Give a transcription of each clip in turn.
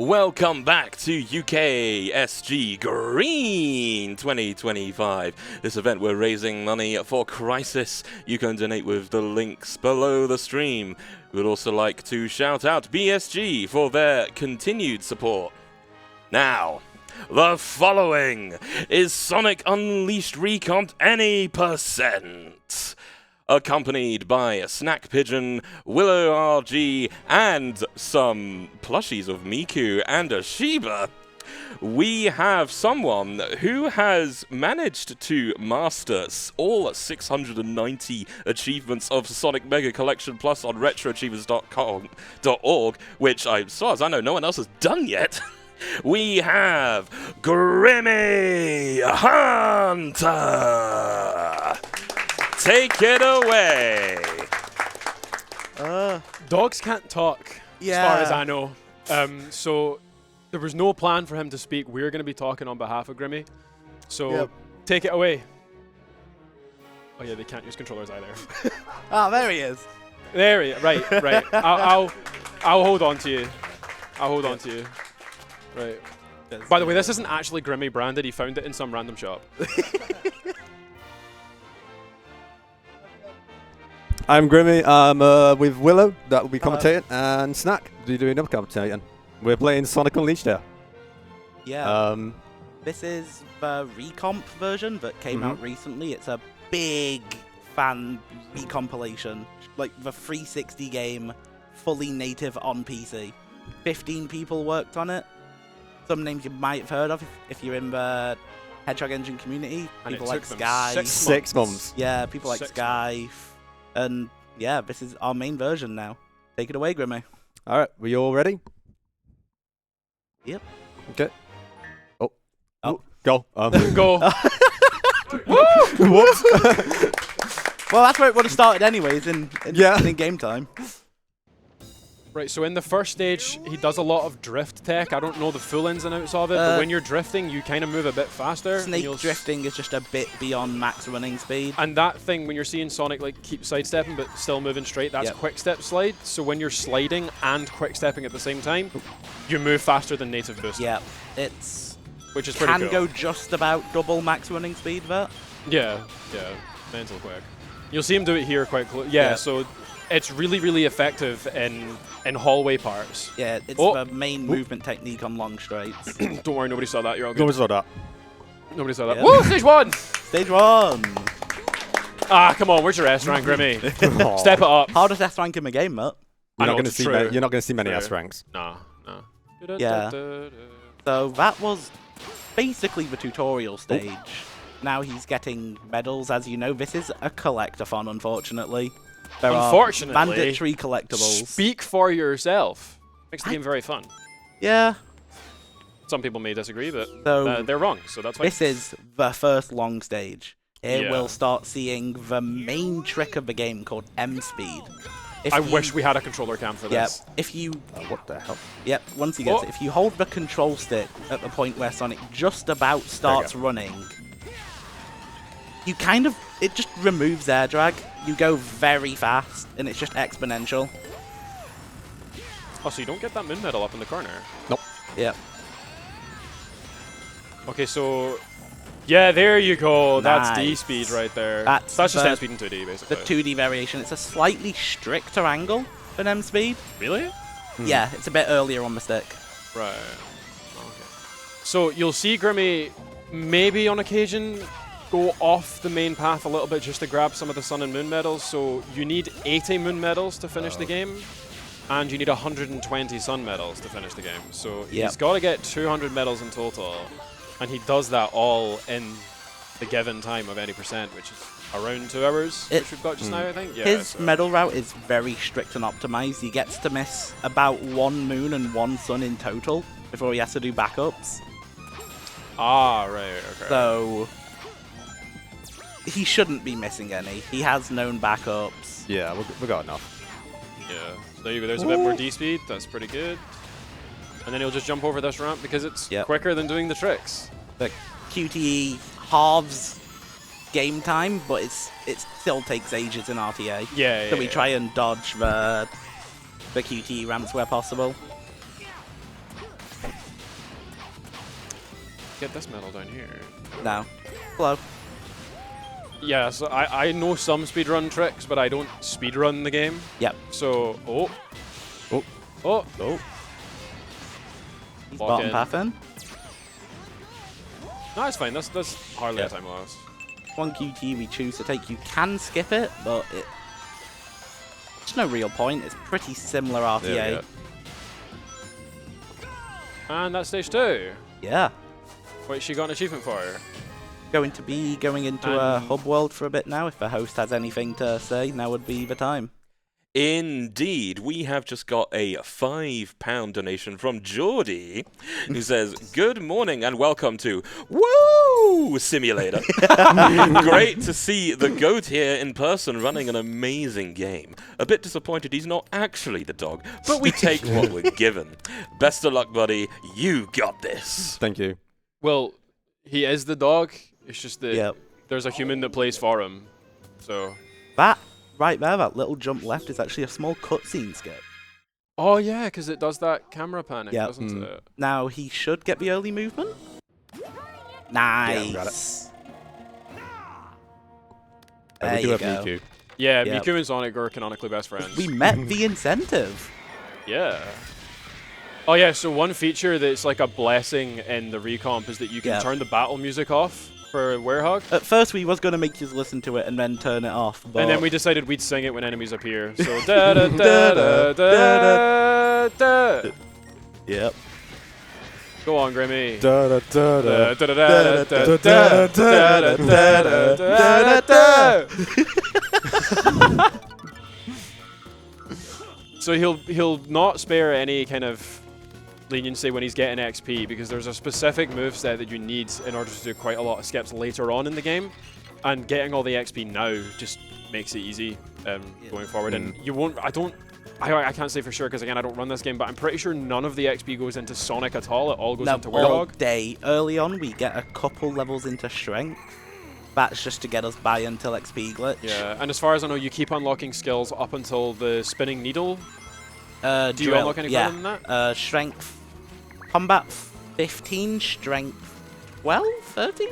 Welcome back to UKSG Green 2025. This event, we're raising money for Crisis. You can donate with the links below the stream. We'd also like to shout out BSG for their continued support. Now, the following is Sonic Unleashed Recomp Any Percent, accompanied by Snack Pigeon, Willow RG, and some plushies of Miku and a Shiba. We have someone who has managed to master all 690 achievements of Sonic Mega Collection Plus on retroachievers.org, which, as far as I know, no one else has done yet. We have grimmyhunter. Take it away. Dogs can't talk, as far as I know. So there was no plan for him to speak. We're going to be talking on behalf of Grimmy. So take it away. Oh yeah, they can't use controllers either. Oh, there he is. There he is. Right. I'll hold on to you. I'll hold on to you. Right. By the way, this isn't actually Grimmy branded. He found it in some random shop. I'm Grimmy. I'm with Willow, that will be commentating, and Snack, do you do another commentating? We're playing Sonic Unleashed here. Yeah. This is the Recomp version that came out recently. It's a big fan recompilation, like the 360 game, fully native on PC. 15 people worked on it. Some names you might have heard of if you're in the Hedgehog Engine community. And people it like took them Sky. 6 months. Yeah, people like Sky. And yeah, this is our main version now. Take it away, Grimmy. All right, we all ready? Yep. Okay. Oh. Go. Go. Whoops. Well, that's where it would have started anyways, in game time. Right, so in the first stage, he does a lot of drift tech. I don't know the full ins and outs of it, but when you're drifting, you kind of move a bit faster. Snake drifting is just a bit beyond max running speed. And that thing, when you're seeing Sonic like keep sidestepping but still moving straight, that's quick step slide. So when you're sliding and quick stepping at the same time, you move faster than native boosting. Yeah, which is pretty cool. Can go just about double max running speed, but yeah, mental quick. You'll see him do it here quite close. Yeah, so it's really, really effective in hallway parts. Yeah, it's the main movement technique on long straights. Don't worry, nobody saw that. You're all good. Nobody saw that. Nobody saw that. Yeah. Woo! Stage 1! Stage 1! Ah, come on. Where's your S rank, Grimmy? Step it up. Hardest S rank in the game, Matt. You're not going to see many S ranks. No. Yeah. So that was basically the tutorial stage. Now he's getting medals. As you know, this is a collectathon, unfortunately. There are mandatory collectibles. Speak for yourself. Makes the game very fun. Yeah. Some people may disagree, but they're wrong, so that's why. This is the first long stage. Here we'll start seeing the main trick of the game called M-Speed. I wish we had a controller cam for this. If you... what the hell? Yep, once he gets it, if you hold the control stick at the point where Sonic just about starts running, you kind of... It just removes air drag. You go very fast, and it's just exponential. Oh, so you don't get that moon medal up in the corner? Nope. Yep. Okay, so... Yeah, there you go. Nice. That's D-speed right there. That's just M-speed in 2D, basically. The 2D variation. It's a slightly stricter angle than M-speed. Really? Yeah, it's a bit earlier on the stick. Right. Okay. So you'll see Grimmy maybe on occasion go off the main path a little bit just to grab some of the Sun and Moon medals. So you need 80 Moon medals to finish the game, and you need 120 Sun medals to finish the game. So he's got to get 200 medals in total, and he does that all in the given time of any percent, which is around 2 hours, which we've got just now, I think. Yeah, his medal route is very strict and optimized. He gets to miss about 1 moon and 1 sun in total before he has to do backups. Ah, right, okay. So he shouldn't be missing any. He has known backups. Yeah, we got enough. Yeah, so there you go. There's a bit more D-speed. That's pretty good. And then he'll just jump over this ramp because it's quicker than doing the tricks. The QTE halves game time, but it still takes ages in RTA. Yeah, So we try and dodge the QTE ramps where possible. get this medal down here. No. Hello. Yeah, so I know some speedrun tricks, but I don't speedrun the game. Yep. So, oh. He's Lock bottom in. path in. No, it's fine. That's hardly Yeah. a time loss. One QT we choose to take. You can skip it, but there's no real point. It's pretty similar RTA. There we go. And that's stage 2. Yeah. Wait, she got an achievement for her. Going to be going into a hub world for a bit now. If the host has anything to say, now would be the time. Indeed, we have just got a £5 donation from Geordie, who says, "Good morning and welcome to Woo Simulator. Great to see the goat here in person running an amazing game. A bit disappointed he's not actually the dog, but we take what we're given. Best of luck, buddy. You got this." Thank you. Well, he is the dog. It's just that Yep. there's a human that plays for him. So. That right there, that little jump left, is actually a small cutscene skip. Oh yeah, because it does that camera panning, Yeah. doesn't it? Now he should get the early movement. got Nice. We There do you have go. Miku. Yeah, Yep. Miku and Sonic are canonically best friends. We met the incentive. Yeah. Oh yeah, so one feature that's like a blessing in the Recomp is that you can Yeah. turn the battle music off for Werehog. At first, we was going to make you listen to it and then turn it off. But And then we decided we'd sing it when enemies appear. So da da da da da da. Yep. Go on, Grimmy. Da da da Da da. da da da da da da da da da da. So he'll not spare any kind of leniency when he's getting XP, because there's a specific moveset that you need in order to do quite a lot of skips later on in the game, and getting all the XP now just makes it easy going forward. And you won't. I can't say for sure because again I don't run this game, but I'm pretty sure none of the XP goes into Sonic at all. It all goes into all Werehog. day. Early on, we get a couple levels into strength. That's just to get us by until XP glitch. Yeah, and as far as I know, you keep unlocking skills up until the spinning needle. Do you unlock any further than that? Strength, combat 15, strength 12, 13?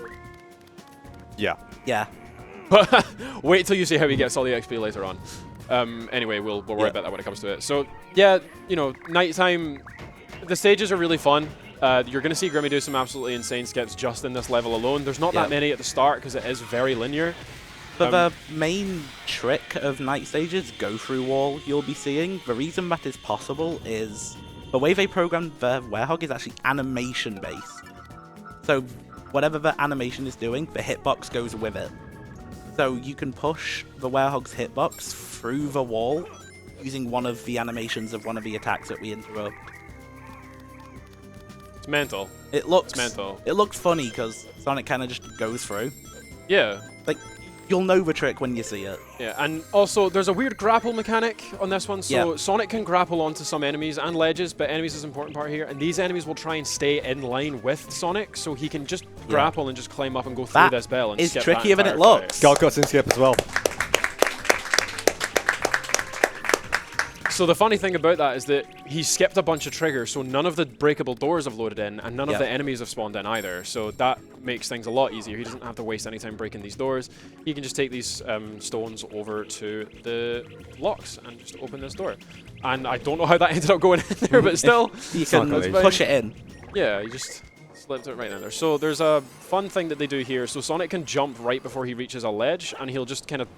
Yeah. Yeah. But wait till you see how he gets all the XP later on. Anyway, we'll worry about that when it comes to it. So yeah, you know, nighttime, the stages are really fun. You're going to see Grimmy do some absolutely insane skips just in this level alone. There's not that many at the start because it is very linear. But the main trick of night stages, go through wall, you'll be seeing, the reason that is possible is the way they programmed the Werehog is actually animation based. So whatever the animation is doing, the hitbox goes with it. So you can push the Werehog's hitbox through the wall using one of the animations of one of the attacks that we interrupt. It's mental. It looks mental. It looks funny because Sonic kind of just goes through. Yeah. Like, you'll know the trick when you see it. Yeah, and also there's a weird grapple mechanic on this one. So Yeah. Sonic can grapple onto some enemies and ledges, but enemies is an important part here. And these enemies will try and stay in line with Sonic, so he can just grapple and just climb up and go through That this bell and is skip trickier that than it entire looks. fight. Skull cutscene skip as well. So the funny thing about that is that he skipped a bunch of triggers, so none of the breakable doors have loaded in, and none of the enemies have spawned in either. So that makes things a lot easier. He doesn't have to waste any time breaking these doors. He can just take these stones over to the locks and just open this door. And I don't know how that ended up going in there, but still. You can push it in. Yeah, you just slipped it right in there. So there's a fun thing that they do here. So Sonic can jump right before he reaches a ledge, and he'll just kind of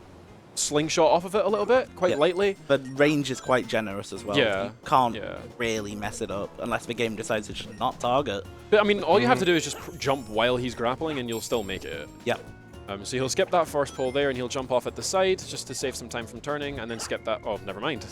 slingshot off of it a little bit, quite lightly. But range is quite generous as well. Yeah. You can't really mess it up unless the game decides to just not target. But I mean, all you have to do is just jump while he's grappling and you'll still make it. Yep. So he'll skip that first pull there and he'll jump off at the side just to save some time from turning and then skip that. Oh, never mind.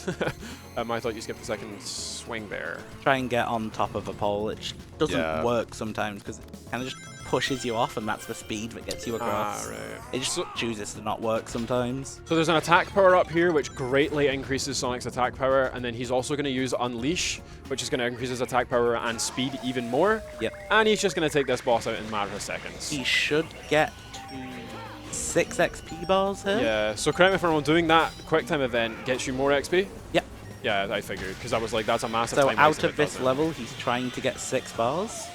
I thought you skipped the second swing there. Try and get on top of a pole. It doesn't work sometimes because it kind of just pushes you off and that's the speed that gets you across. Right. It just chooses to not work sometimes. So there's an attack power up here which greatly increases Sonic's attack power, and then he's also going to use Unleash, which is going to increase his attack power and speed even more. Yep. And he's just going to take this boss out in a matter of seconds. He should get to 6 XP bars here. Yeah, so correct me if I'm wrong, doing that quick time event gets you more XP? Yep. Yeah, I figured, because I was like, that's a massive So time out waste if of it this doesn't. level, he's trying to get 6 bars.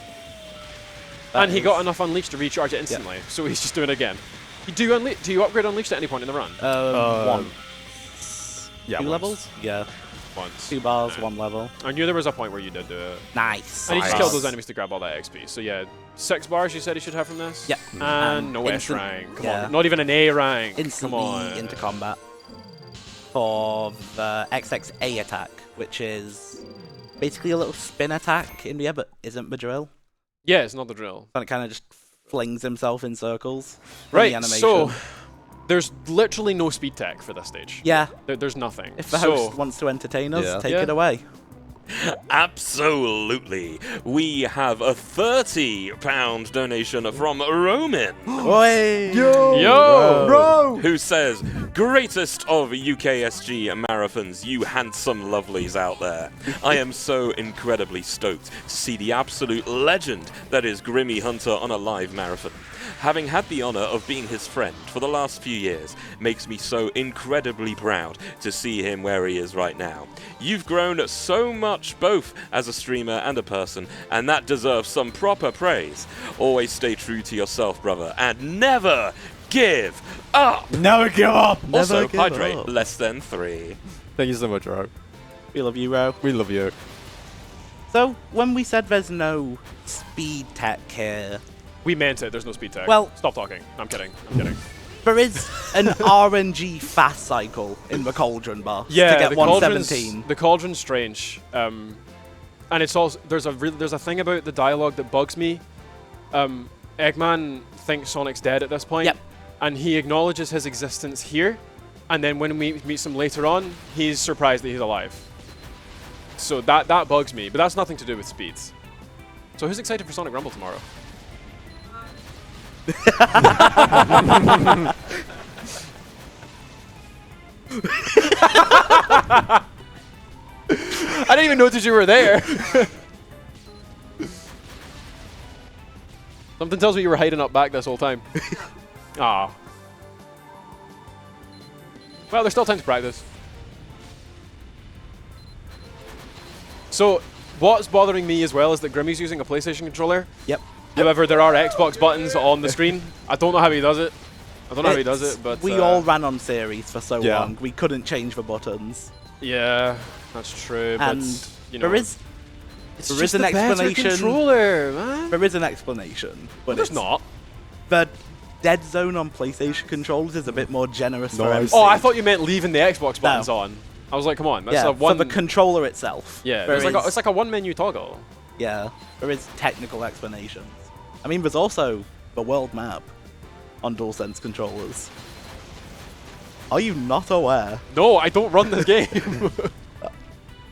And he got enough Unleashed to recharge it instantly, so he's just doing it again. Do you upgrade Unleashed at any point in the run? One. Yeah, 2 levels? Yeah. Once. 2 bars, 1 level. I knew there was a point where you did do it. Nice. And he just killed those enemies to grab all that XP. So yeah, 6 bars you said he should have from this? Yep. And no S instant- rank. Come on. Not even an A rank. Instantly Come on. into combat for the XXA attack, which is basically a little spin attack in the air, but isn't the drill. Yeah, it's not the drill. And it kind of just flings himself in circles. Right, The animation. so there's literally no speed tech for this stage. Yeah. There's nothing. If the host wants to entertain us, take it away. Absolutely. We have a £30 donation from Roman, Oi! Yo! who says, greatest of UKSG marathons, you handsome lovelies out there. I am so incredibly stoked to see the absolute legend that is grimmyhunter on a live marathon. Having had the honor of being his friend for the last few years makes me so incredibly proud to see him where he is right now. You've grown so much both as a streamer and a person, and that deserves some proper praise. Always stay true to yourself, brother, and never give up! Never give up! Also, Never give hydrate up. less than 3. Thank you so much, Ro. We love you, Ro. We love you. So, when we said there's no speed tech here, We meant it. There's no speed tech. Well- Stop talking. I'm kidding. I'm kidding. there is an RNG fast cycle in the Cauldron boss to get the 117. The Cauldron's strange. And it's also there's a thing about the dialogue that bugs me. Eggman thinks Sonic's dead at this point, Yep. and he acknowledges his existence here, and then when we meet him later on, he's surprised that he's alive. So that bugs me, but that's nothing to do with speeds. So who's excited for Sonic Rumble tomorrow? I didn't even notice you were there. Something tells me you were hiding up back this whole time. Ah. Well, there's still time to practice. So, what's bothering me as well is that Grimmy's using a PlayStation controller. Yep. However, there are Xbox buttons on the screen. I don't know how he does it. I don't know how he does it, but we all ran on series for so Yeah. long, we couldn't change the buttons. yeah, that's true. And but you know, there is it's there is an the better explanation. controller, man. There is an explanation, but There's it's not. The dead zone on PlayStation controllers is a bit more generous for Nice. MC. Oh, I thought you meant leaving the Xbox buttons on. I was like, come on, that's yeah, a one. for the controller itself. Yeah, there it's like a one menu toggle. yeah, there is technical explanations. I mean, there's also the world map on DualSense controllers. Are you not aware? No, I don't run this game.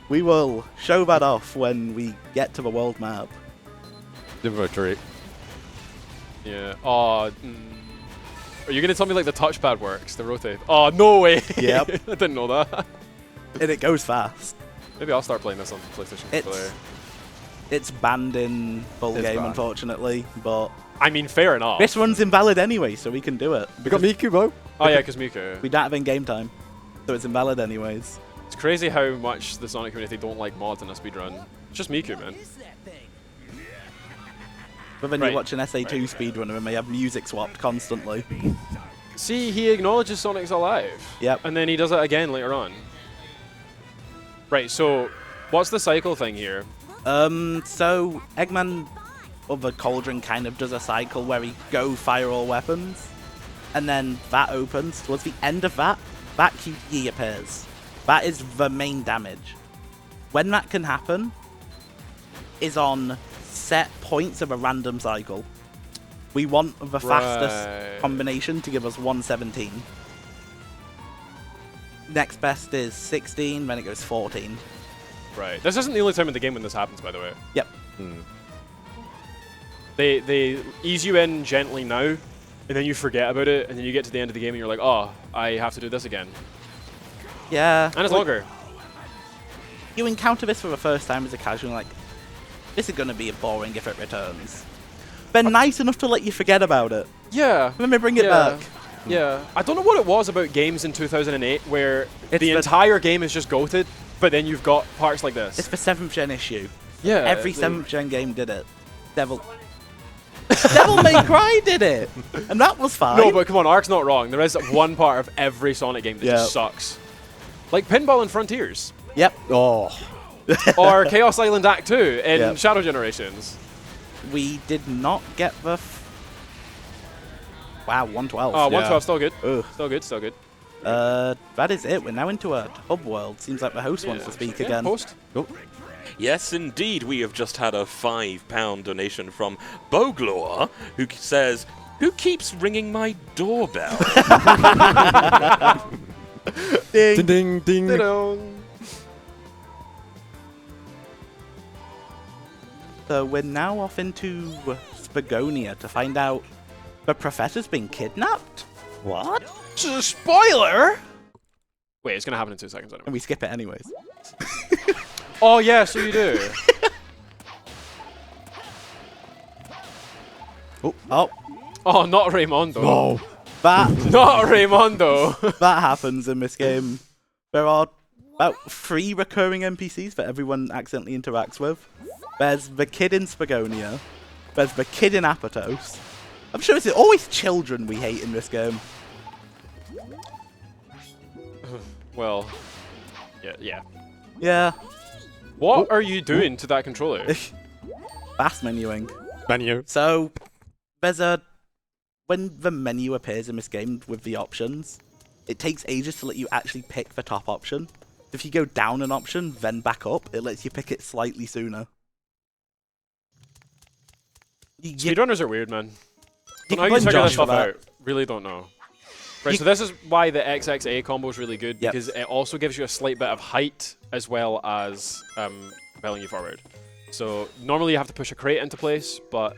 We will show that off when we get to the world map. Give him a treat. Yeah. Oh. Are you gonna tell me like the touchpad works, the rotate? Oh no way. Yep. I didn't know that. And it goes fast. Maybe I'll start playing this on PlayStation controller. It's banned in full It's game, banned. unfortunately, but I mean, fair enough. this one's invalid anyway, so we can do it. We got Miku, bro. Oh yeah, because Miku. We don't have in-game time, so it's invalid anyways. It's crazy how much the Sonic community don't like mods in a speedrun. It's just Miku, man. But then Right. you watch an SA2 speedrunner and they have music swapped constantly. See, he acknowledges Sonic's alive. Yep. And then he does it again later on. Right, so what's the cycle thing here? So Eggman of the Cauldron kind of does a cycle where he go fire all weapons, and then that opens. Towards the end of that QE appears. That is the main damage. When that can happen is on set points of a random cycle. We want the fastest Right. combination to give us 117. Next best is 16, then it goes 14. Right. This isn't the only time in the game when this happens, by the way. Yep. They ease you in gently now, and then you forget about it, and then you get to the end of the game and you're like, oh, I have to do this again. Yeah. And it's well, longer. You encounter this for the first time as a casual, like, this is going to be boring if it returns. They're nice enough to let you forget about it. Yeah. Let me bring it back. Yeah. I don't know what it was about games in 2008 where It's the the- entire game is just goated, but then you've got parts like this. It's the 7th gen issue. Yeah. Every they- 7th gen game did it. Devil. Devil May Cry did it, and that was fine. No, but come on, Ark's not wrong. There is one part of every Sonic game that just sucks. Like Pinball and Frontiers. Yep. Oh. Or Chaos Island Act 2 in Shadow Generations. We did not get the... Wow, 112. Oh, 112, still good. Ugh. Still good, still good. That is it. We're now into a hub world. Seems like the host wants to speak again. Host. Oh. Yes, indeed, we have just had a £5 donation from Boglor, who says, "Who keeps ringing my doorbell?" Ding, ding, ding. So we're now off into Spagonia to find out the professor's been kidnapped. What? Spoiler! Wait, it's going to happen in 2 seconds anyway. And we skip it anyways. Oh, yeah, so you do. Oh, Oh, not Raymondo. Oh. that Not Raymondo. that happens in this game. There are about 3 recurring NPCs that everyone accidentally interacts with. There's the kid in Spagonia. There's the kid in Apatos. I'm sure it's always children we hate in this game. Well, yeah. Yeah, What are you doing to that controller? fast menuing. Menu. So, there's when the menu appears in this game with the options, it takes ages to let you actually pick the top option. If you go down an option, then back up, it lets you pick it slightly sooner. Speedrunners are weird, man. You Don't know how can you blame figure Josh this for stuff that. out. Really don't know. Right, so this is why the XXA combo is really good, Yep. because it also gives you a slight bit of height as well as propelling you forward. So normally you have to push a crate into place, but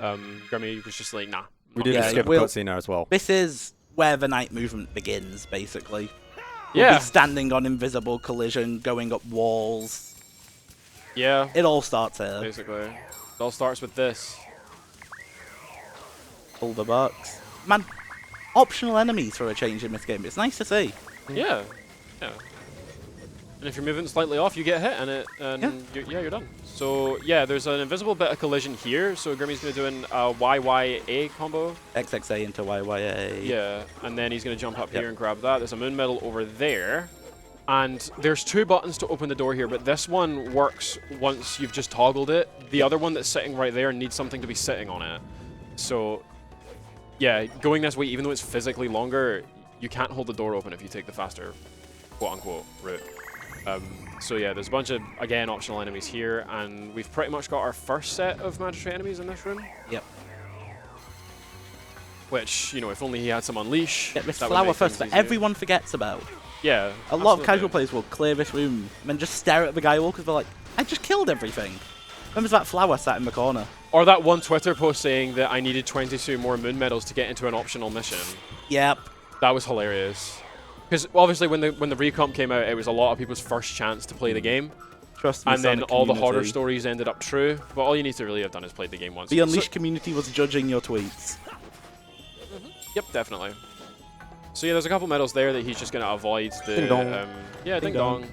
Grimmy was just like, nah. We did Yeah, skip a we'll- cutscene there as well. This is where the night movement begins, basically. Yeah. We'll be standing on invisible collision, going up walls. Yeah, It all starts here. basically. It all starts with this. Pull the box. Man, optional enemies for a change in this game. It's nice to see. Yeah, yeah. And if you're moving slightly off, you get hit, and you're done. So yeah, there's an invisible bit of collision here. So Grimmy's gonna do an YYA combo. XXA into YYA. Yeah, and then he's gonna jump up here and grab that. There's a moon medal over there, and there's 2 buttons to open the door here. But this one works once you've just toggled it. The other one that's sitting right there needs something to be sitting on it. So yeah, going this way, even though it's physically longer, you can't hold the door open if you take the faster, quote-unquote, route. So yeah, there's a bunch of, again, optional enemies here, and we've pretty much got our first set of mandatory enemies in this room. Yep. Which, you know, if only he had some Unleash. Get this that would flower make first things that easier. everyone forgets about. Yeah. A lot of absolutely. casual players will clear this room and then just stare at the guy wall because they're like, I just killed everything. When was that flower sat in the corner? Or that one Twitter post saying that I needed 22 more moon medals to get into an optional mission. Yep. That was hilarious. Because obviously when the Recomp came out, it was a lot of people's first chance to play the game. Trust me, And then Sonic all the horror community. stories ended up true. But all you need to really have done is played the game once. The Unleashed community was judging your tweets. Yep, definitely. So yeah, there's a couple medals there that he's just going to avoid. The, Ding dong. Yeah, Ding ding dong.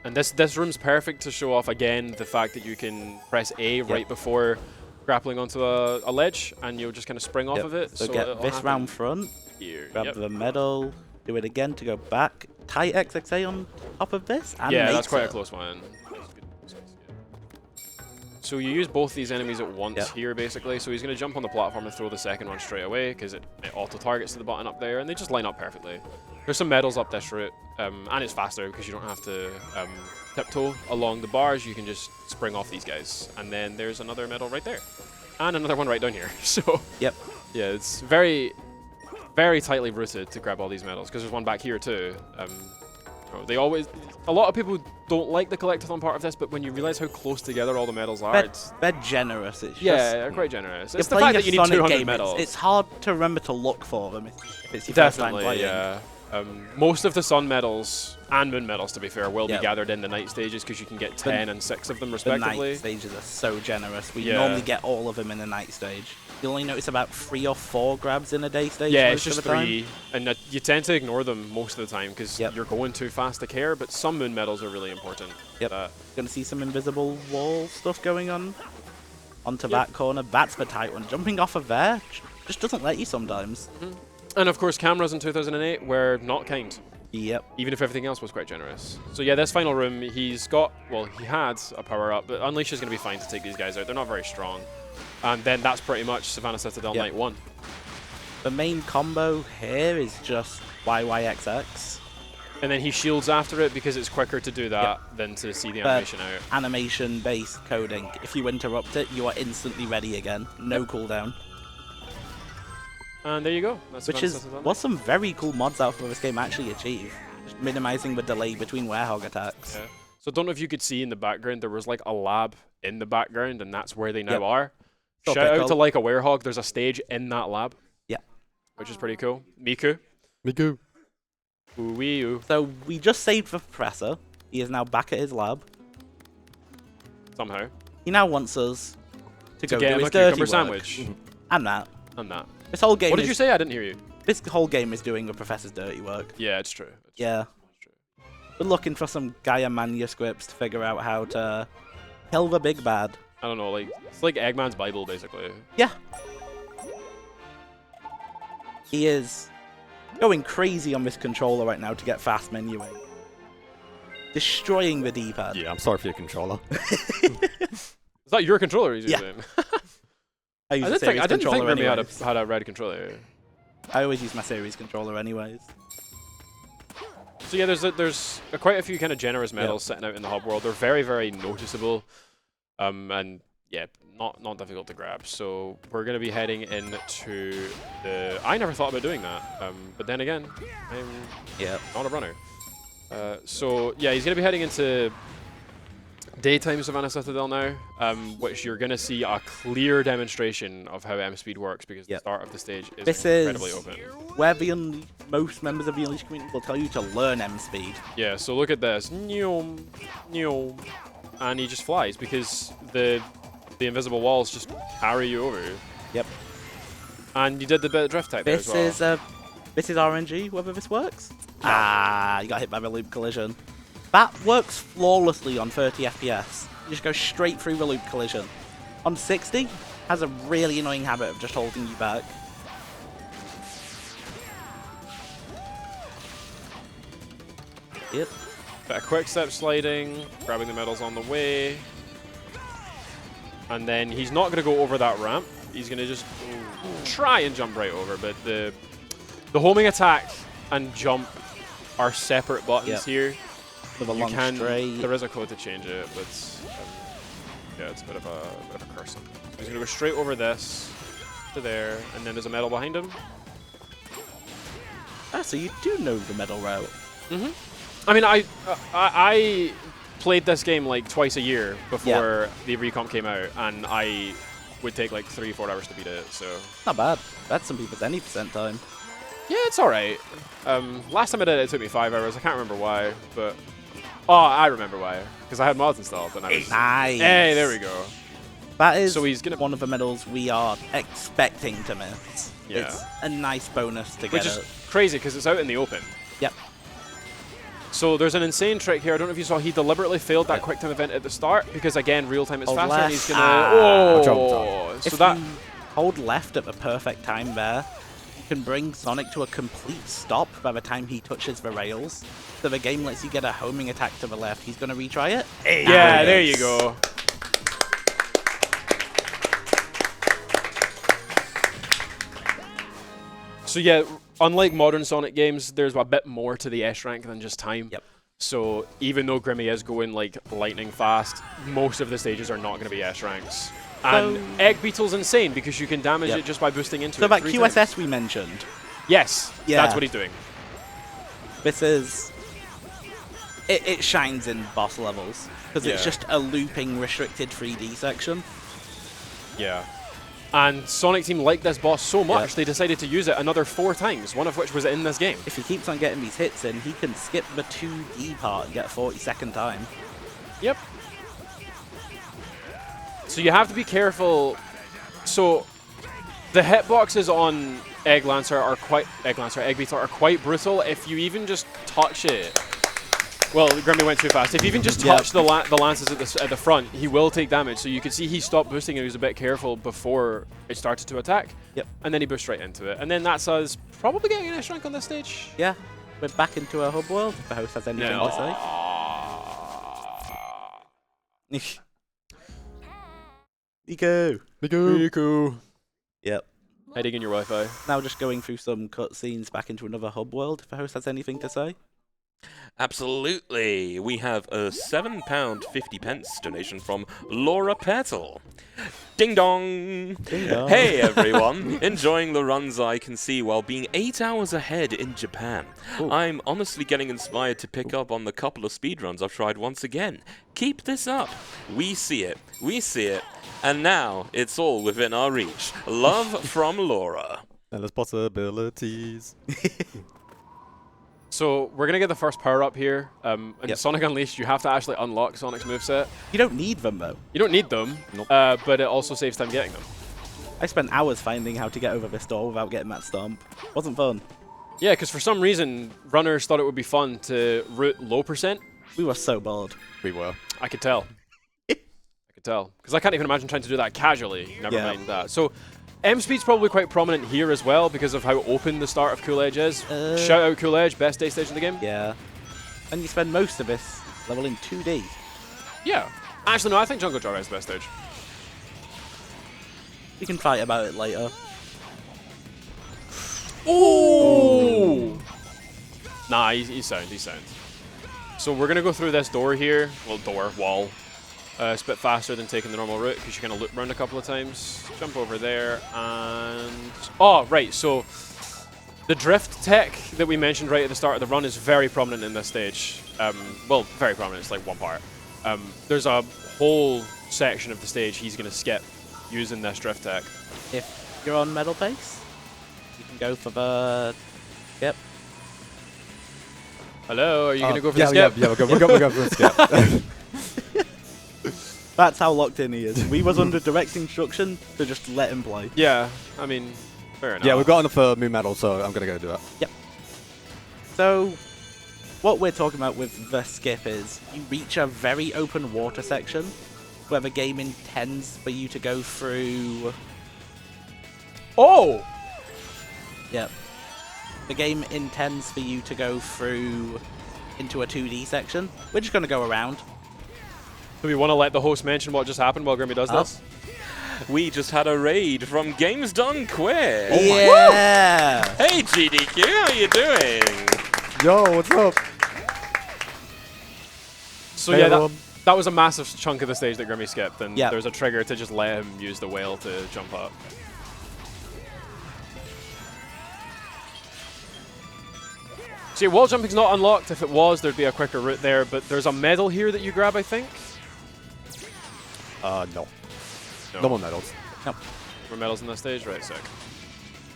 And this room's perfect to show off, again, the fact that you can press A right before grappling onto a ledge, and you'll just kind of spring off of it. So get it'll this happen round front, here. grab Yep. the medal, do it again to go back, tie XXA on top of this, and Yeah, makes that's quite a it. close one. So you use both these enemies at once here, basically. So he's going to jump on the platform and throw the second one straight away, because it auto-targets to the button up there, and they just line up perfectly. There's some medals up this route, and it's faster because you don't have to tiptoe along the bars. You can just spring off these guys. And then there's another medal right there. And another one right down here. So Yep. yeah, it's very, very tightly rooted to grab all these medals, because there's one back here too. They always, a lot of people don't like the collectathon part of this, but when you realize how close together all the medals are, it's They're generous. It's yeah, just, they're quite generous. you're It's the playing fact a that you need Sonic 200 game, medals. It's hard to remember to look for them if it's your first time Definitely, playing. yeah. Most of the Sun medals and Moon medals, to be fair, will Yep. be gathered in the night stages, because you can get 10 and 6 of them The respectively. night stages are so generous. We Yeah. normally get all of them in the night stage. You'll only notice about 3 or 4 grabs in a day stage. Yeah, most it's just of the time. 3, and you tend to ignore them most of the time because Yep. you're going too fast to care, but some Moon medals are really important. Yep. Gonna see some invisible wall stuff going on. onto that corner. That's the tight one. Jumping off of there just doesn't let you sometimes. And of course, cameras in 2008 were not kind. Yep. Even if everything else was quite generous. So yeah, this final room, he's got, well, he had a power-up, but Unleash is going to be fine to take these guys out. They're not very strong. And then that's pretty much Savannah Citadel Night 1. The main combo here is just YYXX. And then he shields after it because it's quicker to do that than to see the animation out. Animation-based coding. If you interrupt it, you are instantly ready again. No cooldown. And there you go. That's Which is what some very cool mods out for this game actually achieve. Just minimizing the delay between Werehog attacks. Yeah. So I don't know if you could see in the background, there was like a lab in the background, and that's where they now are. Shout out to like a Werehog, there's a stage in that lab. Yeah. Which is pretty cool. Miku. Miku. Ooh-wee-oo. So we just saved the Professor. He is now back at his lab. Somehow. He now wants us to go get do him his a dirty cucumber work. sandwich. And that. And that. This whole game What did you say? I didn't hear you. This whole game is doing the Professor's dirty work. Yeah, it's true. Yeah. We're looking for some Gaia manuscripts to figure out how to kill the big bad. I don't know, like, it's like Eggman's Bible, basically. Yeah. He is going crazy on this controller right now to get fast menuing. Destroying the D-pad. Yeah, I'm sorry for your controller. Is that your controller he's using? I didn't think Grimmy had a red controller. I always use my series controller anyways. So yeah, there's quite a few kind of generous medals sitting out in the hub world. They're very, very noticeable, and yeah, not difficult to grab. So we're going to be heading into the... I never thought about doing that, but then again, I'm not a runner. So yeah, he's going to be heading into daytime Savannah Citadel now, which you're going to see a clear demonstration of how M-Speed works because the start of the stage is incredibly open. Where most members of the Unleashed community will tell you to learn M-Speed. Yeah, so look at this. Nyom, nyom, and he just flies because the invisible walls just carry you over. Yep. And you did the bit of drift tech there as well. This is RNG, whether this works. Ah, you got hit by the loop collision. That works flawlessly on 30 FPS. You just go straight through the loop collision. On 60, has a really annoying habit of just holding you back. Yep. Bit of quick step sliding, grabbing the medals on the way. And then he's not going to go over that ramp. He's going to just try and jump right over. But the homing attack and jump are separate buttons here. With a long straight. There is a code to change it, but yeah, it's a bit of a curse. He's gonna go straight over this to there, and then there's a medal behind him. Ah, so you do know the medal route. I mean, I played this game like twice a year before the Recomp came out, and I would take like 3-4 hours to beat it. So not bad. That's some people's any % time. Yeah, it's all right. Last time I did it, it took me 5 hours. I can't remember why, but I remember why. Because I had mods installed, and I was nice. Hey, there we go. That is so he's gonna one of the medals we are expecting to miss. Yeah. It's a nice bonus to get. Which is crazy because it's out in the open. Yep. So there's an insane trick here. I don't know if you saw. He deliberately failed that quick time event at the start because again, real time is faster. And he's gonna. If you hold left at the perfect time there, can bring Sonic to a complete stop by the time he touches the rails. So the game lets you get a homing attack to the left. He's going to retry it. Yeah, there you go. So yeah, unlike modern Sonic games, there's a bit more to the S rank than just time. Yep. So even though Grimmy is going like lightning fast, most of the stages are not going to be S ranks. And Egg Beetle's insane because you can damage it just by boosting into it. So that QSS we mentioned. Yes, that's what he's doing. This is... It shines in boss levels because it's just a looping restricted 3D section. Yeah. And Sonic Team liked this boss so much, they decided to use it another 4 times, one of which was in this game. If he keeps on getting these hits in, he can skip the 2D part and get a 40-second time. Yep. So you have to be careful. So the hitboxes on Egg Beetle are quite brutal. If you even just touch it Well, Grimmy went too fast. If you even just touch the lances at the front, he will take damage. So you can see he stopped boosting and he was a bit careful before it started to attack. Yep. And then he boosted right into it. And then that's us probably getting an S rank on this stage. Yeah. We're back into a hub world, if the host has anything to say. Nico! Riku. Yep. Heading in your Wi-Fi. Now just going through some cutscenes back into another hub world, if the host has anything to say. Absolutely. We have a £7.50 donation from Laura Petal. Ding dong! Ding dong. Hey everyone! Enjoying the runs I can see while being 8 hours ahead in Japan. Ooh. I'm honestly getting inspired to pick up on the couple of speedruns I've tried once again. Keep this up. We see it. We see it. And now it's all within our reach. Love from Laura. Endless possibilities. So we're going to get the first power up here. In Sonic Unleashed, you have to actually unlock Sonic's moveset. You don't need them, though. You don't need them, Nope. but it also saves time getting them. I spent hours finding how to get over this door without getting that stomp. Wasn't fun. Yeah, because for some reason, runners thought it would be fun to root low percent. We were so bored. We were. I could tell. I could tell. Because I can't even imagine trying to do that casually, never mind that. So M-Speed's probably quite prominent here as well because of how open the start of Cool Edge is. Shout out Cool Edge, best day stage in the game. Yeah. And you spend most of this level in 2D. Yeah. Actually, no, I think Jungle Joyride is the best stage. We can fight about it later. Ooh! Nah, he's sound, he's sound. So we're going to go through this door here. Well, wall. It's a bit faster than taking the normal route because you're going to loop around a couple of times. Jump over there and... Oh, right, so the drift tech that we mentioned right at the start of the run is very prominent in this stage. Well, very prominent, it's like one part. There's a whole section of the stage he's going to skip using this drift tech. If you're on medal pace, you can go for the... Yep. Hello, are you going to go for the skip? Yeah, we're going for the skip. That's how locked in he is. We was under direct instruction to just let him play. Yeah, I mean, fair enough. Yeah, we've got enough for Moon Medal, so I'm going to go do that. Yep. So, what we're talking about with the skip is you reach a very open water section where the game intends for you to go through... Oh! Yep. The game intends for you to go through into a 2D section. We're just going to go around. Do we want to let the host mention what just happened while Grimmy does this? We just had a raid from Games Done Quick. Oh yeah! Hey GDQ, how you doing? Yo, what's up? So Hey, yeah, everyone. that was a massive chunk of the stage that Grimmy skipped, and Yeah. there's a trigger to just let him use the whale to jump up. See, wall jumping's not unlocked. If it was, there'd be a quicker route there, but there's a medal here that you grab, I think? No. No more medals. No. More medals in this stage? Right, sick.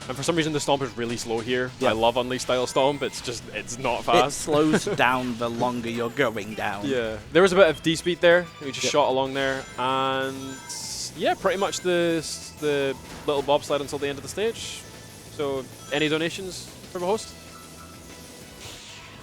And for some reason, the stomp is really slow here. Yeah. I love Unleashed style stomp. It's just, it's not It fast. slows down the longer you're going down. Yeah. There was a bit of D-speed there. We just shot along there. And yeah, pretty much the little bobsled until the end of the stage. So, any donations from a host?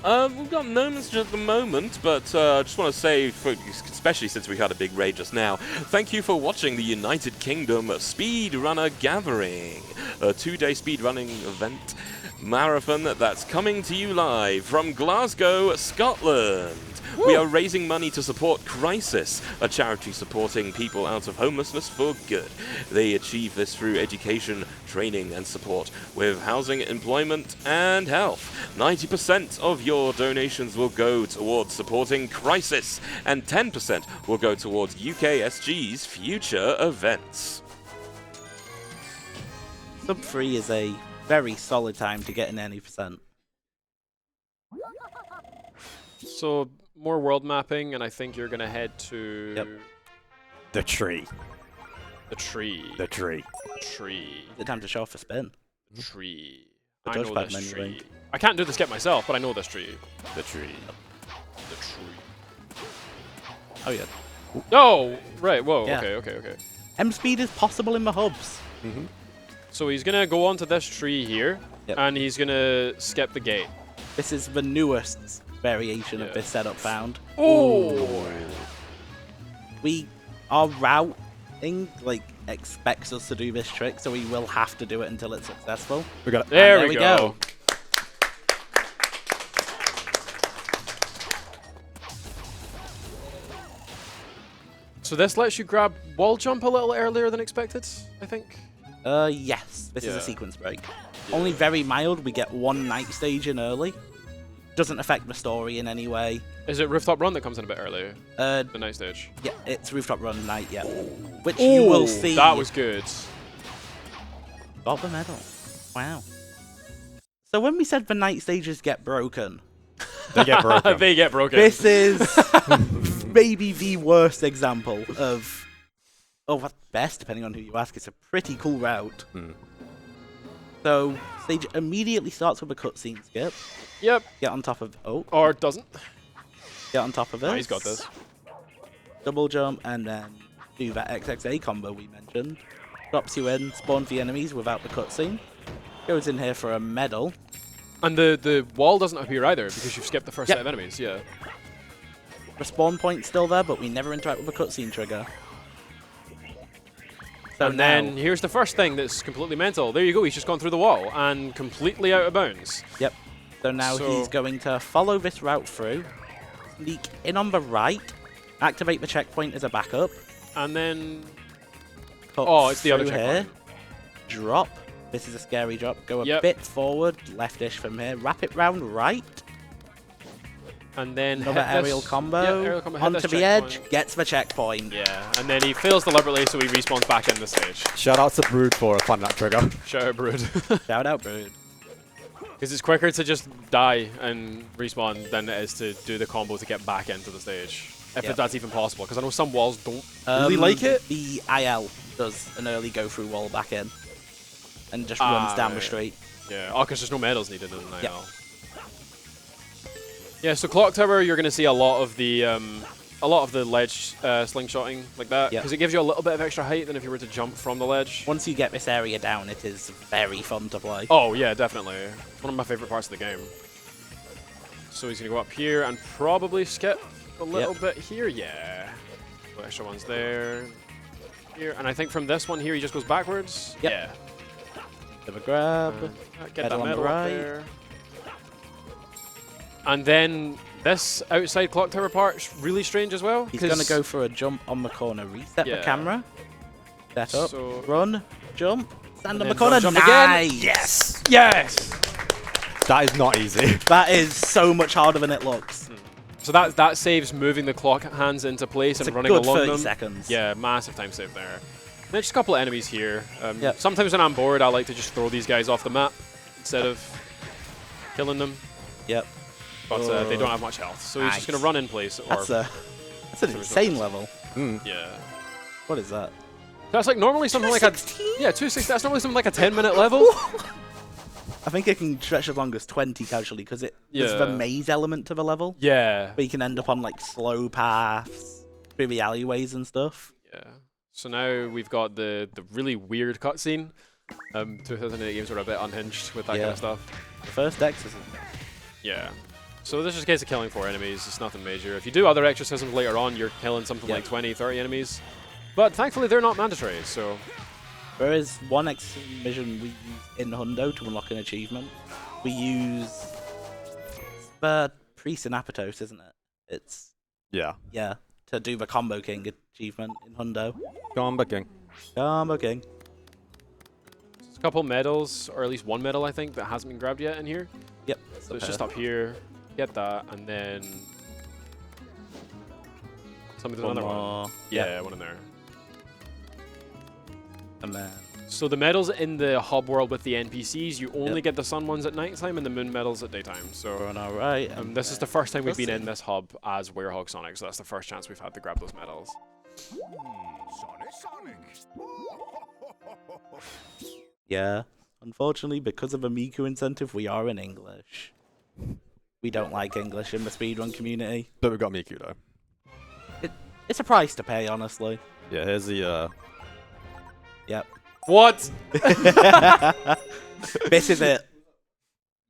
We've got no message at the moment, but I just want to say, especially since we had a big raid just now, thank you for watching the United Kingdom Speedrunner Gathering, a 2-day speedrunning event marathon that's coming to you live from Glasgow, Scotland. We are raising money to support Crisis, a charity supporting people out of homelessness for good. They achieve this through education, training and support with housing, employment and health. 90% of your donations will go towards supporting Crisis and 10% will go towards UKSG's future events. Sub 3 is a very solid time to get in any percent. So, more world mapping, and I think you're going to head to The tree. the tree. The tree. Tree. The time to show off a spin. Tree. The I know touchpad this menu tree. link. I can't do the skip myself, but I know this tree. The tree. The tree. Oh yeah. Oh! Right, whoa, Yeah. okay. M speed is possible in the hubs. So he's going to go onto this tree here, Yep. and he's going to skip the gate. This is the newest variation of this setup found. Oh! Our routing expects us to do this trick, so we will have to do it until it's successful. We got it. There we go. So this lets you grab wall jump a little earlier than expected, I think. Yes. This is a sequence break. Only very mild. We get one night stage in early. Doesn't affect the story in any way. Is it Rooftop Run that comes in a bit earlier? The night stage. Yeah, it's Rooftop Run night, yeah. Which you will see. That was good. Got the medal. Wow. So when we said the night stages get broken, They get broken. They get broken. this is maybe the worst example of, at best, depending on who you ask, it's a pretty cool route. So, stage immediately starts with a cutscene skip. Yep. Get on top of, Or doesn't. get on top of it. Oh, he's got this. Double jump and then do that XXA combo we mentioned. Drops you in, spawns the enemies without the cutscene. Goes in here for a medal. And the wall doesn't appear either because you've skipped the first set of enemies, yeah. The spawn point's still there, but we never interact with a cutscene trigger. So And then here's the first thing that's completely mental. There you go, he's just gone through the wall and completely out of bounds. Yep. So now he's going to follow this route through, sneak in on the right, activate the checkpoint as a backup. And then... cut it's the other through checkpoint. Here, drop. This is a scary drop. Go a Yep. bit forward, leftish from here. Wrap it round right. And then Another hit aerial this, combo. Yeah, aerial combo. Hit Onto this the checkpoint. edge, gets the checkpoint. Yeah, and then he fails deliberately, so he respawns back in the stage. Shout out to Brood for finding that trigger. Shout out Brood. Shout out, Brood. Because it's quicker to just die and respawn than it is to do the combo to get back into the stage. If that's even possible, because I know some walls don't really like it. The IL does an early go-through wall back in. And just runs down the street. Yeah, because there's no medals needed in the Yep. IL. Yeah, so Clock Tower, you're going to see a lot of the ledge slingshotting like that, because it gives you a little bit of extra height than if you were to jump from the ledge. Once you get this area down, it is very fun to play. Oh yeah, definitely. It's one of my favorite parts of the game. So he's going to go up here and probably skip a little bit here. Yeah. So extra ones there. Here, and I think from this one here, he just goes backwards. Yep. Yeah. Bit of a grab. Get that on the medal right. up there. And then this outside Clock Tower part's really strange as well. He's going to go for a jump on the corner. Reset the camera. Set up. So run. Jump. Stand on then the corner. jump Nice. again. Yes! Yes! That is not easy. That is so much harder than it looks. So that saves moving the clock hands into place It's and a running good along 30 them. seconds. Yeah, massive time save there. Then just a couple of enemies here. Yep. Sometimes when I'm bored, I like to just throw these guys off the map instead of killing them. Yep. But they don't have much health, so he's just going to run in place. That's an insane level. Yeah. What is that? That's like normally something like a 260. That's normally something like a 10-minute level. I think it can stretch as long as 20 casually because there's the maze element to the level. Yeah. But you can end up on like slow paths through the alleyways and stuff. Yeah. So now we've got the really weird cutscene. 2008 games were a bit unhinged with that kind of stuff. The first exorcism. Yeah. So this is just a case of killing 4 enemies. It's nothing major. If you do other exorcisms later on, you're killing something like 20, 30 enemies. But thankfully, they're not mandatory, so... There is one exorcism mission we use in Hundo to unlock an achievement. We use the Priest in Apatos, isn't it? It's... Yeah. Yeah, to do the Combo King achievement in Hundo. Combo King. Combo King. There's a couple medals, or at least one medal, I think, that hasn't been grabbed yet in here. Yep. So it's just up here. Get that, and then... Something another one. Yeah, one in there. And then... So the medals in the hub world with the NPCs, you only get the sun ones at nighttime and the moon medals at daytime. So we're on our right. this is the first time we've been in this hub as Werehog Sonic, so that's the first chance we've had to grab those medals. Yeah. Unfortunately, because of a Miku incentive, we are in English. We don't like English in the speedrun community. But we've got Miku though. It's a price to pay, honestly. Yeah, here's the Yep. What? This is it.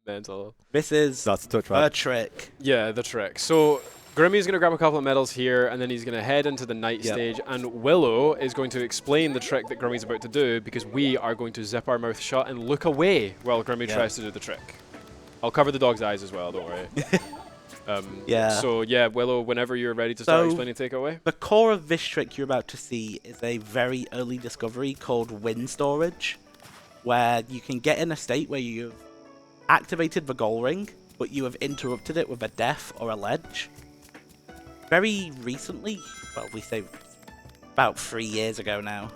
Mental. This is That's a touch, a right? trick. Yeah, the trick. So Grimmy's going to grab a couple of medals here, and then he's going to head into the night stage, and Willow is going to explain the trick that Grimmy's about to do, because we are going to zip our mouth shut and look away while Grimmy tries to do the trick. I'll cover the dog's eyes as well, don't worry. So yeah, Willow, whenever you're ready to start explaining, take it away. The core of this trick you're about to see is a very early discovery called wind storage, where you can get in a state where you've activated the goal ring, but you have interrupted it with a death or a ledge. Very recently, well, we say about 3 years ago now,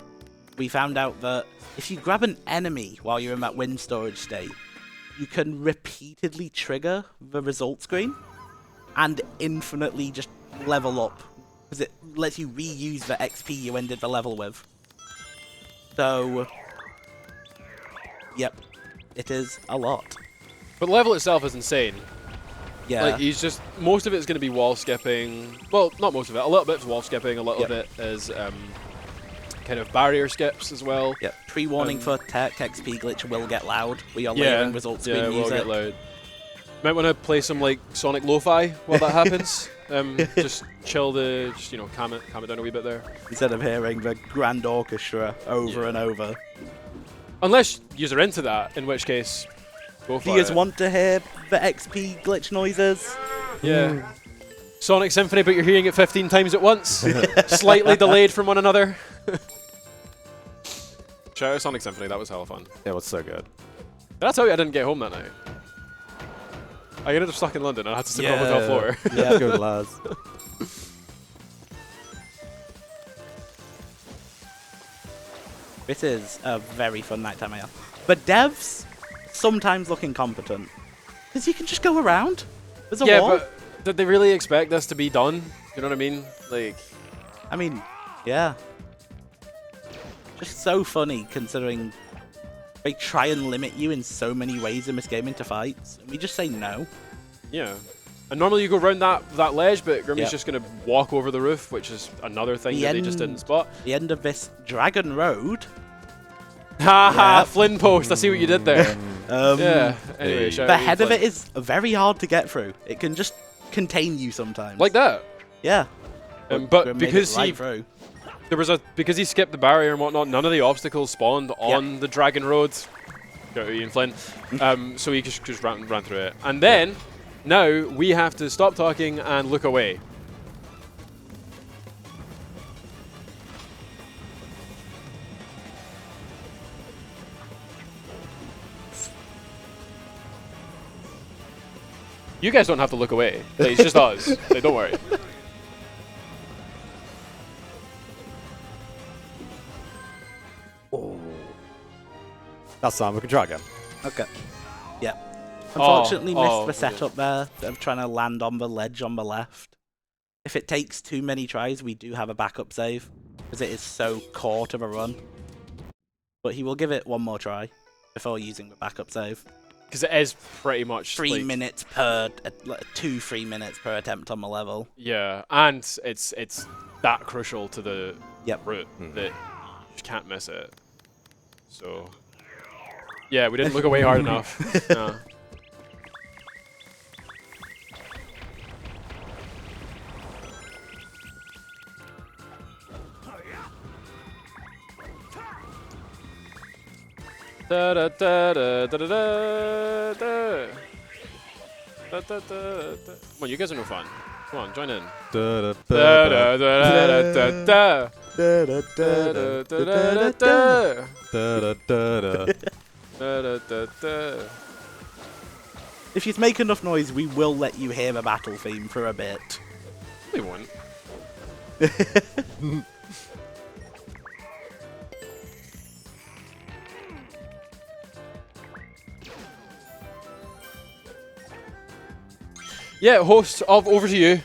we found out that if you grab an enemy while you're in that wind storage state, you can repeatedly trigger the result screen and infinitely just level up, because it lets you reuse the XP you ended the level with. So, yep, it is a lot. But the level itself is insane. Yeah. Like, he's just, most of it's going to be wall skipping. Well, not most of it. A little bit is wall skipping. A little bit is kind of barrier skips as well. Yep. Pre-warning for tech XP glitch will get loud. We are layering results screen music. Yeah, will get loud. Might want to play some like Sonic Lo-Fi while that happens. Just chill just calm it down a wee bit there. Instead of hearing the grand orchestra over and over. Unless you're into that, in which case, go for it. Do you guys want to hear the XP glitch noises? Yeah. Sonic Symphony, but you're hearing it 15 times at once. Slightly delayed from one another. Shout out Sonic Symphony, that was hella fun. It was so good. Did I tell you I didn't get home that night? I ended up stuck in London and I had to sleep on the hotel floor. Yeah, good lads. This is a very fun nighttime AR. But devs sometimes look incompetent. Because you can just go around. There's a wall. But did they really expect this to be done? You know what I mean? Like, I mean, yeah. Just so funny considering they try and limit you in so many ways in this game into fights. And we just say no. yeah. And normally you go around that ledge, but Grimmy's just going to walk over the roof, which is another thing that they just didn't spot. The end of this Dragon Road. Haha, Flynn post. I see what you did there. Yeah. Anyway, The head of it is very hard to get through. It can just contain you sometimes. like that. Yeah. But Grim made because it right through. because he skipped the barrier and whatnot, none of the obstacles spawned on the Dragon Road. Go to Ian Flynn. So he just ran through it. And then, now, we have to stop talking and look away. You guys don't have to look away. Like, it's just us. Like, don't worry. That's time we can try again. Okay. Yeah. Unfortunately, missed the good. setup there of trying to land on the ledge on the left. If it takes too many tries, we do have a backup save, because it is so core to the run. But he will give it one more try before using the backup save. Because it is pretty much 3 minutes per, 2-3 minutes per attempt on the level. Yeah, and it's that crucial to the route that you just can't miss it. So, yeah, we didn't look away hard enough. No. Da da da da da da da da. Da, da, da, da. Come on, you guys are no fun. Come on, join in. Da da da da da da. Da da da da da da. If you make enough noise, we will let you hear the battle theme for a bit. We won't. Yeah, host of over to you.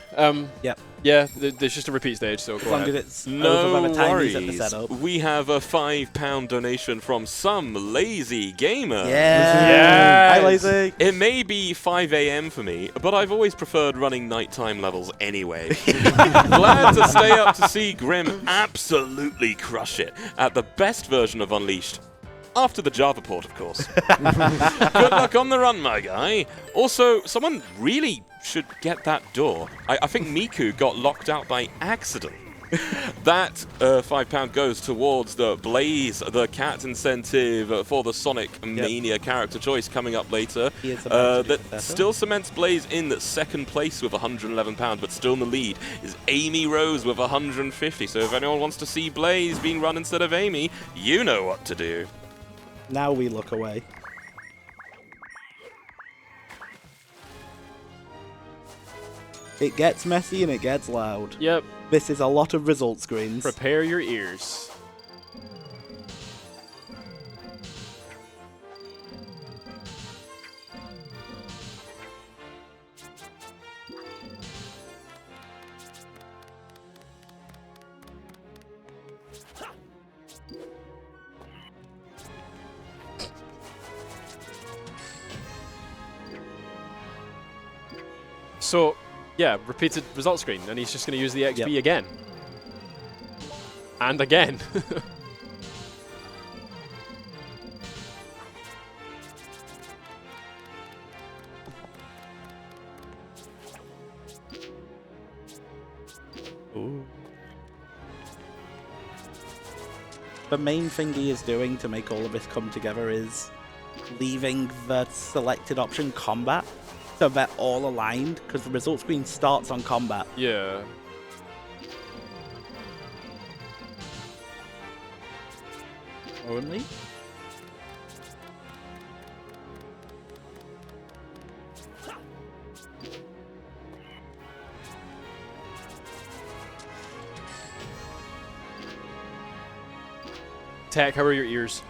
Yep. Yeah, there's just a repeat stage, so go As long ahead. as it's No over by the time he's at the worries. setup. We have a £5 donation from some lazy gamer. Yeah. Hi, Lazy. It may be 5 AM for me, but I've always preferred running nighttime levels anyway. Glad to stay up to see Grim absolutely crush it at the best version of Unleashed. After the Java port, of course. Good luck on the run, my guy. Also, someone really should get that door. I think Miku got locked out by accident. That £5 goes towards the Blaze, the cat incentive for the Sonic Mania character choice coming up later. That still cements Blaze in second place with £111, but still in the lead is Amy Rose with 150. So if anyone wants to see Blaze being run instead of Amy, you know what to do. Now we look away. It gets messy and it gets loud. Yep. This is a lot of result screens. Prepare your ears. So, yeah, repeated result screen, and he's just going to use the XP again. And again. Ooh. The main thing he is doing to make all of this come together is leaving the selected option combat, so they're all aligned, because the result screen starts on combat. Yeah. Only? Tech, how are your ears?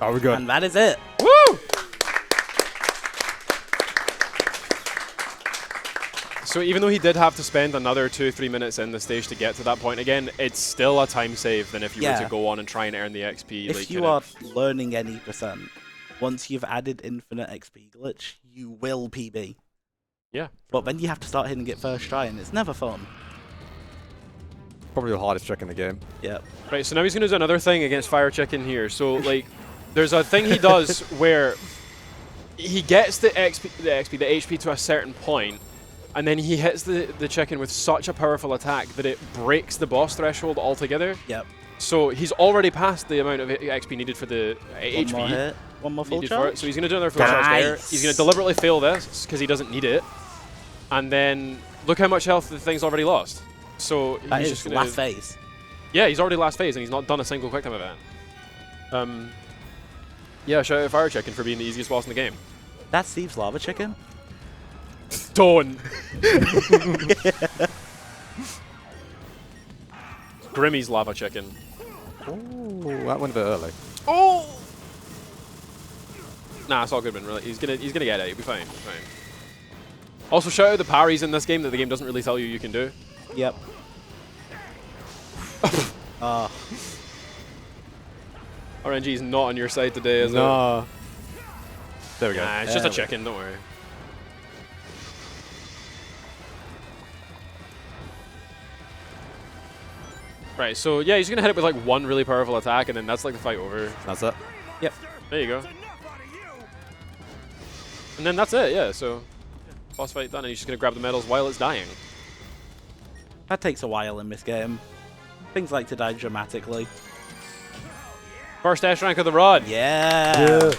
Oh, we're good. And that is it. Woo! So even though he did have to spend another 2-3 minutes in the stage to get to that point again, it's still a time save than if you were to go on and try and earn the XP. If you are learning any percent, once you've added infinite XP glitch, you will PB. Yeah. But then you have to start hitting it first try, and it's never fun. Probably the hardest trick in the game. Yep. Right, so now he's going to do another thing against Fire Chicken here. So, like, there's a thing he does where he gets the HP to a certain point, and then he hits the chicken with such a powerful attack that it breaks the boss threshold altogether. Yep. So he's already passed the amount of XP needed for the HP. One more hit. One more full charge. So he's going to do another full charge there. He's going to deliberately fail this because he doesn't need it. And then look how much health the thing's already lost. So he's just going to... last phase. Yeah, he's already last phase and he's not done a single quick time event. Yeah, shout out Fire Chicken for being the easiest boss in the game. That's Steve's lava chicken? Don't! Grimmy's lava chicken. Oh, that went a bit early. Oh! Nah, it's all good, man. Really, he's gonna get it. He'll be fine. He'll be fine. Also, shout out the parries in this game that the game doesn't really tell you can do. Yep. RNG's not on your side today, is it? No. There we go. Nah, it's just a chicken. Don't worry. Right, so yeah, he's gonna hit it with like one really powerful attack, and then that's like the fight over. That's it. Yep. There you go. And then that's it, yeah, so boss fight done, and he's just gonna grab the medals while it's dying. That takes a while in this game. Things like to die dramatically. First S rank of the rod. Yeah.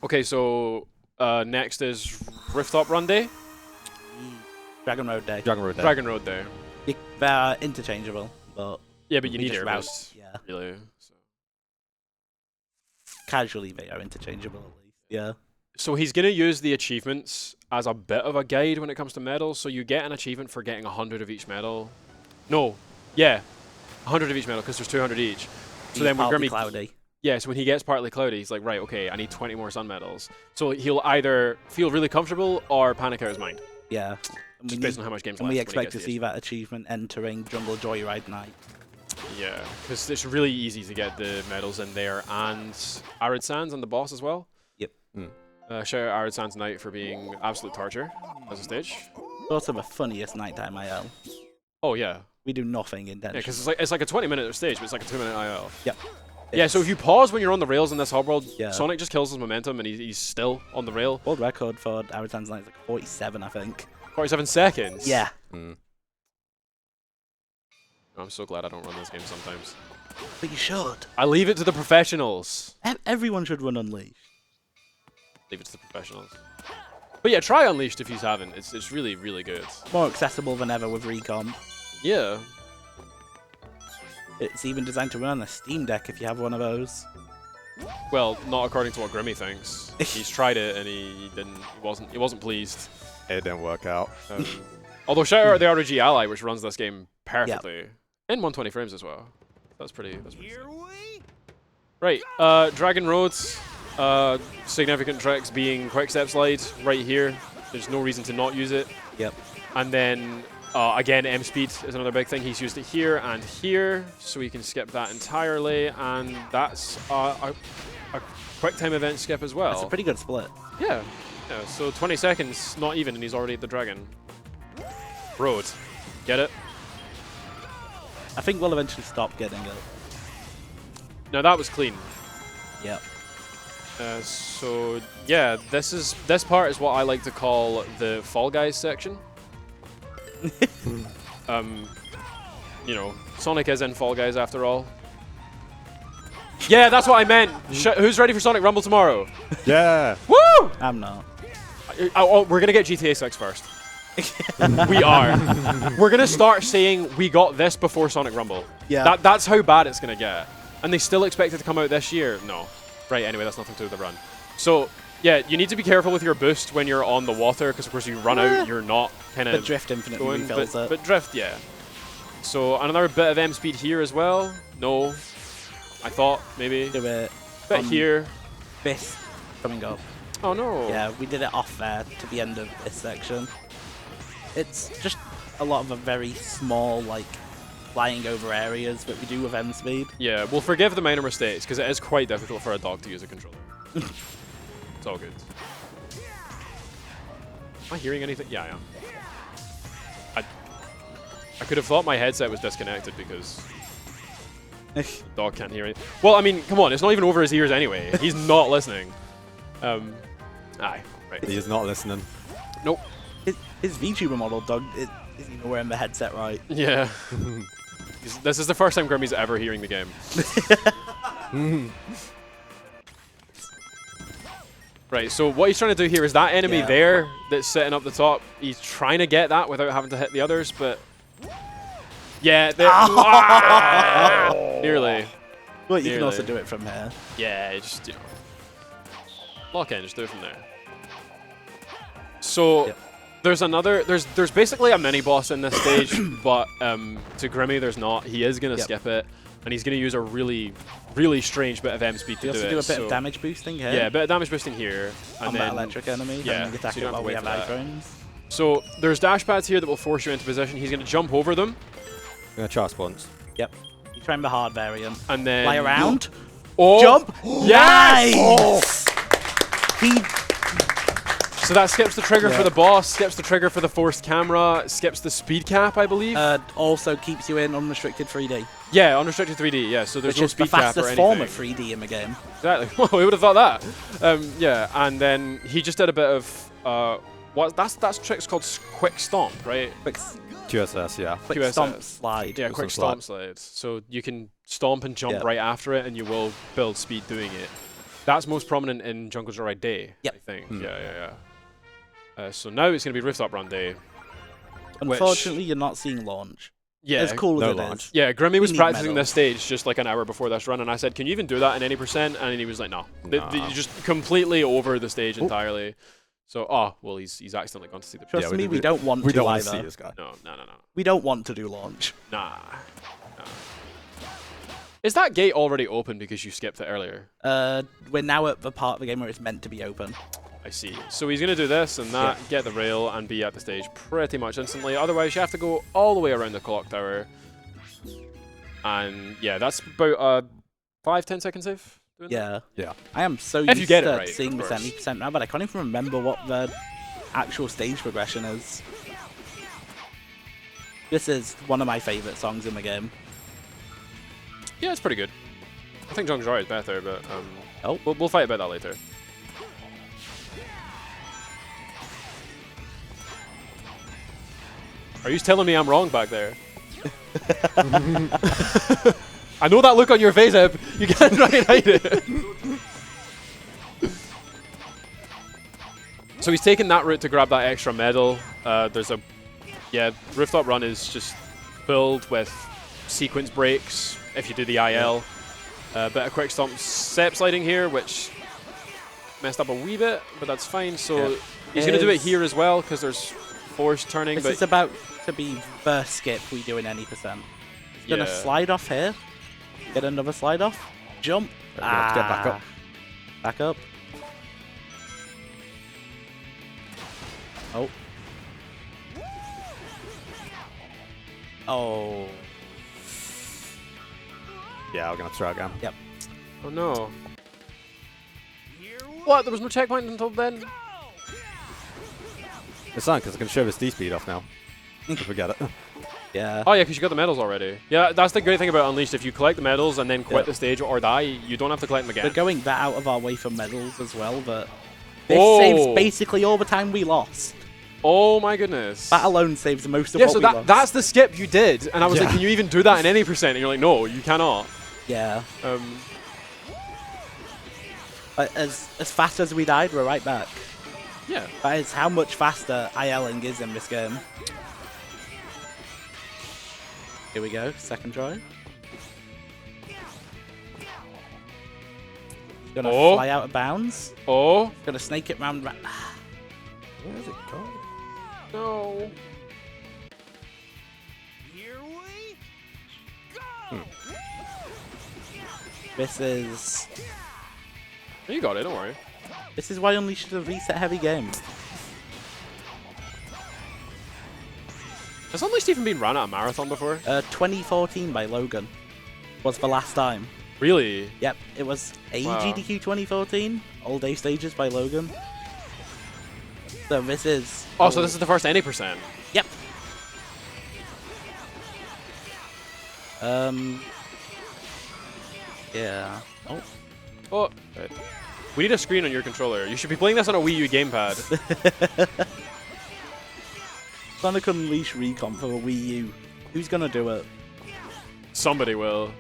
Okay, so next is Rooftop Run Day. Dragon Road Day. Dragon Road there. Dragon Road Day. They're interchangeable, but Yeah, but you need just air route- boost, Yeah. really. So. Casually, they are interchangeable at least. Yeah. So he's going to use the achievements as a bit of a guide when it comes to medals. So you get an achievement for getting 100 of each medal. No, yeah, 100 of each medal because there's 200 each. So then when Grimmy, Cloudy. Yeah, so when he gets partly cloudy, he's like, right, okay, I need 20 more sun medals. So he'll either feel really comfortable or panic out his mind. Yeah. And Just based on how much game's left. and we when he expect gets to the see that achievement entering Jungle Joyride Night. Yeah, because it's really easy to get the medals in there, and Arid Sands and the boss as well. Yep. Shout out Arid Sands Night for being absolute torture as a stage. Also the funniest nighttime IL. Oh yeah, We do nothing yeah, intentional. because it's like a 20-minute stage, but it's like a 2-minute IL. Yep. Yeah, so if you pause when you're on the rails in this hub world, Yeah. Sonic just kills his momentum and he's still on the rail. World record for Arid Sands Night is like 47, I think. 47 seconds. Yeah. I'm so glad I don't run this game sometimes. But you should. I leave it to the professionals. Everyone should run Unleashed. Leave it to the professionals. But yeah, try Unleashed if you haven't. It's really, really good. More accessible than ever with Recomp. Yeah. It's even designed to run on a Steam Deck if you have one of those. Well, not according to what Grimmy thinks. He's tried it and he didn't. He wasn't pleased. It didn't work out. Although shout out the ROG Ally, which runs this game perfectly in 120 frames as well. That's pretty. Sick. Right, Dragon Roads. Significant tricks being quick step slide right here. There's no reason to not use it. Yep. And then again, M speed is another big thing. He's used it here and here, so we can skip that entirely. And that's a quick time event skip as well. That's a pretty good split. Yeah. Yeah. So 20 seconds, not even, and he's already at the dragon. Road. Get it? I think we'll eventually stop getting it. No, that was clean. Yep. So yeah, this part is what I like to call the Fall Guys section. You know, Sonic is in Fall Guys after all. Yeah, that's what I meant. Who's ready for Sonic Rumble tomorrow? Yeah. Woo! I'm not. We're gonna get GTA 6 first. We are. We're gonna start saying we got this before Sonic Rumble. Yeah. That's how bad it's gonna get. And they still expect it to come out this year. No. Right, anyway, that's nothing to do with the run. So, yeah, you need to be careful with your boost when you're on the water, because of course you run out, you're not kind But of Drift infinitely going, refills it. but Drift, yeah. So, another bit of M speed here as well. No. I thought, maybe. Do it. Bit here. This coming up. Oh, no. Yeah, we did it off there to the end of this section. It's just a lot of a very small, like, flying over areas that we do with M speed. Yeah, we'll forgive the minor mistakes, because it is quite difficult for a dog to use a controller. It's all good. Am I hearing anything? Yeah, I am. I could have thought my headset was disconnected because the dog can't hear anything. Well, I mean, come on, it's not even over his ears anyway. He's not listening. Aye, right. He is not listening. Nope. His VTuber model dog isn't even wearing the headset right. Yeah. This is the first time Grimmy's ever hearing the game. Right, so what he's trying to do here is that enemy there that's sitting up the top, he's trying to get that without having to hit the others, but... Yeah, nearly. But you can also Nearly. do it from here. Yeah, just, you know. Lock in, just do it from there. So... Yep. There's basically a mini boss in this stage, but to Grimmy there's not. He is gonna skip it, and he's gonna use a really, really strange bit of M speed to We do also it. do a bit of damage boosting here. Yeah, a bit of damage boosting here, and on then that electric enemy. yeah, and we attack so you it don't have while to we wait have for that. icons. So there's dash pads here that will force you into position. He's gonna jump over them, Gonna charge once. Yep. You try the hard variant. and then Fly around. Oh, Jump. yes! Nice! He So that skips the trigger for the boss, skips the trigger for the forced camera, skips the speed cap, I believe. also keeps you in unrestricted 3D. Yeah, unrestricted 3D. Yeah, so there's Which no is the speed cap or fastest anything. form of 3D in the game. Exactly. Well, we would have thought that. Yeah, and then he just did a bit of that's tricks called quick stomp, right? Quick QSS, yeah. QSS. stomp slide. Yeah, Or quick some stomp slide. So you can stomp and jump right after it, and you will build speed doing it. That's most prominent in Jungle Joyride Day, I think. Yeah. So now it's going to be Rooftop Run Day. Unfortunately, you're not seeing launch. Yeah, As cool no as it launch. is. Yeah, Grimmy was need practicing medals. this stage just like an hour before this run, and I said, "Can you even do that in any percent?" And he was like, "No." They just completely over the stage entirely. So, well, he's accidentally gone to see the. Trust me, we don't want We to don't want to either. see this guy. No. We don't want to do launch. Nah. Is that gate already open because you skipped it earlier? We're now at the part of the game where it's meant to be open. I see. So he's going to do this and that, get the rail, and be at the stage pretty much instantly. Otherwise, you have to go all the way around the clock tower. And yeah, that's about 5-10 second save. Doing that? Yeah. I am so If you used get it to right, seeing of this course. 70% now, but I can't even remember what the actual stage progression is. This is one of my favorite songs in the game. Yeah, it's pretty good. I think Zhong's right is better, but we'll fight about that later. Are you telling me I'm wrong back there? I know that look on your face, Eb. You can't try and hide it. So he's taken that route to grab that extra medal. There's a... Yeah, Rooftop Run is just filled with sequence breaks if you do the IL. Bit of quick stomp step sliding here, which messed up a wee bit, but that's fine. So he's going to do it here as well because there's force turning. This but is about to be the skip we do in any percent. He's going to slide off here. Get another slide off. Jump. Get back up. Back up. Oh. Oh. Yeah, we're going to try again. Yep. Oh no. What? There was no checkpoint until then? It's fine, because I can show this D-speed off now. If we get it. Yeah. Oh yeah, because you got the medals already. Yeah, that's the great thing about Unleashed. If you collect the medals and then quit the stage or die, you don't have to collect them We're again. going that out of our way for medals as well, but this saves basically all the time we lost. Oh my goodness. That alone saves most of what we lost. That's the skip you did. And I was like, can you even do that in any percent? And you're like, no, you cannot. Yeah. But as fast as we died, we're right back. Yeah. That is how much faster ILing is in this game. Here we go, second try. Gonna fly out of bounds. Oh. Gonna snake it round. Where is it going? No. Here we go. This is You got it, don't worry. this is why Unleashed is a reset heavy game. Has Unleashed even been run at a marathon before? 2014 by Logan was the last time. Really? Yep, it was GDQ 2014. All day stages by Logan. So this is. Oh, so this is the first any percent. Yep. Yeah. Oh. Oh. Right. We need a screen on your controller. You should be playing this on a Wii U gamepad. Sonic Unleashed Recomp for a Wii U. Who's gonna do it? Somebody will.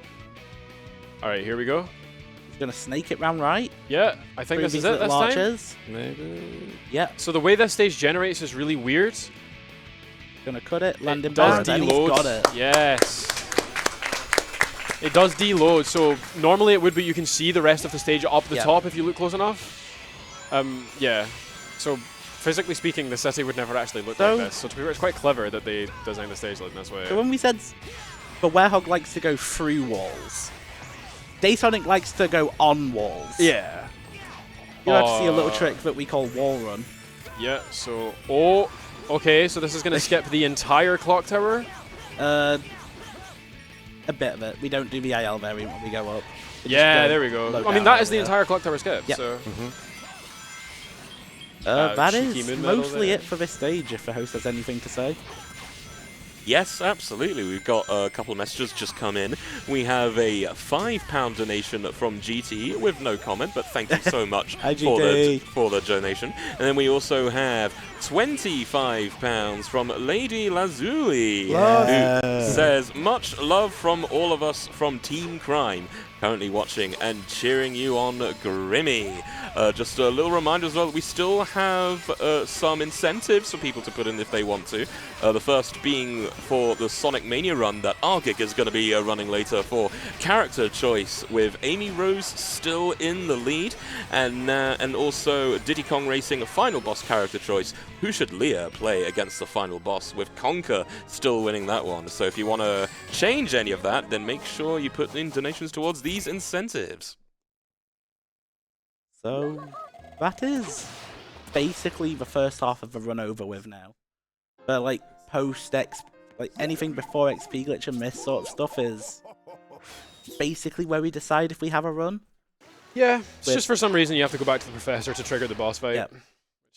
Alright, here we go. He's gonna snake it round right. Yeah, I think this is it this time. Maybe. Yeah. So the way this stage generates is really weird. Gonna cut it, land in It does bounds, and he's deload. got it. Yes. It does deload, so normally it would be you can see the rest of the stage up the top if you look close enough. Yeah. So physically speaking, the city would never actually look like this. So to be fair, it's quite clever that they designed the stage like this way. So when we said the Werehog likes to go through walls, Daysonic likes to go on walls. Yeah. You'll have to see a little trick that we call wall run. Yeah, so... Oh, okay, so this is going to skip the entire clock tower? A bit of it. We don't do the IL variant when we go up. Yeah, there we go. I mean, that is the entire clock tower skip, Yep. so... That cheeky is moon medal mostly there. it for this stage, if the host has anything to say. Yes, absolutely. We've got a couple of messages just come in. We have a £5 donation from GT with no comment, but thank you so much Hi, for GT. the donation. And then we also have £25 from Lady Lazuli, who says, much love from all of us from Team Crime, currently watching and cheering you on, Grimmy. Just a little reminder as well that we still have some incentives for people to put in if they want to. The first being for the Sonic Mania run that Argic is going to be running later for character choice, with Amy Rose still in the lead, and also Diddy Kong Racing final boss character choice. Who should Leah play against the final boss, with Conker still winning that one? So if you want to change any of that, then make sure you put in donations towards these incentives. So that is basically the first half of the run over with now. But like post-X, like anything before XP glitch and this sort of stuff is basically where we decide if we have a run. Yeah, it's just for some reason you have to go back to the professor to trigger the boss fight. Yep.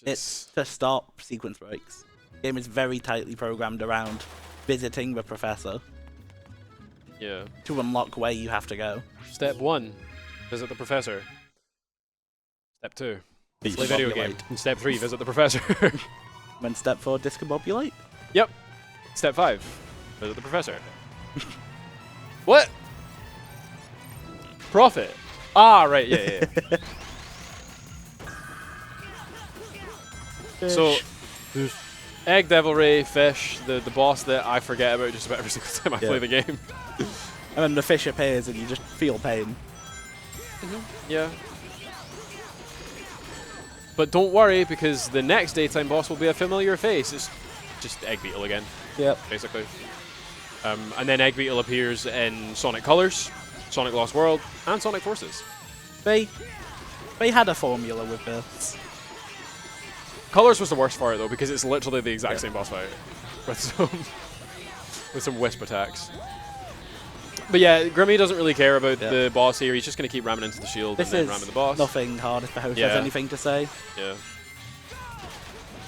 It's to stop sequence breaks. The game is very tightly programmed around visiting the professor. Yeah. To unlock where you have to go. Step 1, visit the professor. Step 2, play video game. Step 3, visit the professor. Then step 4, discombobulate. Yep. Step 5, visit the professor. What? Profit. Ah, right, yeah. So, Egg Devilry, Fish, the boss that I forget about just about every single time I play the game. And then the fish appears and you just feel pain. Yeah. But don't worry, because the next daytime boss will be a familiar face. It's just Egg Beetle again. Yep. Basically. And then Egg Beetle appears in Sonic Colors, Sonic Lost World, and Sonic Forces. They had a formula with this. Colors was the worst part though, because it's literally the exact same boss fight with some wisp attacks. But yeah, Grimmy doesn't really care about the boss here. He's just going to keep ramming into the shield and then ramming the boss. Nothing hard if the host has anything to say. Yeah.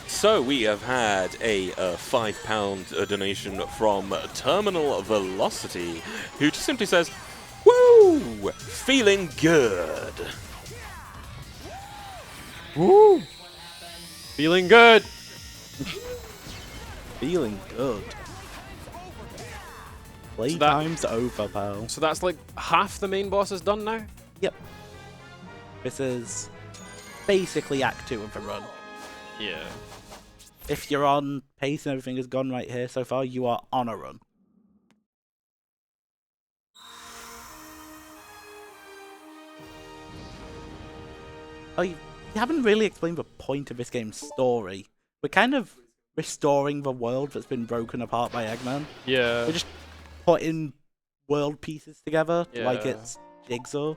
So we have had a £5 donation from Terminal Velocity, who just simply says, "Woo! Feeling good." Woo! Feeling good. Feeling good. Playtime's over, pal. So that's like half the main boss is done now? Yep. This is basically Act 2 of the run. Yeah. If you're on pace and everything has gone right here so far, you are on a run. Oh, you haven't really explained the point of this game's story. We're kind of restoring the world that's been broken apart by Eggman. Yeah. We're just putting world pieces together like it's Jigsaw.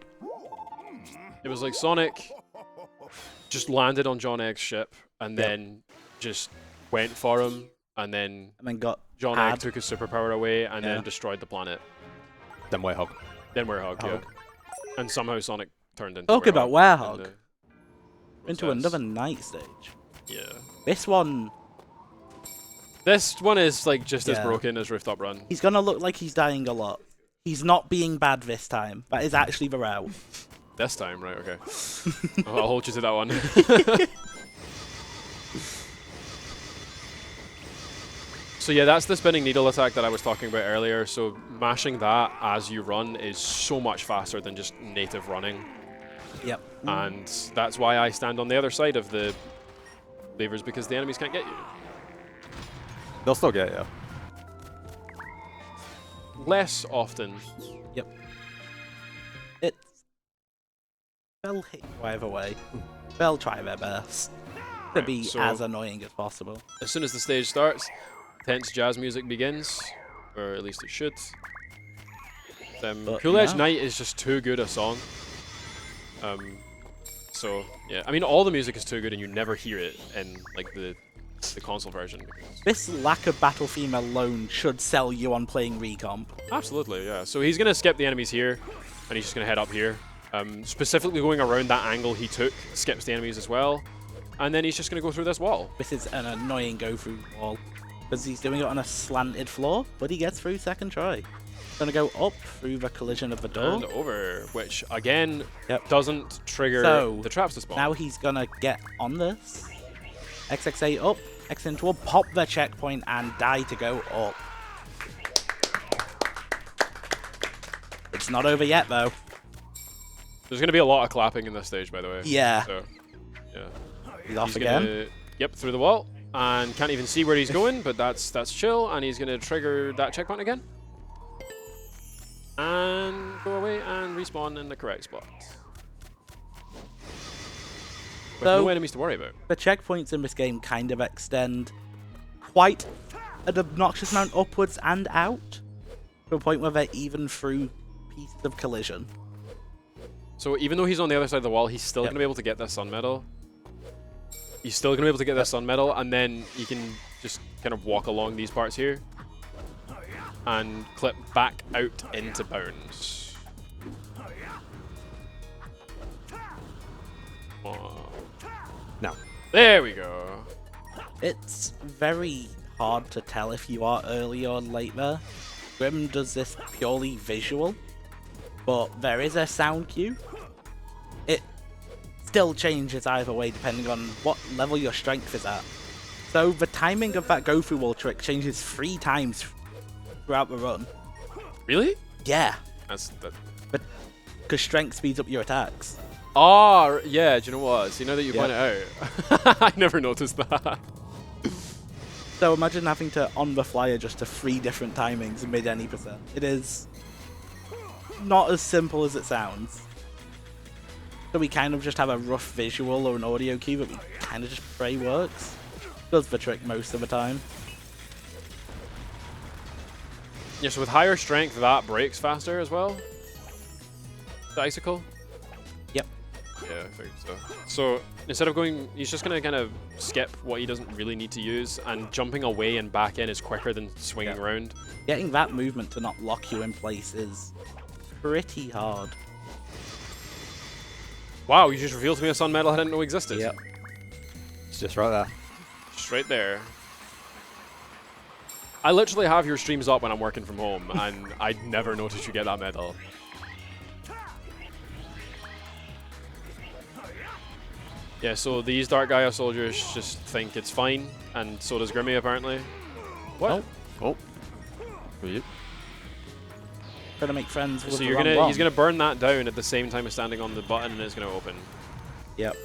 It was like Sonic just landed on John Egg's ship and then just went for him, and then got John Egg took his superpower away and then destroyed the planet. Then Werehog. Then Werehog, yeah. And somehow Sonic turned into Talk about Werehog. Into process. another night stage. Yeah. This one is like just as broken as Rooftop Run. He's gonna look like he's dying a lot. He's not being bad this time. That is actually the route. This time, right, okay. I'll hold you to that one. So yeah, that's the spinning needle attack that I was talking about earlier. So mashing that as you run is so much faster than just native running. Yep. And that's why I stand on the other side of the levers, because the enemies can't get you. They'll still get you. Less often. Yep. They'll hit you either way. They'll try their best to be as annoying as possible. As soon as the stage starts, tense jazz music begins, or at least it should. Cool Edge Night is just too good a song. So yeah, I mean all the music is too good, and you never hear it in like the console version. This lack of battle theme alone should sell you on playing Recomp. Absolutely, yeah. So he's gonna skip the enemies here, and he's just gonna head up here. Specifically going around that angle he took skips the enemies as well, and then he's just gonna go through this wall. This is an annoying go-through wall because he's doing it on a slanted floor, but he gets through second try. Gonna go up through the collision of the door. And over, which again doesn't trigger the traps to spawn. Now he's gonna get on this. XXA up, X into a pop the checkpoint and die to go up. It's not over yet though. There's gonna be a lot of clapping in this stage, by the way. Yeah. So, yeah. He's off again. Yep, through the wall. And can't even see where he's going, but that's chill. And he's going to trigger that checkpoint again. And go away and respawn in the correct spot. With no enemies to worry about. The checkpoints in this game kind of extend quite an obnoxious amount upwards and out, to a point where they're even through pieces of collision. So even though he's on the other side of the wall, he's still going to be able to get this sun medal. He's still going to be able to get this sun medal, and then he can just kind of walk along these parts here and clip back out into bounds. No. There we go. It's very hard to tell if you are early or late there. Grim does this purely visual, but there is a sound cue. It still changes either way depending on what level your strength is at. So the timing of that go through wall trick changes 3 times throughout the run. Really? Yeah, That's that. because strength speeds up your attacks. Oh, yeah. Do you know what? See, now that you point it out, I never noticed that. So imagine having to on the fly adjust to 3 different timings mid any percent. It is not as simple as it sounds. So we kind of just have a rough visual or an audio cue that we kind of just pray works. Does the trick most of the time. Yeah, so with higher strength, that breaks faster as well. The icicle? Yep. Yeah, I think so. So instead of going, he's just going to kind of skip what he doesn't really need to use, and jumping away and back in is quicker than swinging around. Getting that movement to not lock you in place is pretty hard. Wow, you just revealed to me a sun medal I didn't know existed. Yep. It's just right there. Just right there. I literally have your streams up when I'm working from home, and I never noticed you get that medal. Yeah, so these Dark Gaia soldiers just think it's fine, and so does Grimmy apparently. What? Oh. For you. Trying to make friends with So the you're wrong gonna one. he's gonna burn that down at the same time as standing on the button, and it's gonna open. Yep.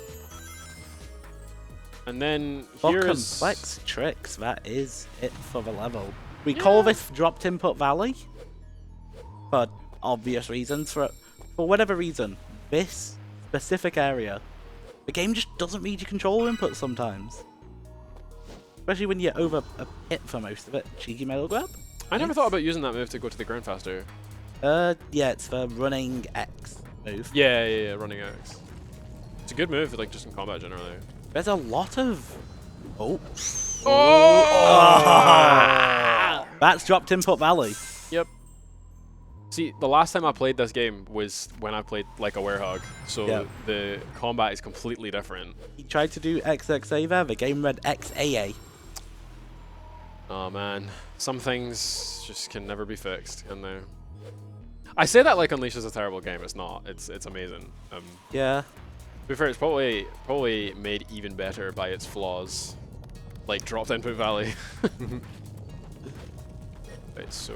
And then For here complex tricks, that is it for the level. We call this dropped input valley for obvious reasons. For whatever reason, this specific area, the game just doesn't read your controller input sometimes. Especially when you're over a pit for most of it. Cheeky metal grab. I never thought about using that move to go to the ground faster. Yeah, it's the running X move. Yeah, running X. It's a good move, like just in combat generally. There's a lot of... Oh. That's dropped input valley. Yep. See, the last time I played this game was when I played like a werehog, so the combat is completely different. He tried to do XXA there, the game read XAA. Oh man, some things just can never be fixed, can they? I say that like Unleash is a terrible game. It's not. It's amazing. Yeah. To be fair, it's probably made even better by its flaws, like dropped input valley. Right, so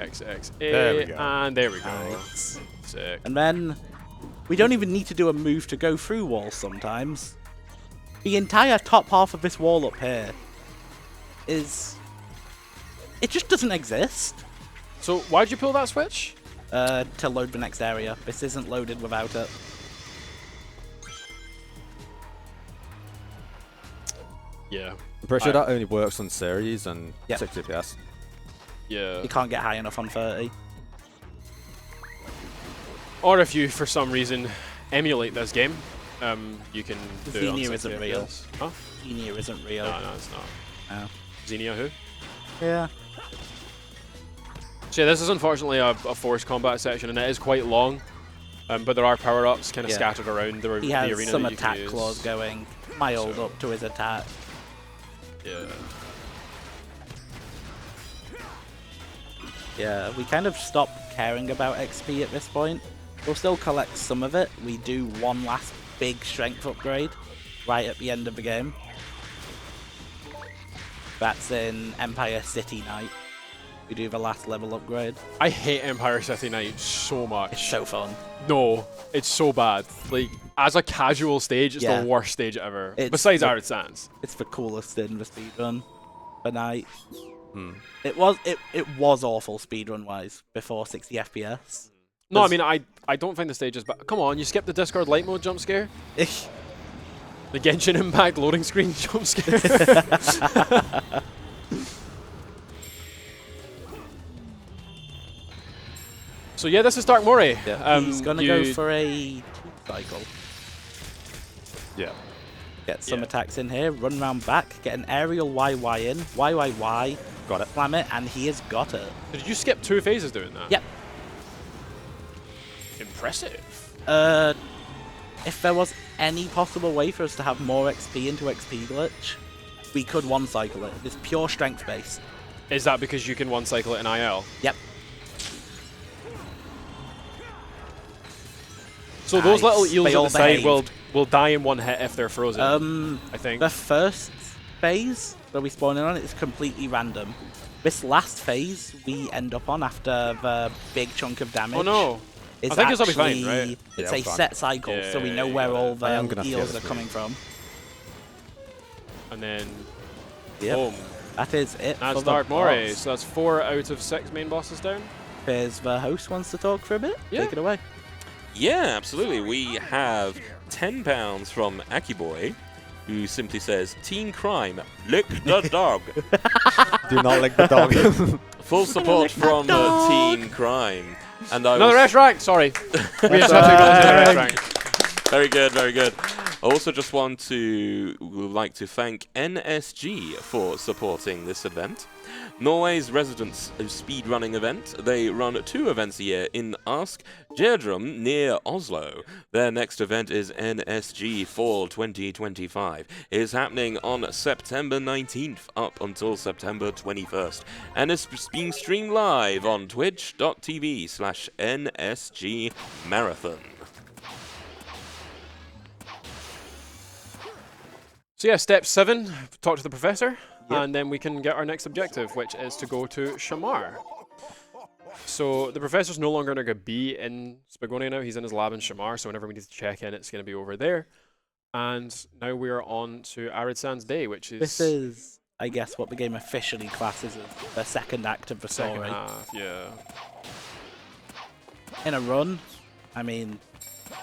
XXA, There we go. and there we go. Nice. Sick. And then we don't even need to do a move to go through walls sometimes. The entire top half of this wall up here is... It just doesn't exist. So why'd you pull that switch? To load the next area. This isn't loaded without it. Yeah. I'm pretty sure that only works on series and Yep. 60 FPS. Yeah. You can't get high enough on 30. Or if you, for some reason, emulate this game, you can do it on Xenia 60 isn't real. FPS. Huh? Xenia isn't real. No, it's not. No. Xenia who? Yeah. So yeah, this is unfortunately a forced combat section, and it is quite long. But there are power-ups kind of Yeah. scattered around the He the has arena some that you can attack use. claws going mild So- up to his attack. Yeah. Yeah, we kind of stopped caring about XP at this point. We'll still collect some of it. We do one last big strength upgrade right at the end of the game. That's in Empire City Night. We do the last level upgrade. I hate Empire City Night so much. It's so fun. No, it's so bad. Like, as a casual stage, it's the worst stage ever. Besides Arid Sands. It's the coolest in the speedrun for night. It was awful speedrun wise before 60 FPS. No, I mean I don't find the stages bad. Come on, you skipped the Discord light mode jump scare? The Genshin Impact loading screen jump scare? So yeah, this is Dark Moray. Yeah. He's gonna go for a cycle. Yeah. Get some attacks in here, run round back, get an aerial YY in, YYY, Got it. slam it, and he has got it. Did you skip 2 phases doing that? Yep. Impressive. If there was any possible way for us to have more XP into XP glitch, we could one cycle it. It's pure strength based. Is that because you can one cycle it in IL? Yep. So those little Nice. eels They at all the side behaved. will die in one hit if they're frozen. I think. The first phase that we spawn in on is completely random. This last phase we end up on after the big chunk of damage. Oh no. Is I think this will be actually- fine, right? It's Yeah, a fine. set cycle, so we know where all I am the gonna eels feel are this coming from. And then Yep. boom. That is it. That's for the Dark Moray. boss. So that's 4 out of 6 main bosses down. There's the host wants to talk for a bit. Yeah. Take it away. Yeah, absolutely. We have £10 from Akiboy, who simply says, Teen Crime, lick the dog. Do not lick the dog. Full support from Teen Crime. And I Another was S rank. Sorry. We just have to go to another S rank. very good, very good. I also just would like to thank NSG for supporting this event. Norway's residents speedrunning event. They run 2 events a year in Ask Gjerdrum near Oslo. Their next event is NSG Fall 2025. It is happening on September 19th up until September 21st. And it's being streamed live on twitch.tv/NSG Marathon. So yeah, step 7, talk to the professor, and then we can get our next objective, which is to go to Shamar. So the professor's no longer going to be in Spagonia now, he's in his lab in Shamar, so whenever we need to check in, it's going to be over there. And now we are on to Arid Sands Day, which is... This is, I guess, what the game officially classes as the second act of the second story. half, yeah. In a run, I mean,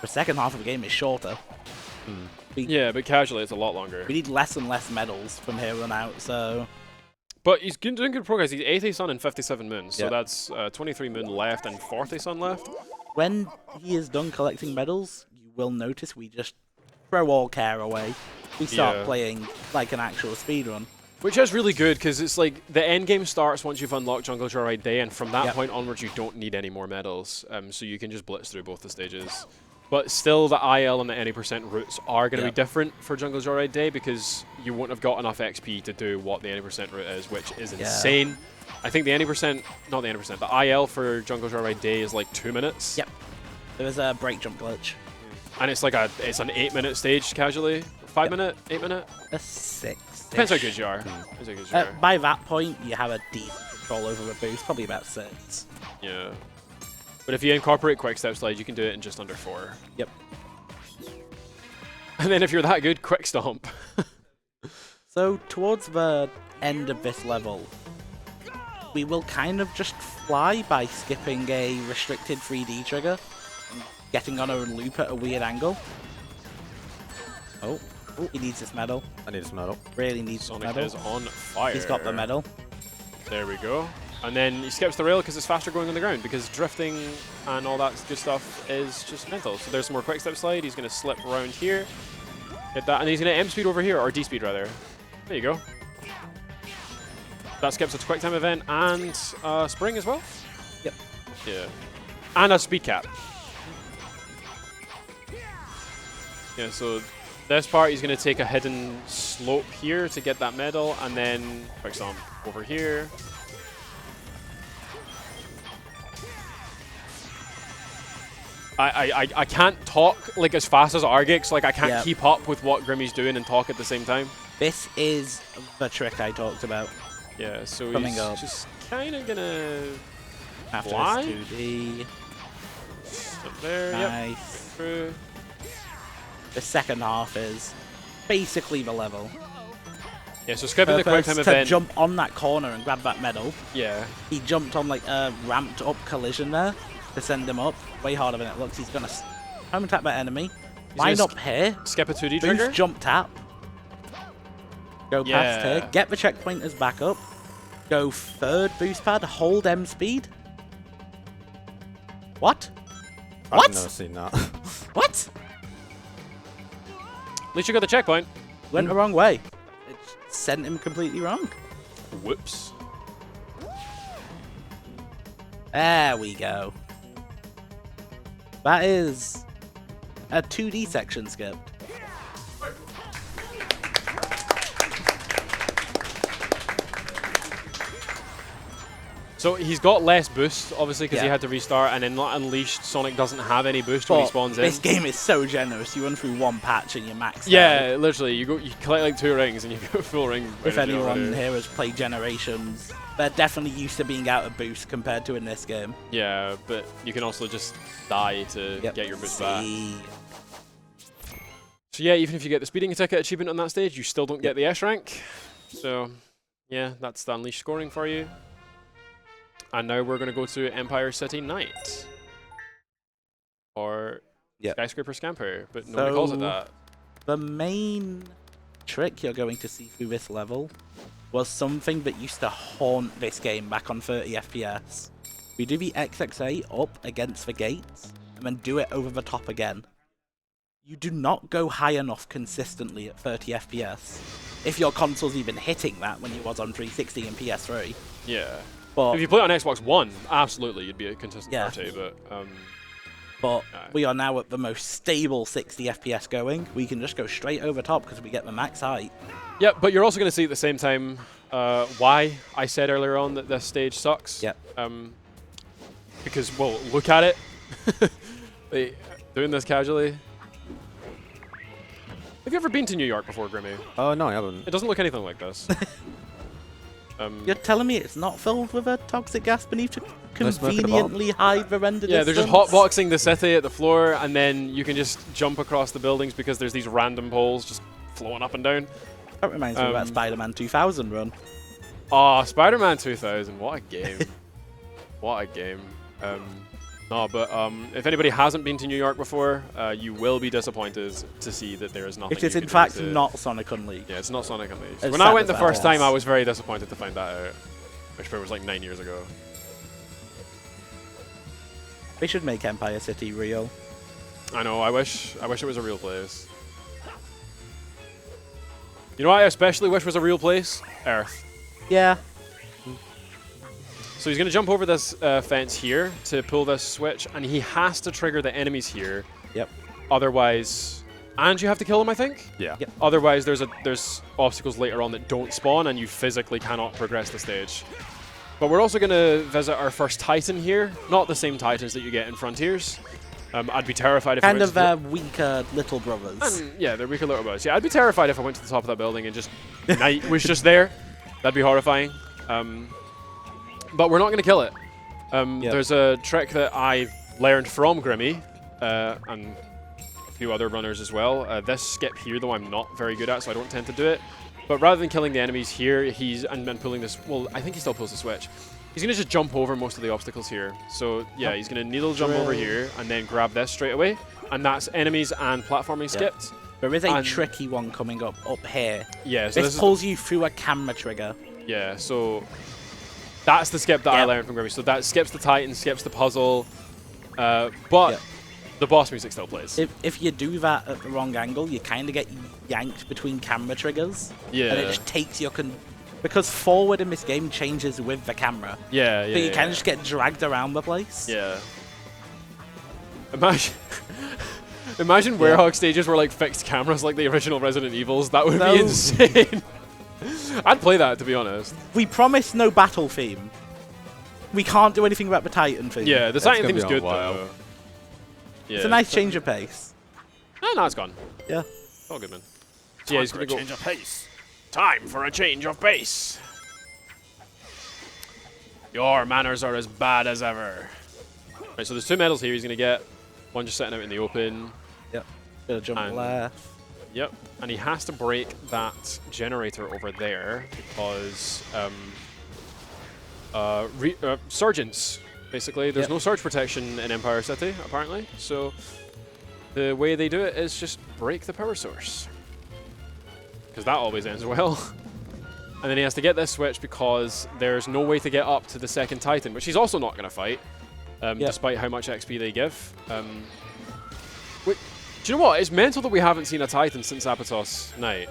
the second half of the game is shorter. Yeah, but casually it's a lot longer. We need less and less medals from here on out, so... But he's doing good progress. He's 80 sun and 57 moons, so Yeah. that's 23 moon left and 40 sun left. When he is done collecting medals, you will notice we just throw all care away. We start playing like an actual speedrun. Which is really good, because it's like the end game starts once you've unlocked Jungle Joyride Day, and from that point onwards you don't need any more medals, so you can just blitz through both the stages. But still, the IL and the 80% routes are going to be different for Jungle Joyride Day, because you won't have got enough XP to do what the 80% route is, which is insane. I think the 80%, not the 80%, the IL for Jungle Joyride Day is like 2 minutes. Yep. There was a break jump glitch. And it's like it's an 8-minute stage casually. 5-minute, 8-minute? A 6. Depends how good you are. Depends how good you are. By that point, you have a decent control over the boost, probably about 6. Yeah. But if you incorporate quick step slide, you can do it in just under 4. Yep. And then if you're that good, quick stomp. So towards the end of this level, we will kind of just fly by skipping a restricted 3D trigger and getting on a loop at a weird angle. Oh, he needs this medal. I need this medal. Really needs this Sonic medal. is on fire. He's got the medal. There we go. And then he skips the rail because it's faster going on the ground, because drifting and all that good stuff is just mental. So there's some more quick step slide. He's going to slip around here. Get that. And he's going to M speed over here, or D speed rather. There you go. That skips a quick time event and spring as well. Yep. Yeah. And a speed cap. Yeah, so this part he's going to take a hidden slope here to get that medal, and then quick stomp over here. I can't talk like as fast as Argix, like I can't keep up with what Grimmy's doing and talk at the same time. This is the trick I talked about. Yeah, so Coming he's up. just kind of gonna After fly. 2D. Up there. Yep. Nice. True. The second half is basically the level. Yeah. So skipping the quick time to event. jump on that corner and grab that medal. Yeah. He jumped on like a ramped up collision there to send him up. Way harder than it looks. He's gonna home attack that enemy. Line gonna up here. Skip a 2D Boost trigger. jump tap. Go past here. Get the checkpointers back up. Go third boost pad. Hold M speed. What? What? I've never seen that. What? At least you got the checkpoint. Went the wrong way. It sent him completely wrong. Whoops. There we go. That is a 2D section skipped. So he's got less boost, obviously, because he Yeah. had to restart, and then not unleashed. Sonic doesn't have any boost when he But spawns in. this game is so generous. You run through one patch and you're maxed out. Yeah, literally, you collect like 2 rings and you go full ring. If energy anyone already. here has played Generations, they're definitely used to being out of boost compared to in this game. Yeah, but you can also just die to get your boost back. So yeah, even if you get the speeding ticket achievement on that stage, you still don't get the S rank. So yeah, that's the unleashed scoring for you. And now we're going to go to Empire City Night. Or Skyscraper Scamper, but nobody calls it that. The main trick you're going to see through this level was something that used to haunt this game back on 30 FPS. We do the XXA up against the gates, and then do it over the top again. You do not go high enough consistently at 30 FPS. If your console's even hitting that when you was on 360 and PS3. Yeah. But If you play it on Xbox One, absolutely, you'd be a consistent party, but we are now at the most stable 60 FPS going. We can just go straight over top because we get the max height. yeah, but you're also going to see at the same time why I said earlier on that this stage sucks. Yep. Because, well, look at it. Doing this casually. Have you ever been to New York before, Grimmy? Oh, no, I haven't. It doesn't look anything like this. You're telling me it's not filled with a toxic gas beneath to No smoke at the conveniently hide the render Yeah, they're just distance? hotboxing the city at the floor, and then you can just jump across the buildings because there's these random poles just flowing up and down. That reminds me of that Spider-Man 2000 run. Oh, Spider-Man 2000, what a game. What a game. No, but if anybody hasn't been to New York before, you will be disappointed to see that there is nothing. It is you in can fact do to- not Sonic Unleashed. Yeah, it's not Sonic Unleashed. As When I sad went as the that first time, is. I was very disappointed to find that out, which probably was like 9 years ago. They should make Empire City real. I know. I wish it was a real place. You know what I especially wish was a real place? Earth. Yeah. So he's going to jump over this fence here to pull this switch, and he has to trigger the enemies here. Yep. Otherwise, and you have to kill them, I think. Yeah. Yep. Otherwise, there's obstacles later on that don't spawn, and you physically cannot progress the stage. But we're also going to visit our first Titan here. Not the same Titans that you get in Frontiers. I'd be terrified if I Kind went of to weaker little brothers. yeah, they're weaker little brothers. Yeah, I'd be terrified if I went to the top of that building and just night was just there. That'd be horrifying. But we're not going to kill it. There's a trick that I learned from Grimmy and a few other runners as well. This skip here, though, I'm not very good at, so I don't tend to do it. But rather than killing the enemies here, and pulling this, well, I think he still pulls the switch. He's going to just jump over most of the obstacles here. So, yeah, he's going to needle jump over here and then grab this straight away. And that's enemies and platforming skipped. There is a tricky one coming up here. Yeah, so this pulls you through a camera trigger. Yeah, so that's the skip that I learned from Grimmy. So that skips the Titan, skips the puzzle, but the boss music still plays. If you do that at the wrong angle, you kind of get yanked between camera triggers. Yeah. And it just takes your... because forward in this game changes with the camera. Yeah, yeah. So you kind of just get dragged around the place. Yeah. Imagine Werehog stages were like fixed cameras like the original Resident Evils. That would be insane. I'd play that, to be honest. We promised no battle theme. We can't do anything about the Titan theme. Yeah, the Titan theme's good, though. Yeah, it's a nice change of pace. Oh, no, it's gone. Yeah. All good, man. So, yeah, he's going to go... change of pace. Time for a change of pace. Your manners are as bad as ever. Right, so there's 2 medals here he's going to get. One just sitting out in the open. Yep. Bit of jump And- left. Yep. And he has to break that generator over there because Surgeons, basically. There's no surge protection in Empire City, apparently. So the way they do it is just break the power source. Because that always ends well. And then he has to get this switch because there's no way to get up to the second Titan, which he's also not going to fight, despite how much XP they give. Do you know what? It's mental that we haven't seen a Titan since Apatos Night.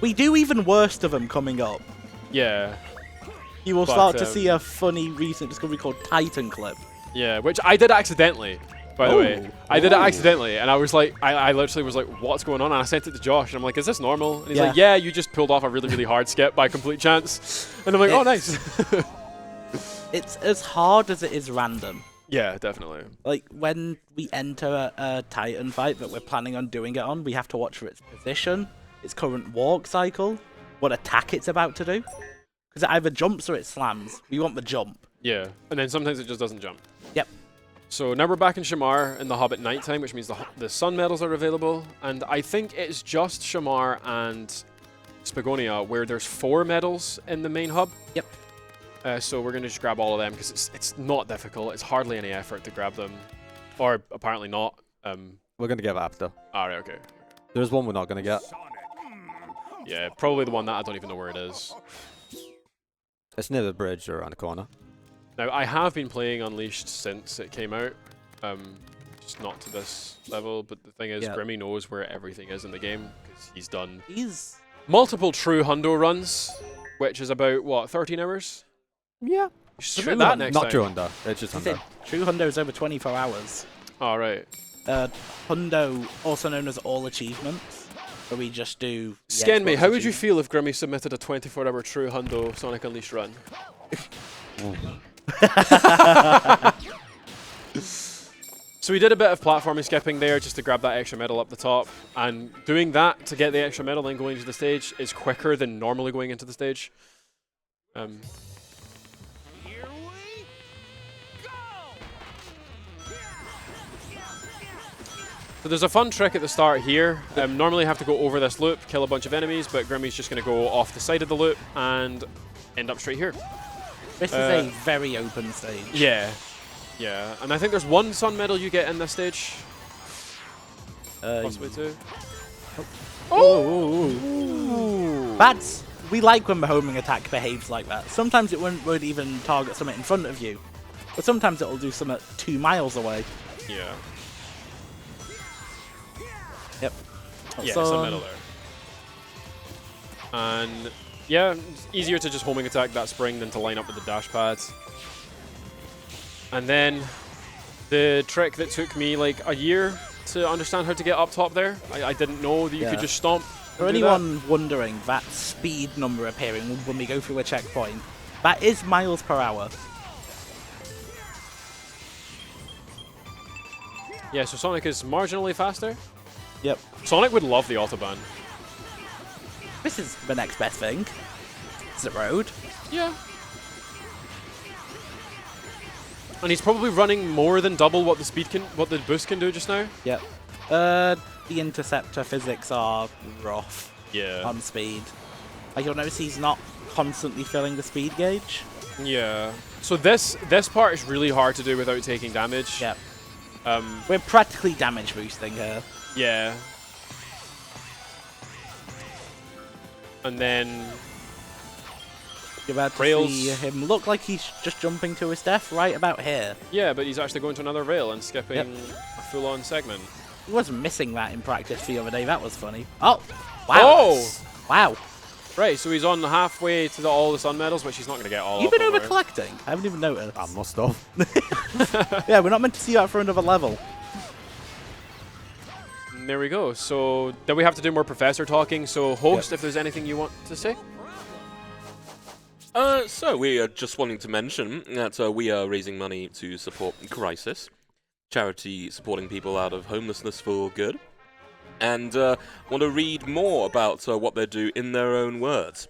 We do even worse of them coming up. Yeah. You will start to see a funny recent discovery called Titan Clip. Yeah, which I did accidentally, by the way. I did it accidentally, and I was like, I literally was like, what's going on? And I sent it to Josh, and I'm like, is this normal? And he's like, yeah, you just pulled off a really, really hard skip by complete chance. And I'm like, oh, nice. It's as hard as it is random. Yeah, definitely. Like, when we enter a Titan fight that we're planning on doing it on, we have to watch for its position, its current walk cycle, what attack it's about to do. Because it either jumps or it slams. We want the jump. Yeah, and then sometimes it just doesn't jump. Yep. So now we're back in Shamar in the hub at nighttime, which means the sun medals are available. And I think it's just Shamar and Spagonia where there's 4 medals in the main hub. Yep. So we're going to just grab all of them because it's not difficult. It's hardly any effort to grab them. Or apparently not. We're going to get after. Alright, okay. There's one we're not going to get. Yeah, probably the one that I don't even know where it is. It's near the bridge or around the corner. Now, I have been playing Unleashed since it came out. Just not to this level, but the thing is, Grimmy knows where everything is in the game because he's done multiple true hundo runs, which is about, what, 13 hours? Yeah. You should submit that next Not time. True Hundo. It's just Hundo. True Hundo is over 24 hours. All right. Hundo, also known as All Achievements, where we just do... Scan me, how would you feel if Grimmy submitted a 24-hour True Hundo Sonic Unleashed run? So we did a bit of platforming skipping there just to grab that extra medal up the top, and doing that to get the extra medal then going into the stage is quicker than normally going into the stage. Here we go! So there's a fun trick at the start here. Normally you have to go over this loop, kill a bunch of enemies, but Grimmy's just going to go off the side of the loop and end up straight here. This is a very open stage. Yeah. Yeah, and I think there's 1 sun medal you get in this stage. Possibly 2. Oh! That's... We like when the homing attack behaves like that. Sometimes it won't even target something in front of you. But sometimes it'll do something 2 miles away. Yeah. Yep. Yeah, sun medal there. And yeah, it's easier to just homing attack that spring than to line up with the dash pads. And then the trick that took me like a year to understand how to get up top there. I didn't know that you could just stomp. For anyone wondering, that speed number appearing when we go through a checkpoint, that is miles per hour. Yeah, so Sonic is marginally faster. Yep. Sonic would love the Autobahn. This is the next best thing. It's the road. Yeah. And he's probably running more than double what the boost can do just now. Yep. The interceptor physics are rough. Yeah. On speed. Like you'll notice he's not constantly filling the speed gauge. Yeah. So this part is really hard to do without taking damage. Yep. We're practically damage boosting here. Yeah. And then you're about to see him look like he's just jumping to his death right about here. Yeah, but he's actually going to another rail and skipping a full-on segment. He was missing that in practice the other day. That was funny. Oh! Wow! Oh! Wow! Right, so he's on halfway to all the sun medals, which he's not going to get all You've been over-collecting? I haven't even noticed. I must have. Yeah, we're not meant to see you out for another level. And there we go. So then we have to do more professor talking. So host, if there's anything you want to say. So we are just wanting to mention that we are raising money to support Crisis, charity supporting people out of homelessness for good, and want to read more about what they do in their own words.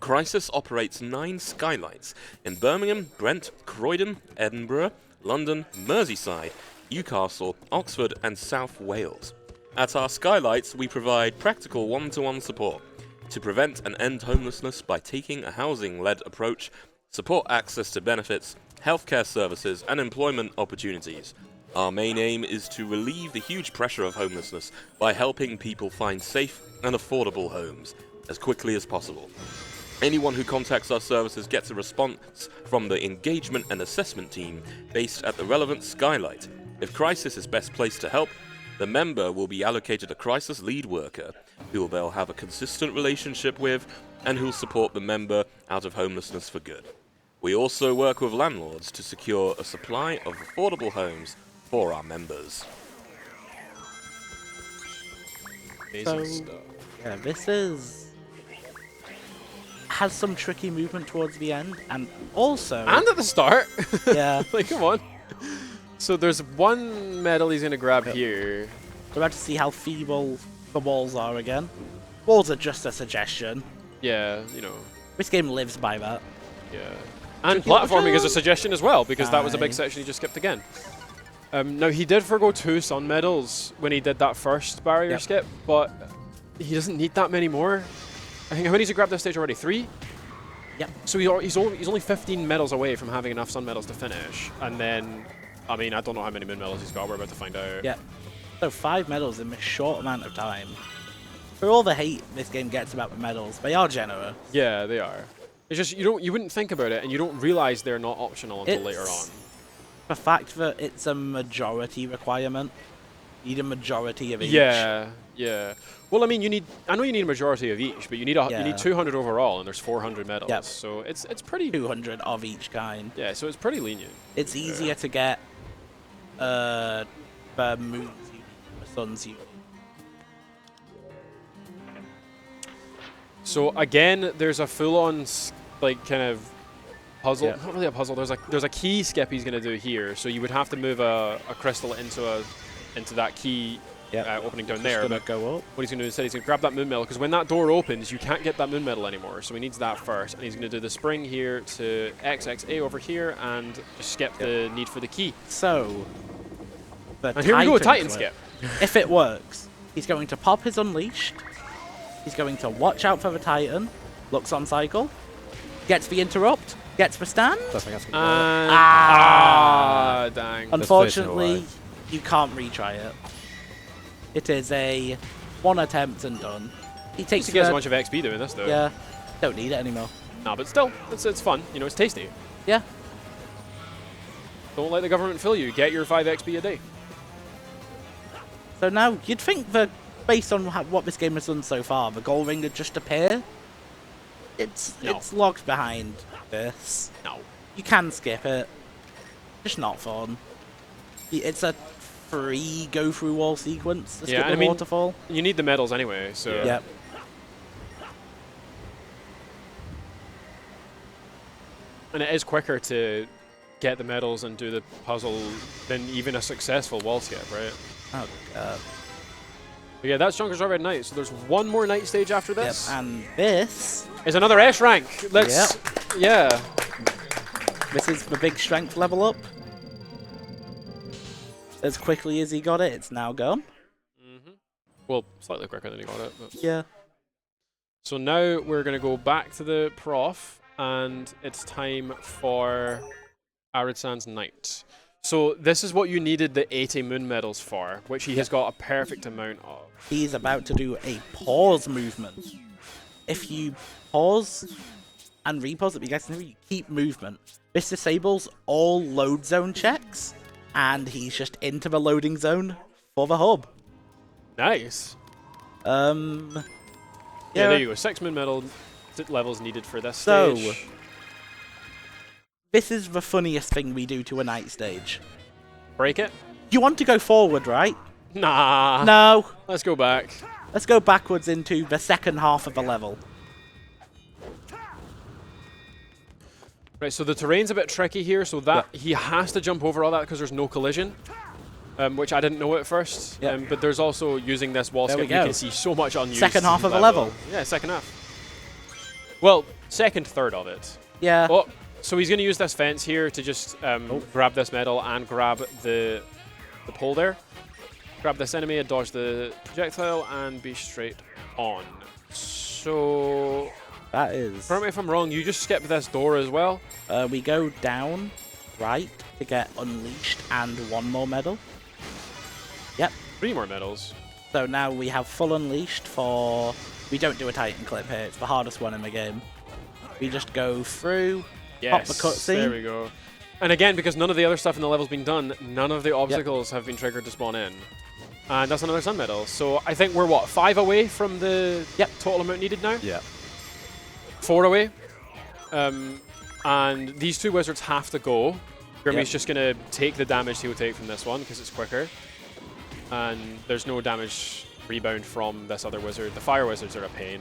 Crisis operates 9 skylights in Birmingham, Brent, Croydon, Edinburgh, London, Merseyside, Newcastle, Oxford and South Wales. At our skylights, we provide practical one-to-one support to prevent and end homelessness by taking a housing-led approach, support access to benefits, healthcare services and employment opportunities. Our main aim is to relieve the huge pressure of homelessness by helping people find safe and affordable homes as quickly as possible. Anyone who contacts our services gets a response from the engagement and assessment team based at the relevant skylight. If Crisis is best placed to help, the member will be allocated a crisis lead worker who they'll have a consistent relationship with and who'll support the member out of homelessness for good. We also work with landlords to secure a supply of affordable homes for our members. Amazing So, stuff. yeah, this has some tricky movement towards the end, and also, And at the start. yeah, Like, come on. So there's one medal he's gonna grab here. we're about to see how feeble the walls are again. Walls are just a suggestion. Yeah, you know. This game lives by that. Yeah. And Tricky little platforming is a jump. suggestion as well, because that was a big Aye. section he just skipped again. Now, he did forgo 2 sun medals when he did that first barrier Yep. skip, but he doesn't need that many more. I think, how many has he grabbed this stage already? 3? Yep. So he's only 15 medals away from having enough sun medals to finish. And then, I mean, I don't know how many moon medals he's got. We're about to find out. Yeah. So 5 medals in a short amount of time. For all the hate this game gets about the medals, they are generous. Yeah, they are. It's just you wouldn't think about it, and you don't realize they're not optional until later on. The fact that it's a majority requirement. You need a majority of each. Yeah, yeah. Well, I mean, I know you need a majority of each, but you need Yeah. you need 200 overall, and there's 400 medals. Yep. So it's pretty. 200 of each kind. Yeah, so it's pretty lenient. It's easier to get the moons you need, the suns you need. So again, there's a full-on like kind of puzzle. Yeah. Not really a puzzle. There's a key skip he's gonna do here. So you would have to move a crystal into that key opening down there. Gonna But go up. what he's gonna do is he's gonna grab that moon medal, because when that door opens, you can't get that moon medal anymore. So he needs that first, and he's gonna do the spring here to XXA over here and just skip the need for the key. So, the And here we go, Titan flip. skip. If it works, he's going to pop his Unleashed. He's going to watch out for the Titan. Looks on cycle. Gets the interrupt. Gets the stand. I think that's And gonna dang. Unfortunately, you can't retry it. It is a 1 attempt and done. He takes He gets a the- bunch of XP doing this though. Yeah, don't need it anymore. No, but still, it's fun. You know, it's tasty. Yeah, Don't let the government fill you. Get your 5 XP a day. so now you'd think that based on what this game has done so far, the gold ring would just appear. It's No. it's logged behind this. No. You can skip it. Just not fun. It's a free go through wall sequence. To Yeah, skip I the mean- waterfall. You need the medals anyway, so. Yep. And it is quicker to get the medals and do the puzzle than even a successful wall skip, right? Oh god. But yeah, that's Junker's Red Night. So there's one more night stage after Yep. this. And this Is another S rank. Let's. Yeah. is the big strength level up. As quickly as he got it, it's now gone. Well, slightly quicker than he got it. But. Yeah. So now we're going to go back to the prof, and it's time for Arid Sands Night. So this is what you needed the 80 moon medals for, which he has got a perfect amount of. He's about to do a pause movement. If you pause and repause it, you guys know you keep movement. This disables all load zone checks, and he's just into the loading zone for the hub. Nice. Yeah, Yeah, there you go. 6 moon medal levels needed for this So- stage. This is the funniest thing we do to a night stage. Break it? You want to go forward, right? Nah. No. Let's go back. Let's go backwards into the second half of the level. Right, so the terrain's a bit tricky here, so that he has to jump over all that because there's no collision, which I didn't know at first. Yep. But there's also, using this wall There we skip, you go. can see so much unused. Second half of the level. Yeah, second half. Well, second, third of it. Yeah. Oh, so he's going to use this fence here to just grab this medal and grab the pole there. Grab this enemy and dodge the projectile and be straight on. So, That is. correct me if I'm wrong, you just skip this door as well? We go down right to get Unleashed and one more medal. Yep. 3 more medals. So now we have full Unleashed for... We don't do a Titan clip here. It's the hardest one in the game. We just go through, pop the cutscene. There we go. And again, because none of the other stuff in the level's been done, none of the obstacles have been triggered to spawn in. And that's another sun medal. So I think we're, what, 5 away from the total amount needed now? Yeah. 4 away. And these 2 wizards have to go. Grimmy's just going to take the damage he will take from this one because it's quicker. And there's no damage rebound from this other wizard. The fire wizards are a pain.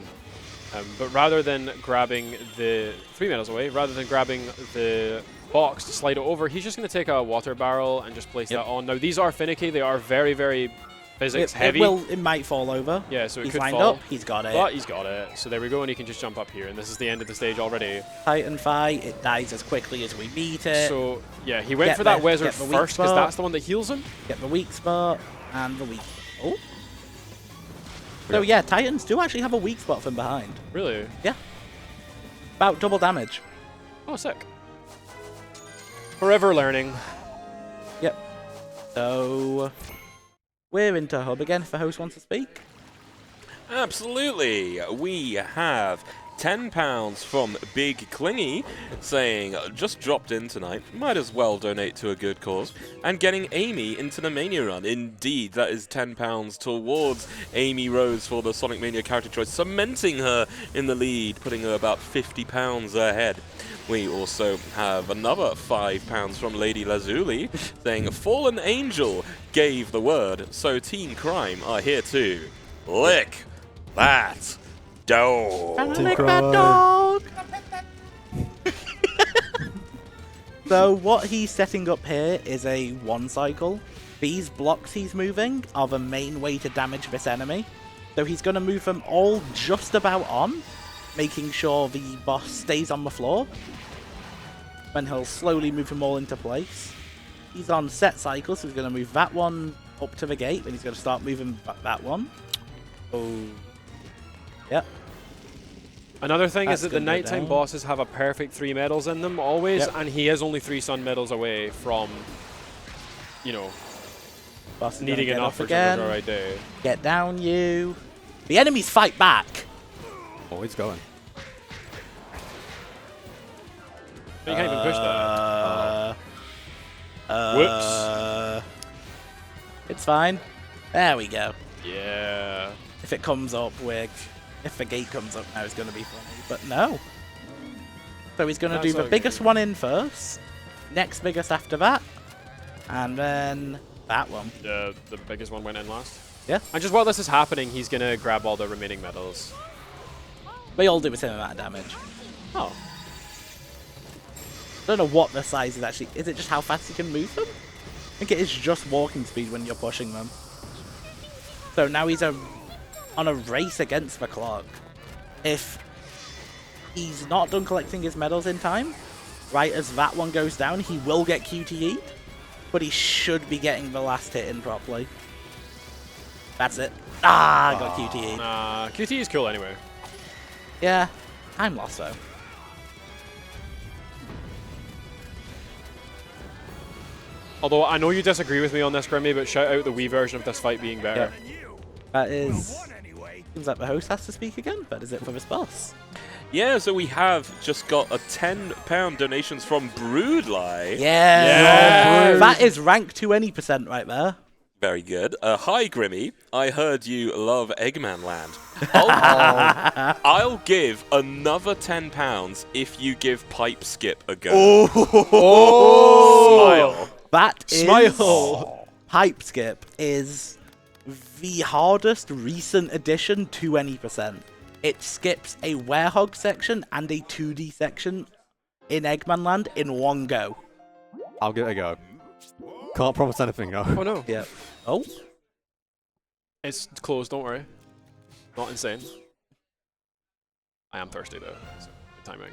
But rather than grabbing the 3 medals away, rather than grabbing the box to slide it over, he's just going to take a water barrel and just place that on. Now, these are finicky. They are very, very physics heavy. It might fall over. Yeah, so it He's could lined fall. up. He's got it. But he's got it. So there we go, and he can just jump up here. And this is the end of the stage already. Titan fight. It dies as quickly as we meet it. So, yeah, he went Get for that the- wizard get the weak first because spot. that's the one that heals him. Get the weak spot and the weak. Oh. So yeah, Titans do actually have a weak spot from behind. Really? Yeah. About double damage. Oh, sick. Forever learning. Yep. So we're into hub again if the host wants to speak. Absolutely. We have £10 from Big Clingy saying, just dropped in tonight, might as well donate to a good cause, and getting Amy into the Mania run. Indeed, that is £10 towards Amy Rose for the Sonic Mania character choice, cementing her in the lead, putting her about £50 ahead. We also have another £5 from Lady Lazuli saying, Fallen Angel gave the word, so Team Crime are here too. Lick that dog. Lick that dog. So what he's setting up here is a 1 cycle. These blocks he's moving are the main way to damage this enemy. So he's going to move them all just about on, making sure the boss stays on the floor. Then he'll slowly move them all into place. He's on set cycles, so he's going to move that one up to the gate, then he's going to start moving that one. Oh. Yep. Another thing That's is that the gonna go nighttime down. bosses have a perfect 3 medals in them always, and he is only 3 sun medals away from, you know, Boss is gonna needing get enough up for again. the right day. Get down, you. The enemies fight back. Oh, he's going. But you can't even push that. Whoops. It's fine. There we go. Yeah. If it comes up, if the gate comes up now, it's going to be funny. But no. So he's going to do That's the okay. biggest one in first. Next biggest after that. And then that one. The biggest one went in last. Yeah. And just while this is happening, he's going to grab all the remaining medals. They all do the same amount of damage. Oh. I don't know what the size is actually. Is it just how fast you can move them? I think it is just walking speed when you're pushing them. So now he's on a race against the clock. If he's not done collecting his medals in time, right as that one goes down, he will get QTE'd, but he should be getting the last hit in properly. That's it. Ah, I got QTE'd. Nah, QT is cool anyway. Yeah, I'm lost though. Although I know you disagree with me on this, Grimmy, but shout out the Wii version of this fight being better. That is... Seems like the host has to speak again, but is it for this boss? Yeah, so we have just got a £10 donations from Broodlie. Yeah. That is rank 20% right there. Very good. Hi, Grimmy. I heard you love Eggman Land. I'll give another £10 if you give Pipe Skip a go. Smile. That is... Smile. Pipe Skip is the hardest recent addition to any percent. It skips a Werehog section and a 2D section in Eggman Land in one go. I'll give it a go. Can't promise anything, though. Oh no. Yep. Oh. It's closed, don't worry. Not insane. I am thirsty though, so good timing.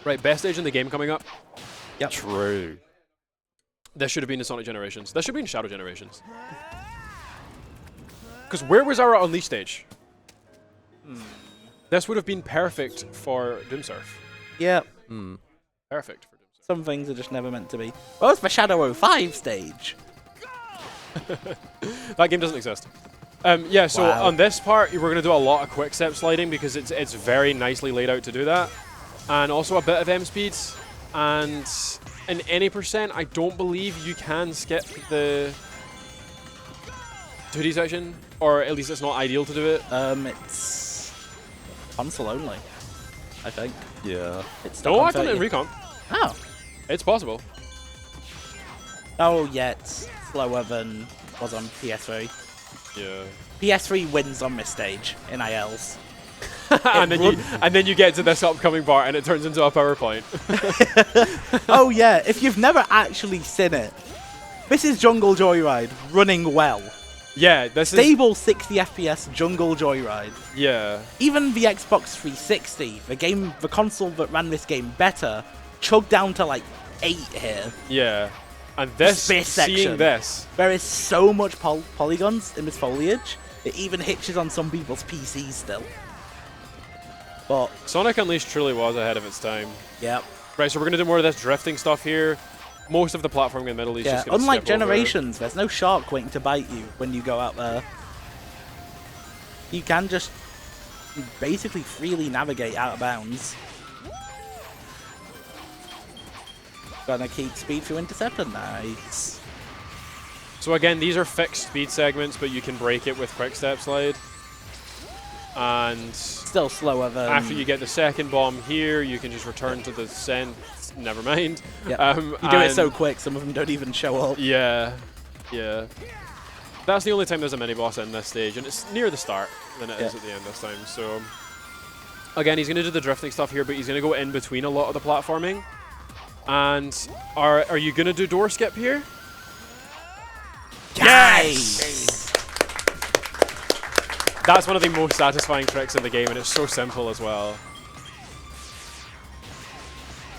Right, best stage in the game coming up. Yep. True. This should have been in Sonic Generations. This should be in Shadow Generations. Because where was our Unleashed stage? This would have been perfect for Doomsurf. Yep. Perfect for Doomsurf. Some things are just never meant to be. Oh, it's the Shadow 05 stage. That game doesn't exist. Yeah, so Wow. on this part, we're going to do a lot of quick step sliding because it's very nicely laid out to do that. And also a bit of M speeds. And in any percent, I don't believe you can skip the 2D section. Or at least it's not ideal to do it. It's console only, I think. Yeah. It's stuck No, on I've done it in 30. Recomp. Oh. It's possible. Oh, yeah, it's slower than was on PS3. Yeah. PS3 wins on this stage in ILs. and then you get to this upcoming part and it turns into a PowerPoint. Oh, yeah, if you've never actually seen it, this is Jungle Joyride running well. Yeah, this is... Stable 60 FPS Jungle Joyride. Yeah. Even the Xbox 360, the console that ran this game better, chugged down to like 8 here. Yeah. And this, Space seeing section. this... There is so much polygons in this foliage, it even hitches on some people's PCs still. But, Sonic Unleashed truly was ahead of its time. yep. Right, so we're going to do more of this drifting stuff here. Most of the platforming in the middle is Yeah, just going to unlike skip over. Generations, there's no shark waiting to bite you when you go out there. You can just basically freely navigate out of bounds. Gonna keep speed through Interceptor, nice. So again, these are fixed speed segments, but you can break it with quick step slide. And Still slower than... after you get the second bomb here, you can just return to the cent. Never mind. Yep. You do it so quick, some of them don't even show up. Yeah, yeah. That's the only time there's a mini boss in this stage, and it's near the start than it is at the end this time. So again, he's going to do the drifting stuff here, but he's going to go in between a lot of the platforming. And are you going to do door skip here? Yes! That's one of the most satisfying tricks in the game, and it's so simple as well.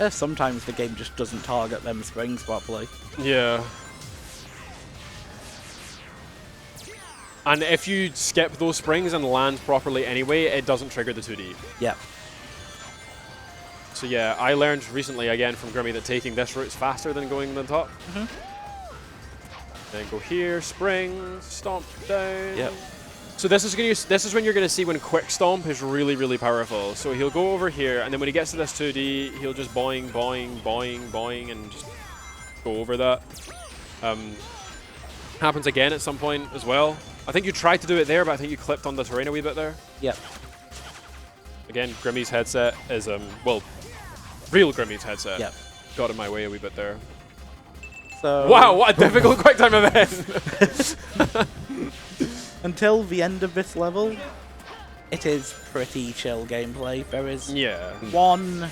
Sometimes the game just doesn't target them springs properly. Yeah. And if you skip those springs and land properly anyway, it doesn't trigger the 2D. Yep. So yeah, I learned recently again from Grimmy that taking this route's faster than going on top. Then go here, spring, stomp down. Yep. So this is when you're gonna see when quick stomp is really, really powerful. So he'll go over here, and then when he gets to this 2D, he'll just boing, boing, boing, boing, and just go over that. Happens again at some point as well. I think you tried to do it there, but I think you clipped on the terrain a wee bit there. Yep. Again, Grimmy's headset is well, real Grimmy's headset. Yep. Got in my way a wee bit there. So Wow, what a difficult quick time event! until the end of this level, it is pretty chill gameplay. There is Yeah. one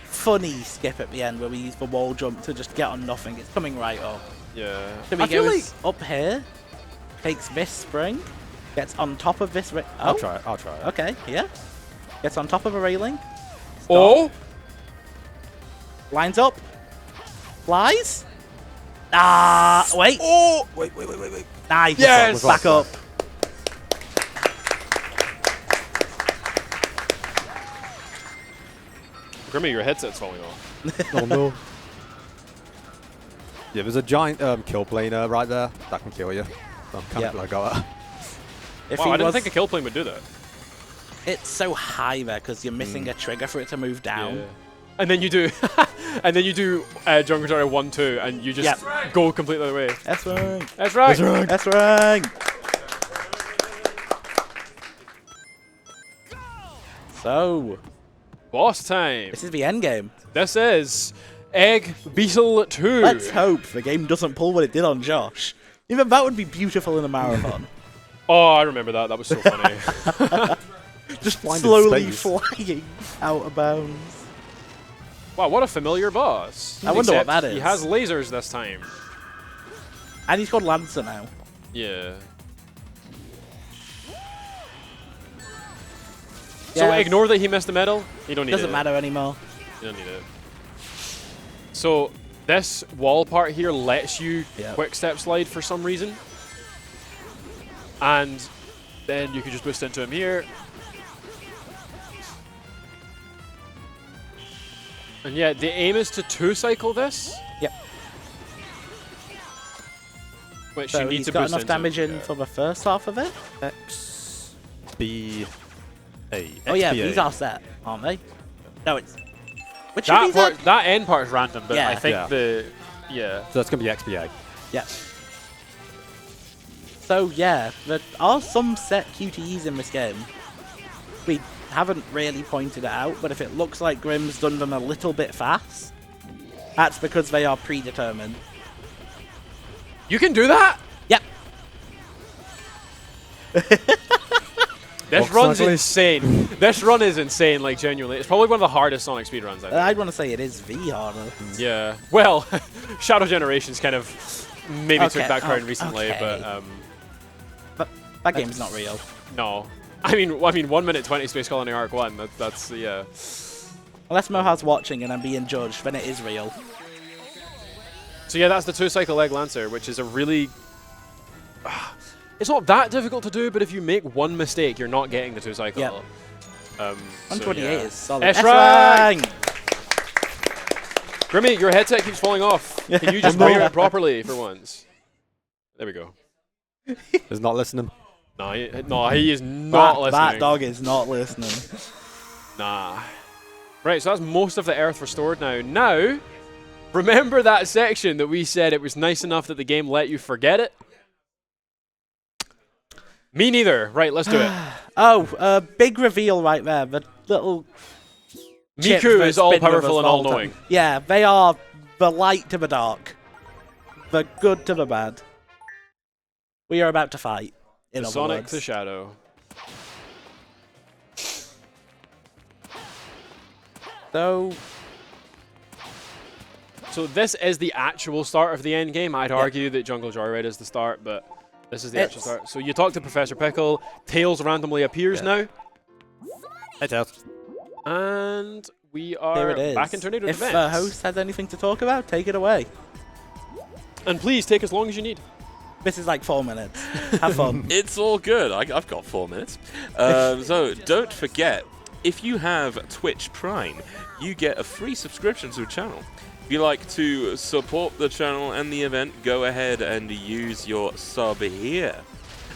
funny skip at the end where we use the wall jump to just get on nothing. It's coming right up. Yeah. So he goes up here, takes this spring, gets on top of this. I'll try it. I'll try it. Okay, yeah. Gets on top of a railing. Stop, Oh! lines up. Flies. Ah, wait. Oh! Wait. Nice. Yes! Back up. Grimmy, your headset's falling off. Oh no. Yeah, there's a giant kill plane right there that can kill you. So I'm kind of glad I got that. If Wow, he I didn't was, think a kill plane would do that. it's so high there because you're missing a trigger for it to move down. Yeah. And then you do, Jungle Joyride 1-2, and you just go completely the other way. That's right. That's right. That's right. So, Boss time. this is the end game. This is Egg Beetle 2. Let's hope the game doesn't pull what it did on Josh. Even that would be beautiful in a marathon. Oh, I remember that. That was so funny. Just Flying in slowly space. flying out of bounds. Wow, what a familiar boss. I wonder what Except that is. He has lasers this time. And he's called Lancer now. Yeah. Yeah. So ignore that he missed the medal. You don't need it. Doesn't matter anymore. You don't need it. So this wall part here lets you quick step slide for some reason. And then you can just boost into him here. And yeah, the aim is to 2-cycle this. Yep. Which So you need he's to got boost enough into. damage in for the first half of it. X, B, A. Oh yeah, XBA. these are set, aren't they? No, it's... Which of That these are... part, that end part is random, but Yeah. I think Yeah. So that's going to be XBA. Yeah. So yeah, there are some set QTEs in this game. We haven't really pointed it out, but if it looks like Grimm's done them a little bit fast, that's because they are predetermined. You can do that? Yep. This Box run's cycling. insane. This run is insane, like genuinely. It's probably one of the hardest Sonic speedruns, I think. I'd want to say it is V harder. Yeah. Well, Shadow Generations kind of maybe Okay, took that crown recently, okay. but That game's not real. no. I mean 1 minute 20 Space Colony Arc 1. That's yeah. Unless Moha's watching and I'm being judged, then it is real. So yeah, that's the 2-cycle leg lancer, which is a really. It's not that difficult to do, but if you make one mistake, you're not getting the 2-cycle. Yep. 128 yeah. is solid. S-rank! Grimmy, your headset keeps falling off. Can you just wear it properly for once? There we go. He's not listening. No, he is not listening. That dog is not listening. Nah. Right, so that's most of the Earth restored now. Now, remember that section that we said it was nice enough that the game let you forget it? Me neither. Right, let's do it. Oh, big reveal right there. The little chip Miku that is all spin with powerful us and all the all-knowing. time. Yeah, they are the light to the dark. The good to the bad. We are about to fight. In other Sonic words. the Shadow. So this is the actual start of the end game. I'd argue that Jungle Joyride is the start, but this is the actual start. So you talk to Professor Pickle. Tails randomly appears now. Hey, Tails. And we Here are it is. back in Tornado If Defense. the host has anything to talk about, take it away. And please take as long as you need. This is like 4 minutes. Have fun. It's all good. I've got 4 minutes. So don't forget, if you have Twitch Prime, you get a free subscription to the channel. If you like to support the channel and the event, go ahead and use your sub here.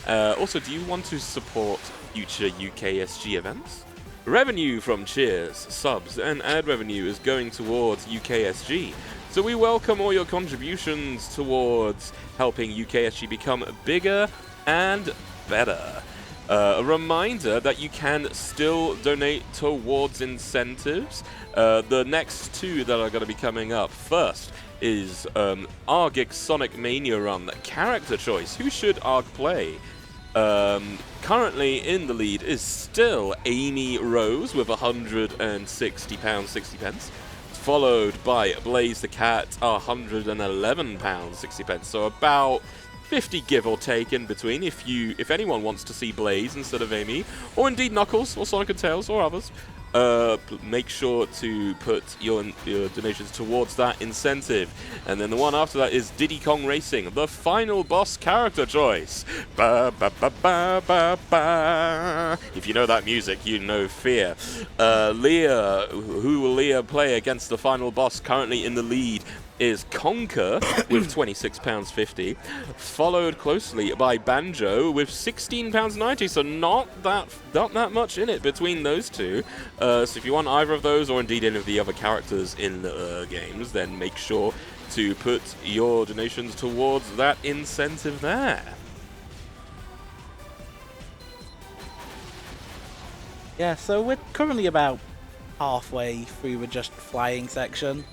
Also, do you want to support future UKSG events? Revenue from cheers, subs, and ad revenue is going towards UKSG. So we welcome all your contributions towards helping UKSG become bigger and better. A reminder that you can still donate towards incentives. The next two that are going to be coming up first is Argix Sonic Mania Run character choice. Who should Arg play? Currently in the lead is still Amy Rose with £160.60, followed by Blaze the Cat, £111.60. So about 50 give or take in between if anyone wants to see Blaze instead of Amy, or indeed Knuckles, or Sonic and Tails, or others. Make sure to put your donations towards that incentive. And then the one after that is Diddy Kong Racing, the final boss character choice. Ba, ba, ba, ba, ba, ba. If you know that music, you know fear. Leah, who will Leah play against the final boss? Currently in the lead is Conker with £26.50, followed closely by Banjo with £16.90, so not that much in it between those two. So if you want either of those, or indeed any of the other characters in the games, then make sure to put your donations towards that incentive there. Yeah, so we're currently about halfway through the just flying section.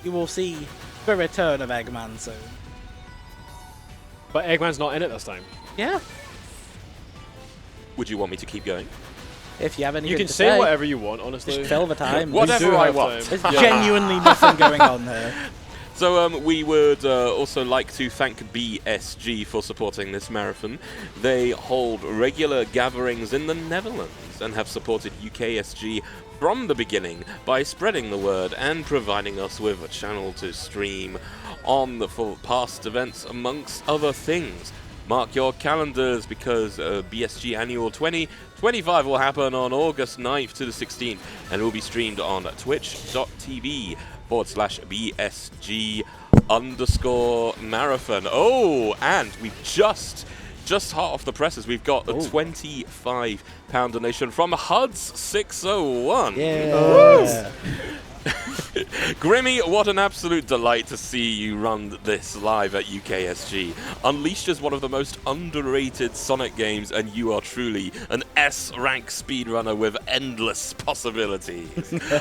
You will see the return of Eggman soon. But Eggman's not in it this time. Yeah. Would you want me to keep going? If you have anything You can to say whatever you want, honestly. Just fill the time. Whatever We do I have want. time. There's genuinely nothing going on here. So we would also like to thank BSG for supporting this marathon. They hold regular gatherings in the Netherlands and have supported UKSG from the beginning by spreading the word and providing us with a channel to stream on for past events, amongst other things. Mark your calendars, because BSG Annual 2025 will happen on August 9th to the 16th, and it will be streamed on twitch.tv/BSG_marathon. Oh, and we've just hot off the presses, we've got a £25 donation from Huds601. Yeah. Grimmy, what an absolute delight to see you run this live at UKSG. Unleashed is one of the most underrated Sonic games, and you are truly an S-rank speedrunner with endless possibilities.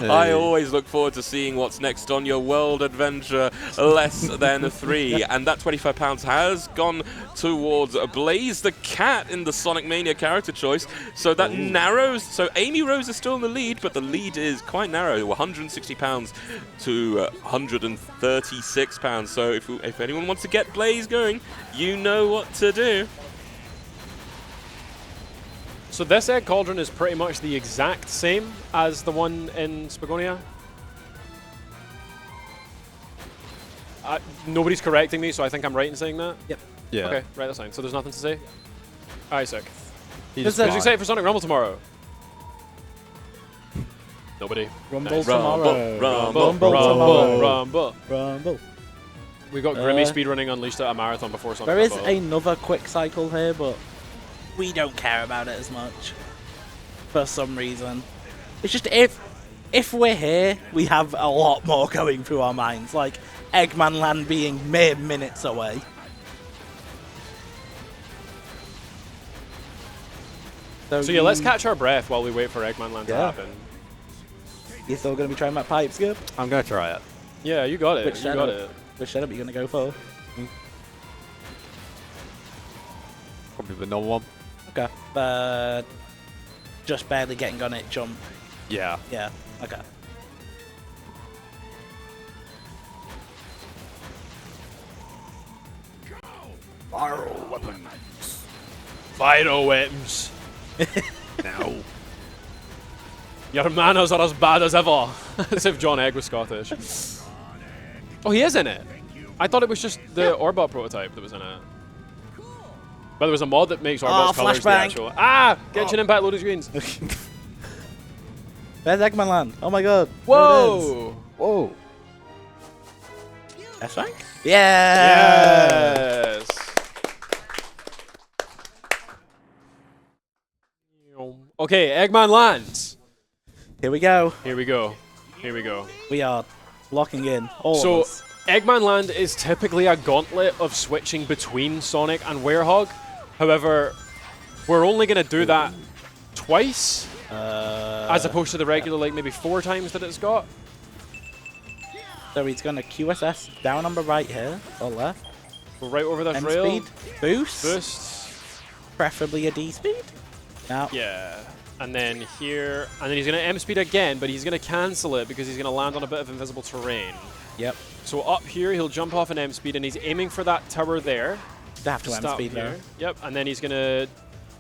I always look forward to seeing what's next on your world adventure, less than 3. And that £25 has gone towards Blaze the Cat in the Sonic Mania character choice. So that narrows. So Amy Rose is still in the lead, but the lead is quite narrow, £160 to £136. So if anyone wants to get Blaze going, you know what to do. So this egg cauldron is pretty much the exact same as the one in Spagonia. Nobody's correcting me, so I think I'm right in saying that. Yep. Yeah. Okay, right, that's fine. So there's nothing to say? Alright, sick. He's Who's excited for Sonic Rumble tomorrow? Nobody. Rumble Nice. tomorrow. Rumble, tomorrow. Rumble. Rumble. We got Grimmy speedrunning Unleashed at a marathon before Sonic There is Rumble. another quick cycle here, but we don't care about it as much for some reason. It's just if we're here, we have a lot more going through our minds, like Eggman Land being mere minutes away. So yeah, let's catch our breath while we wait for Eggman Land to happen. You're still going to be trying that pipe, Skip? I'm going to try it. Yeah, you got it. Which You got it. Which setup are you going to go for? Probably the normal one. Okay. Just barely getting on it, jump. Yeah. Yeah, okay. Viral weapons. Vital weapons. Now. Your manners are as bad as ever. As if John Egg was Scottish. Oh, he is in it. I thought it was just the Orbot prototype that was in it. But there was a mod that makes Orbot's colors the flashbang. actual. Genshin Impact loading screens. There's Eggman Land. Oh my god. Whoa! Whoa. That's right? Yeah! Yes! Okay, Eggman lands. Here we go. Here we go. Here we go. We are locking in. All So, of us. Eggman Land is typically a gauntlet of switching between Sonic and Werehog. However, we're only going to do that twice, as opposed to the regular, like, maybe 4 times that it's got. So he's going to QSS down on the right here, or left. Go right over that M rail. speed. Boost. Boost. Preferably a D speed. Now. Yeah. And then here, and then he's going to M speed again, but he's going to cancel it because he's going to land on a bit of invisible terrain. Yep. So up here, he'll jump off an M speed, and he's aiming for that tower there. They have to M Stop speed here. there. Yep, and then he's going to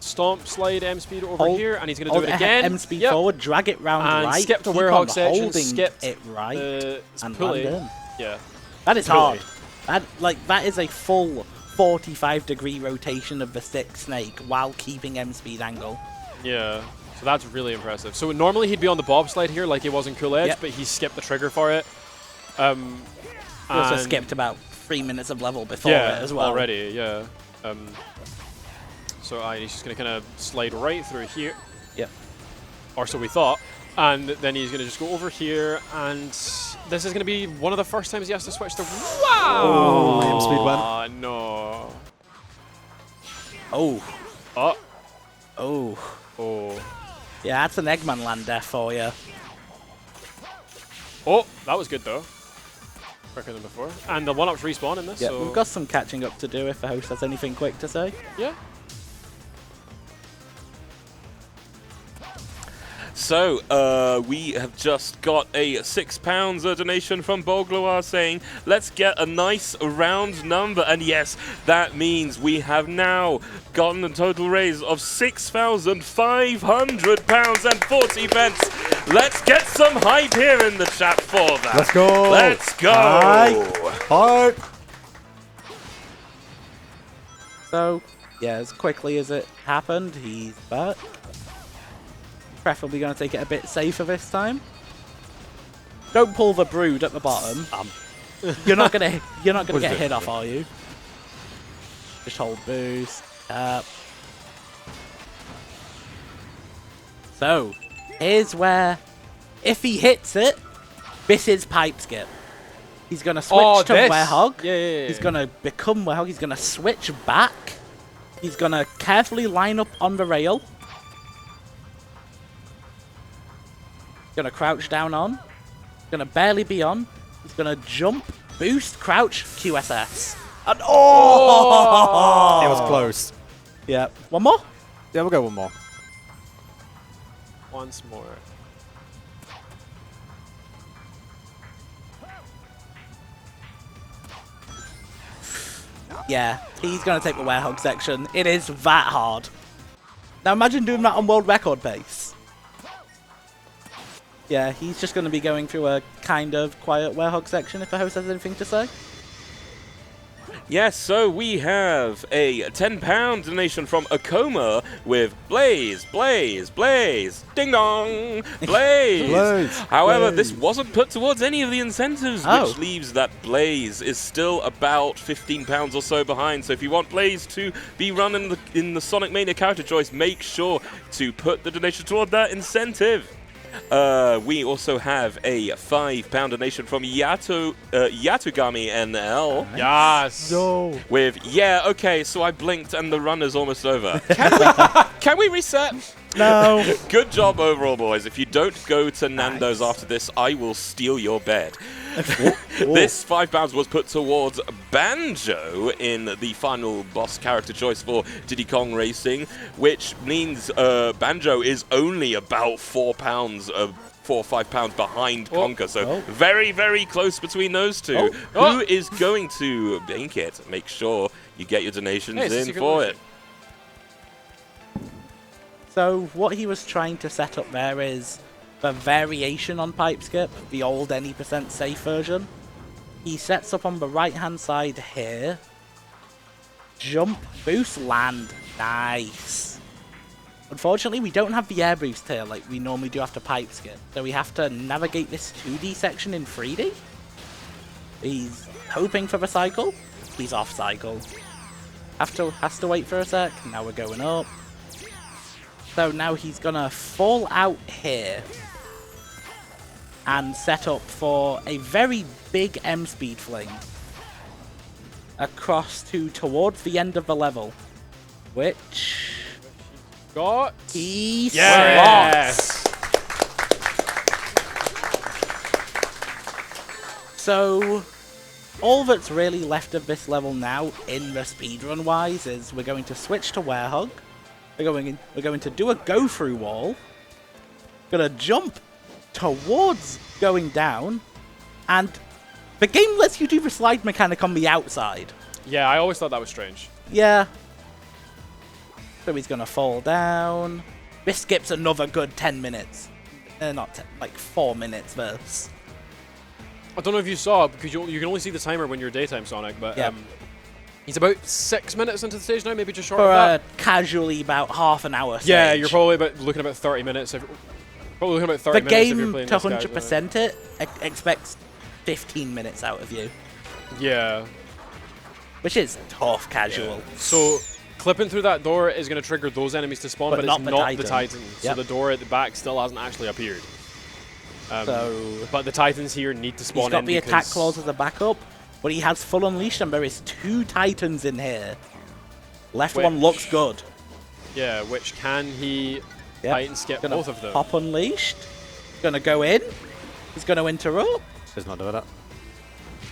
stomp, slide M speed over here, and he's going to do it Hold again. M speed Yep. forward, drag it round And right. skip to keep Werehog on section, holding skip it right, and pulley. land in. Yeah. That is Pulley. hard. That is a full 45-degree rotation of the stick snake while keeping M speed angle. Yeah. So that's really impressive. So normally he'd be on the bobslide here like he was in Cool Edge, Yep. but he skipped the trigger for it. He also And- skipped about 3 minutes of level before yeah, it as well. already, yeah. So he's just going to kind of slide right through here. Yep. Or so we thought. And then he's going to just go over here, and this is going to be one of the first times he has to switch to... Wow! Oh, M speed went. Ah, no. Oh. Oh. Oh. Oh. Yeah, that's an Eggman Land death for you. Oh, that was good, though. Quicker than before. And the 1-ups respawn in this, Yeah, so... we've got some catching up to do if the host has anything quick to say. Yeah. So, we have just got a £6 donation from Bogloir saying, let's get a nice round number. And yes, that means we have now gotten a total raise of £6,500 and 40 pence. Let's get some hype here in the chat for that. Let's go. Let's go. Hype. So, yeah, as quickly as it happened, he's back. Preferably going to take it a bit safer this time. Don't pull the brood at the bottom. You're not gonna get hit off, are you? Just hold boost. So, here's where, if he hits it, this is pipe skip. He's gonna switch to Werehog. Yeah. He's gonna become Werehog. He's gonna switch back. He's gonna carefully line up on the rail. Gonna crouch down on. Gonna barely be on. He's gonna jump, boost, crouch, QSS. And oh! It was close. Yeah. One more? Yeah, we'll go one more. Once more. Yeah, he's gonna take the Werehog section. It is that hard. Now imagine doing that on world record pace. Yeah, he's just gonna be going through a kind of quiet Werehog section if the host has anything to say. Yes, so we have a £10 donation from Akoma with Blaze, Blaze, Blaze, Ding Dong, Blaze. Blaze. However, Blaze. this wasn't put towards any of the incentives, which leaves that Blaze is still about £15 or so behind. So if you want Blaze to be run in the Sonic Mania character choice, make sure to put the donation toward that incentive. We also have a £5 donation from Yatugami NL. Yes. No. With, yeah, okay, so I blinked and the run is almost over. Can we reset? No. Good job overall, boys. If you don't go to Nando's after this, I will steal your bed. This £5 was put towards Banjo in the final boss character choice for Diddy Kong Racing, which means Banjo is only about £4 or £5 behind Conker, so very, very close between those two. Who is going to bank it? Make sure you get your donations in for it. So what he was trying to set up there is the variation on pipe skip, the old any % safe version. He sets up on the right hand side here. Jump, boost, land. Nice. Unfortunately, we don't have the air boost here like we normally do after pipe skip, so we have to navigate this 2D section in 3D. He's hoping for the cycle. He's off cycle. Has to wait for a sec. Now we're going up. So now he's gonna fall out here and set up for a very big M speed fling across towards the end of the level, which he slots. So all that's really left of this level now in the speedrun wise is we're going to switch to Werehog. We're going to do a go-through wall. Gonna jump towards going down, and the game lets you do the slide mechanic on the outside. Yeah, I always thought that was strange. Yeah. So he's gonna fall down. This skips another good 10 minutes. Not 10, like 4 minutes verse. I don't know if you saw, because you can only see the timer when you're daytime Sonic, but Yep. He's about 6 minutes into the stage now, maybe just short For of that. Casually about half an hour stage. Yeah, you're probably looking about 30 minutes. Probably looking about 30 the minutes if you're game playing to this 100% it expects 15 minutes out of you, Yeah. which is tough casual. So clipping through that door is going to trigger those enemies to spawn, but it's not the Titans. Yep. So the door at the back still hasn't actually appeared. So but the Titans here need to spawn in. he's got the attack clause as a backup, but he has full unleashed, and there is 2 Titans in here. Left one looks good. Yeah, which can he Titan skip Gonna both of them? Pop unleashed. Gonna go in. He's gonna interrupt. He's not doing that.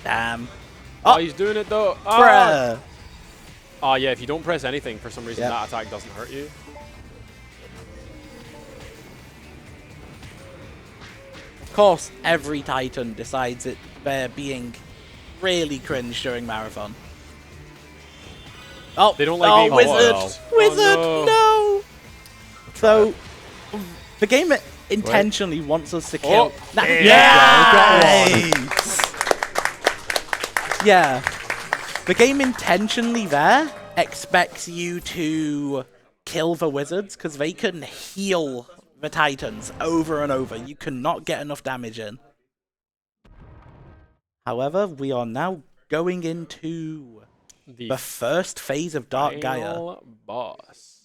Damn. Oh, he's doing it though. Bruh. Oh yeah, if you don't press anything, for some reason that attack doesn't hurt you. Of course, every Titan decides they're being really cringe during Marathon. Oh, They don't like being Wizard! watched. Wizard, Oh, no! So, the game intentionally wants us to kill. Nice! Yeah. The game intentionally there expects you to kill the wizards because they can heal the Titans over and over. You cannot get enough damage in. However, we are now going into the first phase of Dark Gaia. final boss.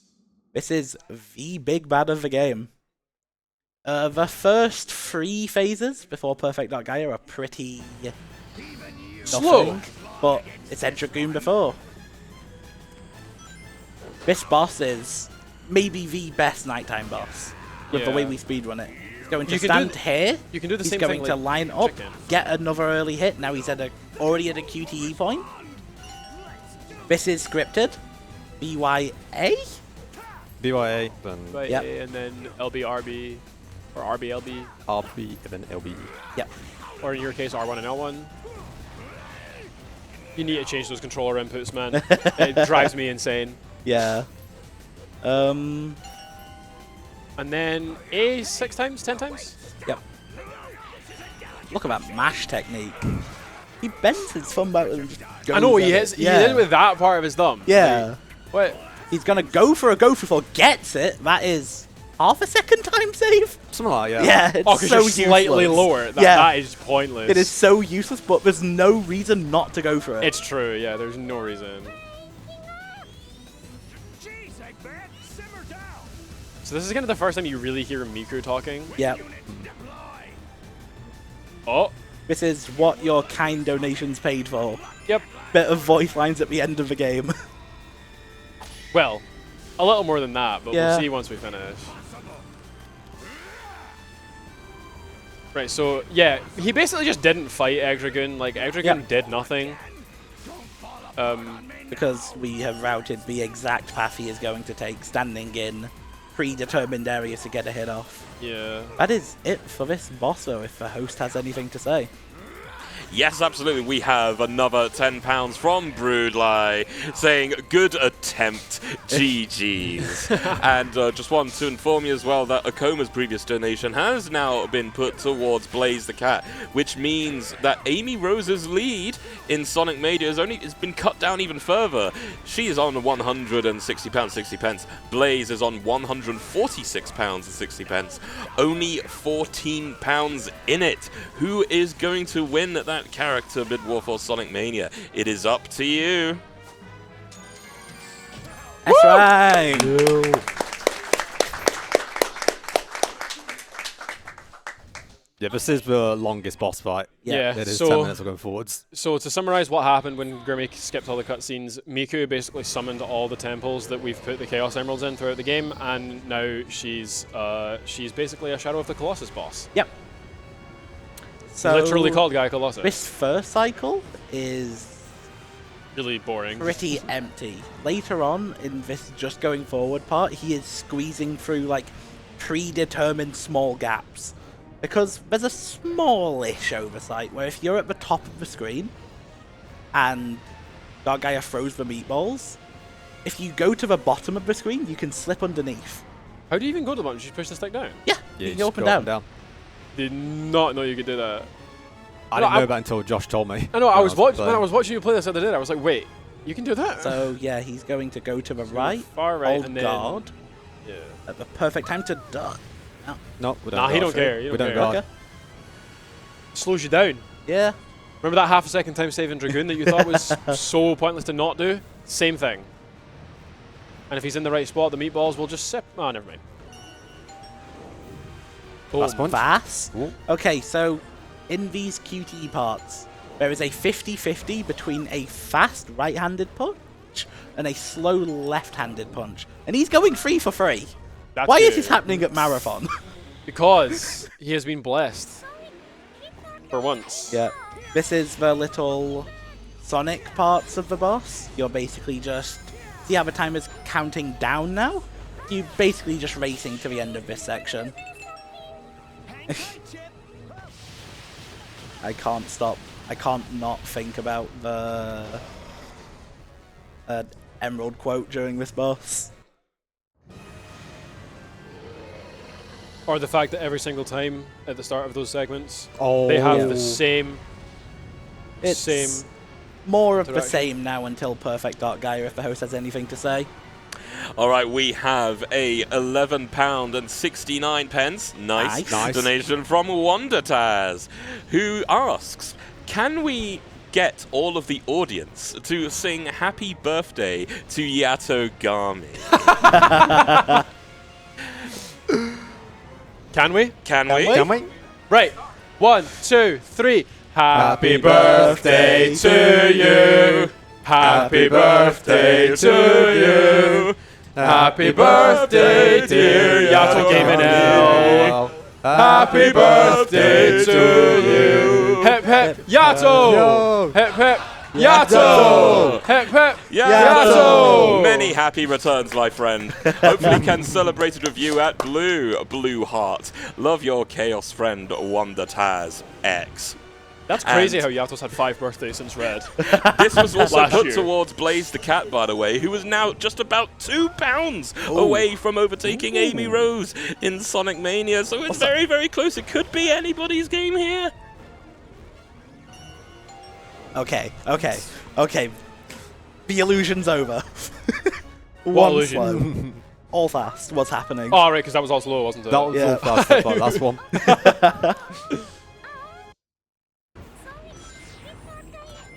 This is the big bad of the game. The first 3 phases before Perfect Dark Gaia are pretty Slow. nothing, but it's had Dragoon before. This boss is maybe the best nighttime boss with the way we speedrun it. He's going to You can stand do- here. You can do the He's same going thing to like line up, chicken. get another early hit. Now he's already at a QTE point. This is scripted. BYA? BYA, then Right, Yep. and then LBRB, or RBLB, RB, and then LB. Yep. or in your case R1 and L1. You need to change those controller inputs, man. It drives me insane. Yeah. And then A 6 times, 10 times? Yep. Look at that mash technique. He bends his thumb out and just goes I know, at he it. hits. He did it with that part of his thumb. Yeah. Like, what? He's gonna go for a go before gets it. That is half a second time save. Something like that, Yeah, it's Oh, because so you're slightly useless. lower. Yeah. That is pointless. It is so useless, but there's no reason not to go for it. It's true, yeah, there's no reason. So this is kind of the first time you really hear Miku talking. Yeah. Oh, This is what your kind donations paid for. yep. Bit of voice lines at the end of the game. Well, a little more than that, but Yeah. we'll see once we finish. Right, so, yeah, he basically just didn't fight Egdragoon. Like, Egdragoon Yep. did nothing. Because we have routed the exact path he is going to take, standing in predetermined areas to get a hit off. Yeah. That is it for this boss, though, if the host has anything to say. Yes, absolutely. We have another £10 from Broodlie saying, good attempt, GG's. And just wanted to inform you as well that Akoma's previous donation has now been put towards Blaze the Cat, which means that Amy Rose's lead in Sonic Mania has been cut down even further. She is on £160, 60 pence. Blaze is on £146 and 60 pence. Only £14 in it. Who is going to win that character mid-war for Sonic Mania? It is up to you. That's right. Yeah, this is the longest boss fight. Yeah, It is so- 10 minutes of going forwards. So to summarize what happened when Grimmy skipped all the cutscenes, Miku basically summoned all the temples that we've put the Chaos Emeralds in throughout the game, and now she's basically a Shadow of the Colossus boss. Yep. So Literally called Gaia Colossus. this first cycle is Really boring. pretty empty. Later on in this just going forward part, he is squeezing through like predetermined small gaps. Because there's a smallish oversight where if you're at the top of the screen and Dark Gaia throws the meatballs, if you go to the bottom of the screen, you can slip underneath. How do you even go to the button? Just push the stick down? Yeah, Yeah, you can just go up and go down. Did not know you could do that. I No, didn't know I- that until Josh told me. I know, I was watching when playing. I was watching you play this the other day, I was like, wait, you can do that? So yeah, he's going to go to the right, far right, hold and then guard yeah. at the perfect time to duck. No, we don't Nah, he guard. don't care. He We don't don't care. guard. Okay. Slows you down. Yeah. Remember that half a second time saving Dragoon that you thought was so pointless to not do? Same thing. And if he's in the right spot, the meatballs will just sip. Oh, never mind. Last punch. Fast. Ooh. Okay, so in these QTE parts, there is a 50-50 between a fast right-handed punch and a slow left-handed punch. And he's going 3 for 3. That's Why is good. this happening at Marathon? Because he has been blessed. For once. Yeah. This is the little Sonic parts of the boss. You're basically just... See how the timer's counting down now? You're basically just racing to the end of this section. I can't stop. I can't not think about the Emerald quote during this boss. Or the fact that every single time at the start of those segments, Oh, they have yeah. the same. It's more of the same now until Perfect Dark Gaia, if the host has anything to say. All right, we have a £11.69. Nice donation from Wondertaz, who asks, can we get all of the audience to sing happy birthday to Yato Gami? Can we? Can we? Can we? Right. 1, 2, 3. Happy birthday to you. Happy birthday to you. Happy birthday, dear Yato Gaming L. Happy birthday to you. Hep hep Yato. Yo. Hep hep Yato. Hep hep Yato! Many happy returns, my friend. Hopefully can celebrate it with you at Blue Heart. Love your chaos friend, Wondertaz X. That's crazy And- how Yato's had 5 birthdays since Red. This was also Last put year. towards Blaze the Cat, by the way, who is now just about 2 pounds away from overtaking Amy Rose in Sonic Mania. So it's very, very close. It could be anybody's game here. Okay. The illusion's over. What One illusion? slow. All fast. What's happening? Oh, right, because that was all slow, wasn't it? That was Yeah. all fast, I thought, last one.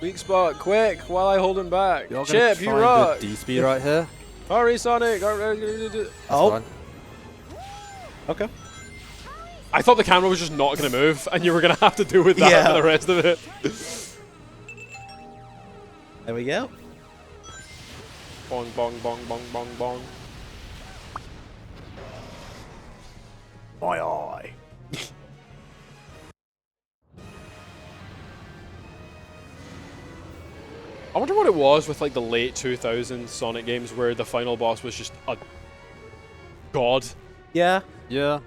Weak spot, quick, while I hold him back. You're Chip, you rock. D-speed right here. Hurry, Sonic. Oh, Fine. okay. I thought the camera was just not going to move, and you were going to have to deal with that Yeah. for the rest of it. There we go. Bong, bong, bong, bong, bong, bong. My eye. I wonder what it was with like the late 2000s Sonic games where the final boss was just a god. Yeah. Yeah.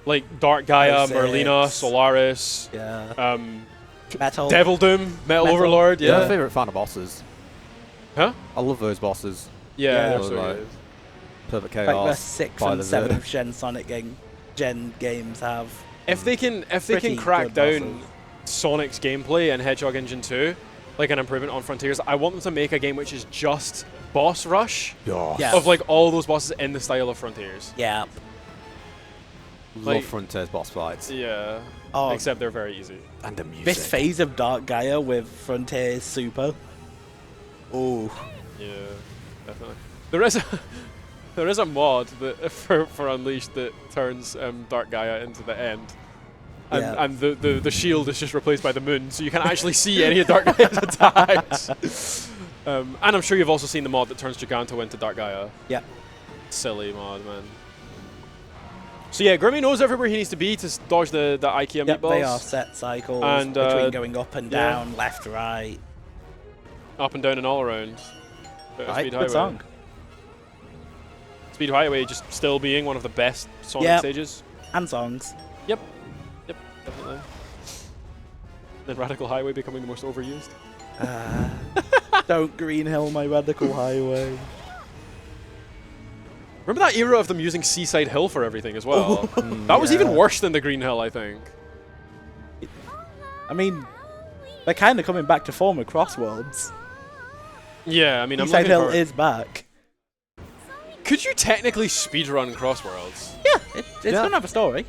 Like Dark Gaia, 06. Merlina, Solaris, Yeah. Metal. Devil Doom, Metal Metal. Overlord, Yeah. My yeah. favourite final bosses. Huh? I love those bosses. Yeah, Yeah. they're so Like- good. Perfect Like the chaos. 6th by and the 7th gen Sonic gen games have. If they can Pretty crack good down Sonic's gameplay in Hedgehog Engine 2, like an improvement on Frontiers, I want them to make a game which is just boss rush Yeah. Yeah. of like all those bosses in the style of Frontiers. Yeah. Love like- Frontiers boss fights. Yeah. Oh, Except they're very easy. And the music. this phase of Dark Gaia with Frontiers Super. Ooh. Yeah, definitely. There is a mod that for Unleashed that turns Dark Gaia into the end. And, Yeah. and the shield is just replaced by the moon, so you can't actually see any of Dark Gaia's attacks. And I'm sure you've also seen the mod that turns Giganto into Dark Gaia. Yeah. Silly mod, man. So yeah, Grimmy knows everywhere he needs to be to dodge the IKEA Yep, meatballs. they are set cycles And, between going up and yeah. down, left, right. Up and down and all around. Bit of Right, Speed good Highway. song. Speed Highway just still being one of the best Sonic Yep. stages. And songs. Yep, definitely. Then Radical Highway becoming the most overused. Don't Green Hill my Radical Highway. Remember that era of them using Seaside Hill for everything as well? That was Yeah. even worse than the Green Hill, I think. I mean, they're kind of coming back to form with Crossworlds. Yeah, I mean, I'm Seaside looking Hill for... is back. Could you technically speedrun Crossworlds? Yeah, it's Yeah. gonna have a story.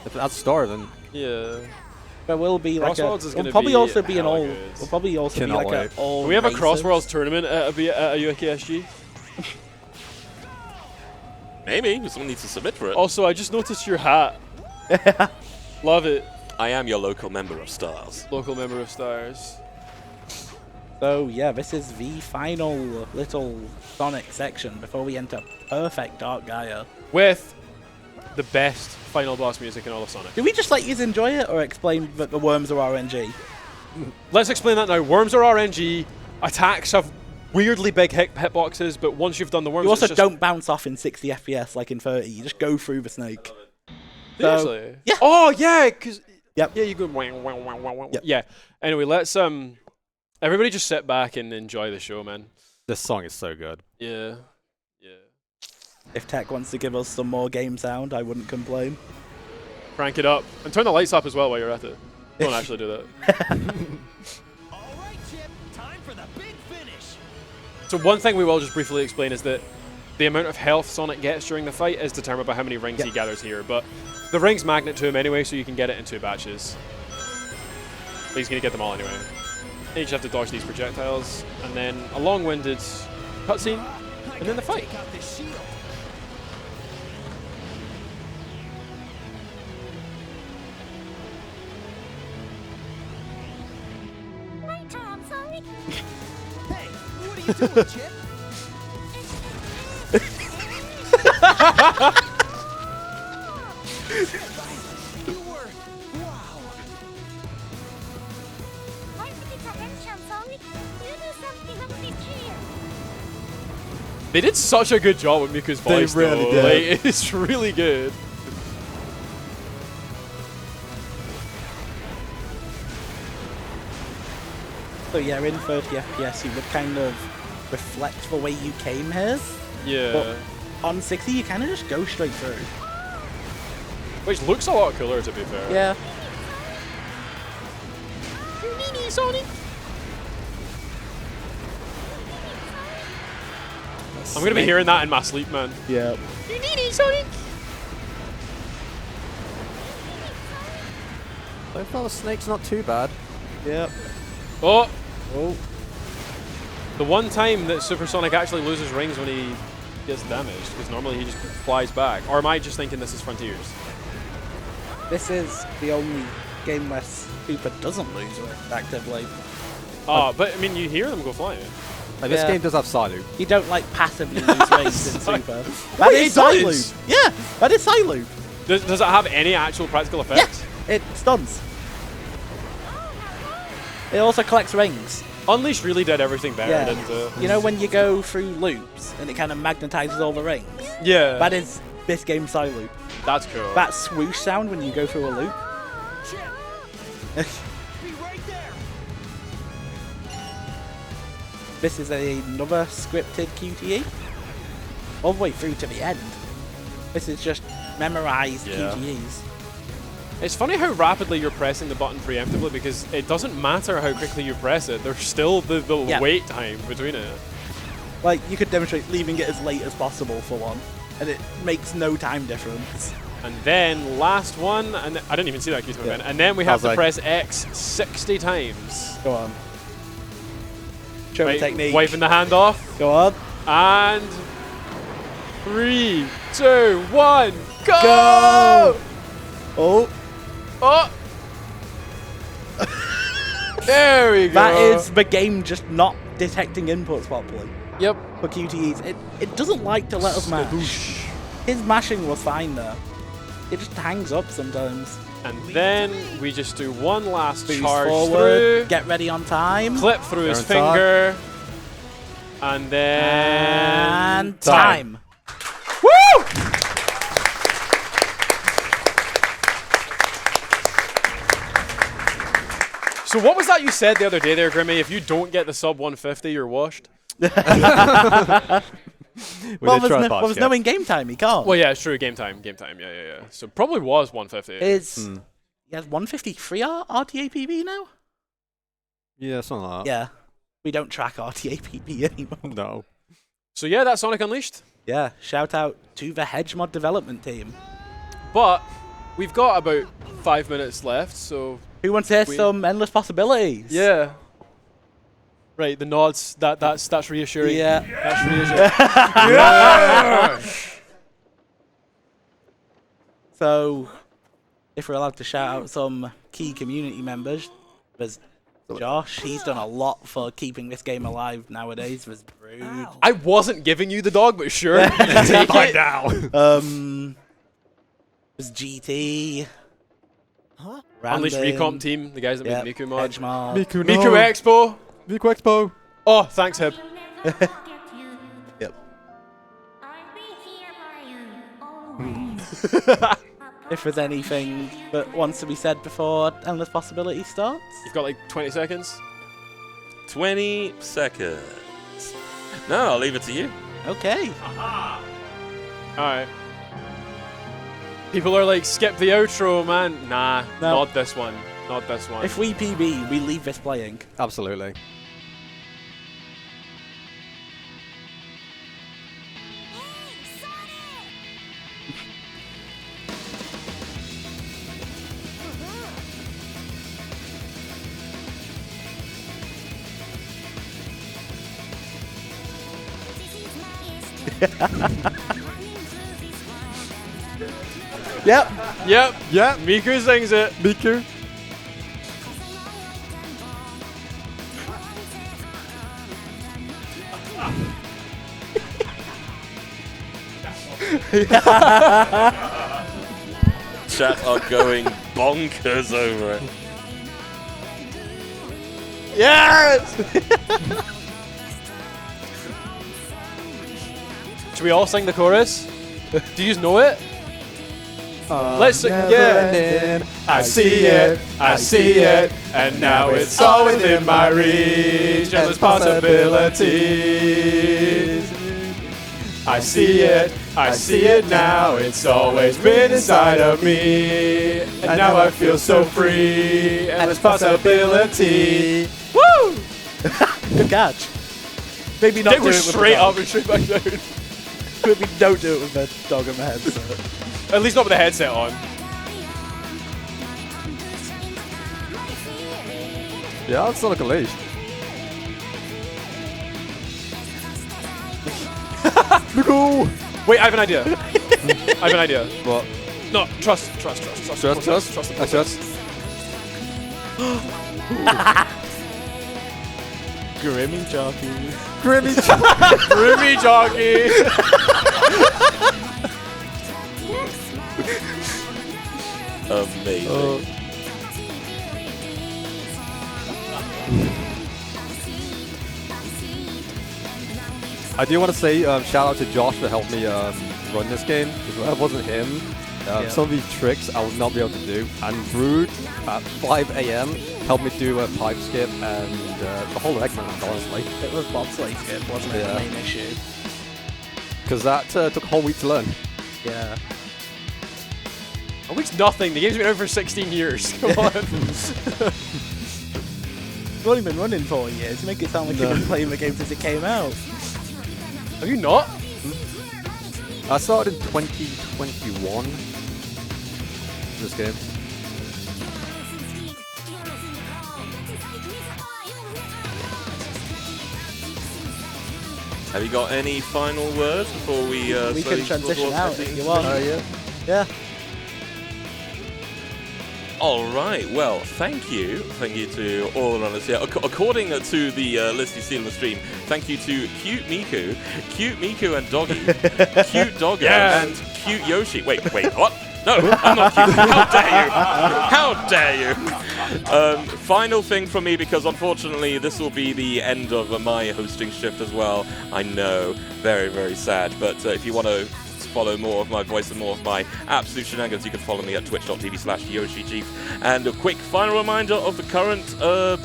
If that's a story, then Yeah. There will be like a. Crossworlds is Will gonna probably be also be an hella all. good. Will probably also Cannot be like wait. a all. Can we have a races. Crossworlds tournament at a UKSG? Maybe. Someone needs to submit for it. Also, I just noticed your hat. Love it. I am your local member of Stars. Local member of Stars. So yeah, this is the final little Sonic section before we enter Perfect Dark Gaia. With the best final boss music in all of Sonic. Do we just let you enjoy it, or explain that the worms are RNG? Let's explain that now. Worms are RNG. Attacks have weirdly big hitboxes, but once you've done the worms, You also it's just don't bounce off in 60 FPS like in 30. You just go through the snake. Seriously? Yeah. Oh yeah, because Yep. Yeah, you go. Wang, wang, wang, wang, wang. Yep. Yeah. Anyway, let's everybody just sit back and enjoy the show, man. This song is so good. Yeah. Yeah. If Tech wants to give us some more game sound, I wouldn't complain. Crank it up and turn the lights up as well while you're at it. Don't actually do that. All right, Chip, time for the big finish. So one thing we will just briefly explain is that the amount of health Sonic gets during the fight is determined by how many rings he gathers here, but the rings magnet to him anyway, so you can get it in 2 batches. But he's going to get them all anyway. And you just have to dodge these projectiles, and then a long-winded cutscene, and then the fight. Take out this shield. Hey, what are you doing, Chip? You were, wow. They did such a good job with Miku's voice, They really though. did. Like, it's really good. So yeah, in 30 FPS, you would kind of reflect the way you came here. Yeah. But on 60, you kind of just go straight through. Which looks a lot cooler, to be fair. Yeah. Sonic. I'm gonna be hearing that in my sleep, man. Yeah. You need it, Sonic. So far, the snake's not too bad. Yep. Oh, Oh. the one time that Supersonic actually loses rings when he gets damaged, because normally he just flies back. Or am I just thinking this is Frontiers? This is the only game where Super doesn't lose actively. Oh, but I mean, you hear them go flying. Like, this Yeah. game does have Psyloop. You don't like passively lose rings in Super. That Wait, is it Psyloop. does? Yeah, that is Psyloop. Does it have any actual practical effects? It stuns. It also collects rings. Unleashed really did everything better, Yeah. didn't it? You know when you go through loops and it kind of magnetizes all the rings? Yeah. That is this game's Psyloop. That's cool. That swoosh sound when you go through a loop. Chip, be right there. This is another scripted QTE. All the way through to the end. This is just memorized Yeah. QTEs. It's funny how rapidly you're pressing the button preemptively, because it doesn't matter how quickly you press it. There's still the Yeah. wait time between it. Like, you could demonstrate leaving it as late as possible for one, and it makes no time difference. And then last one, and I didn't even see that Q2 Yeah. event. And then we have to like- press X 60 times. Go on. Show Right, me technique. wiping the hand off. Go on. And 3, 2, 1, go! Go! Oh, Oh! There we go. that is the game just not detecting inputs properly Yep. for QTEs. It doesn't like to let us mash. His mashing was fine there. It just hangs up sometimes. And then we just do one last Boost charge forward, through, get ready on time, clip through his They're on finger, and then and time. Woo! So what was that you said the other day there, Grimmy? If you don't get the sub 150, you're washed. We Well, did there's try no, fast, there's yeah. no in-game time, he can't. Well, yeah, it's true. Game time. Yeah. So probably was 150. He has 153 RTA PB now? Yeah, something like that. Yeah. We don't track RTA PB anymore. No. So yeah, that's Sonic Unleashed. Yeah, shout out to the Hedgemod development team. But we've got about 5 minutes left, so Who wants to hear We- some endless possibilities? yeah. Right, the nods. That's reassuring. Yeah. That's reassuring. So, if we're allowed to shout out some key community members, there's Josh. He's done a lot for keeping this game alive nowadays. There's Brood. I wasn't giving you the dog, but sure. You can take it. There's GT. Huh? Unleashed Random, Recomp team, the guys that Yep, made Miku mod. Hedgemod. Miku, Miku no. Expo. Miku Expo. Oh, thanks, Hib. Yep. if there's anything that wants to be said before Endless Possibility starts. You've got like 20 seconds. 20 seconds. No, I'll leave it to you. Okay. Alright. People are like, skip the outro, man. Nah, No. not this one. Not this one. If we PB, we leave this playing. Absolutely. Yep. Yep. Yeah, Miku sings it. Miku. Chat are going bonkers over it. Yes! Should we all sing the chorus? Do you know it? Let's sing. Yeah. I see it, and now it's all within my reach. Endless possibilities. I see it now. It's always been inside of me, and now I feel so free. Endless possibility. Woo! Good catch. Maybe not Dick do was it with straight the dog. up and straight back down. Maybe don't do it with the dog on the head. So. At least not with the headset on. Yeah, it's Sonic Unleashed. Miku! Wait, I have an idea. I have an idea. What? No, trust the Trust? process. I trust. Grimmy jockey. Grimmy. Groovy jockey. Amazing. I do want to say shout out to Josh for helping me run this game. Because if it wasn't him, some of these tricks I would not be able to do. And Brood at 5 AM helped me do a pipe skip and the whole Eggman, honestly. It was bobsleigh skip, wasn't it? Yeah. The main issue. Because that took a whole week to learn. Yeah. A week's nothing. The game's been out for 16 years. Come on. You've only been running 4 years. You make it sound like you've been playing the game since it came out. Have you not? I started in 2021. This game. Have you got any final words before we We slowly can transition towards out ending? if you want. Yeah. Yeah. All right. Well, thank you to all the runners here. According to the list you see on the stream, thank you to Cute Miku and Doggy, Cute Doggo, Yeah. and Cute Yoshi. Wait, what? No, I'm not cute. How dare you? Final thing from me, because unfortunately this will be the end of my hosting shift as well. I know, very, very sad. But if you want to follow more of my voice and more of my absolute shenanigans, you can follow me at twitch.tv/YoshiChief. And a quick final reminder of the current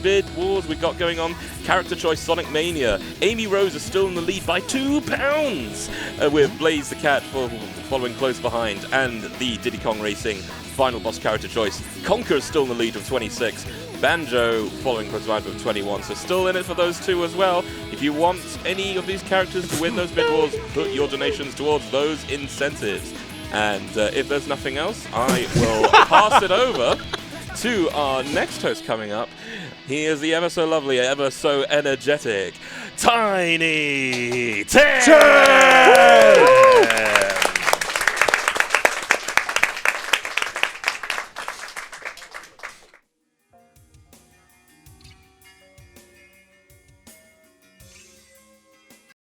bid wars we got going on. Character choice Sonic Mania. Amy Rose is still in the lead by £2, with Blaze the Cat following close behind, and the Diddy Kong Racing final boss character choice. Conker is still in the lead with 26. Banjo following close behind with 21, so still in it for those two as well. If you want any of these characters to win those bid wars, put your donations towards those incentives. And if there's nothing else, I will pass it over to our next host coming up. He is the ever so lovely, ever so energetic, Tiny Tim!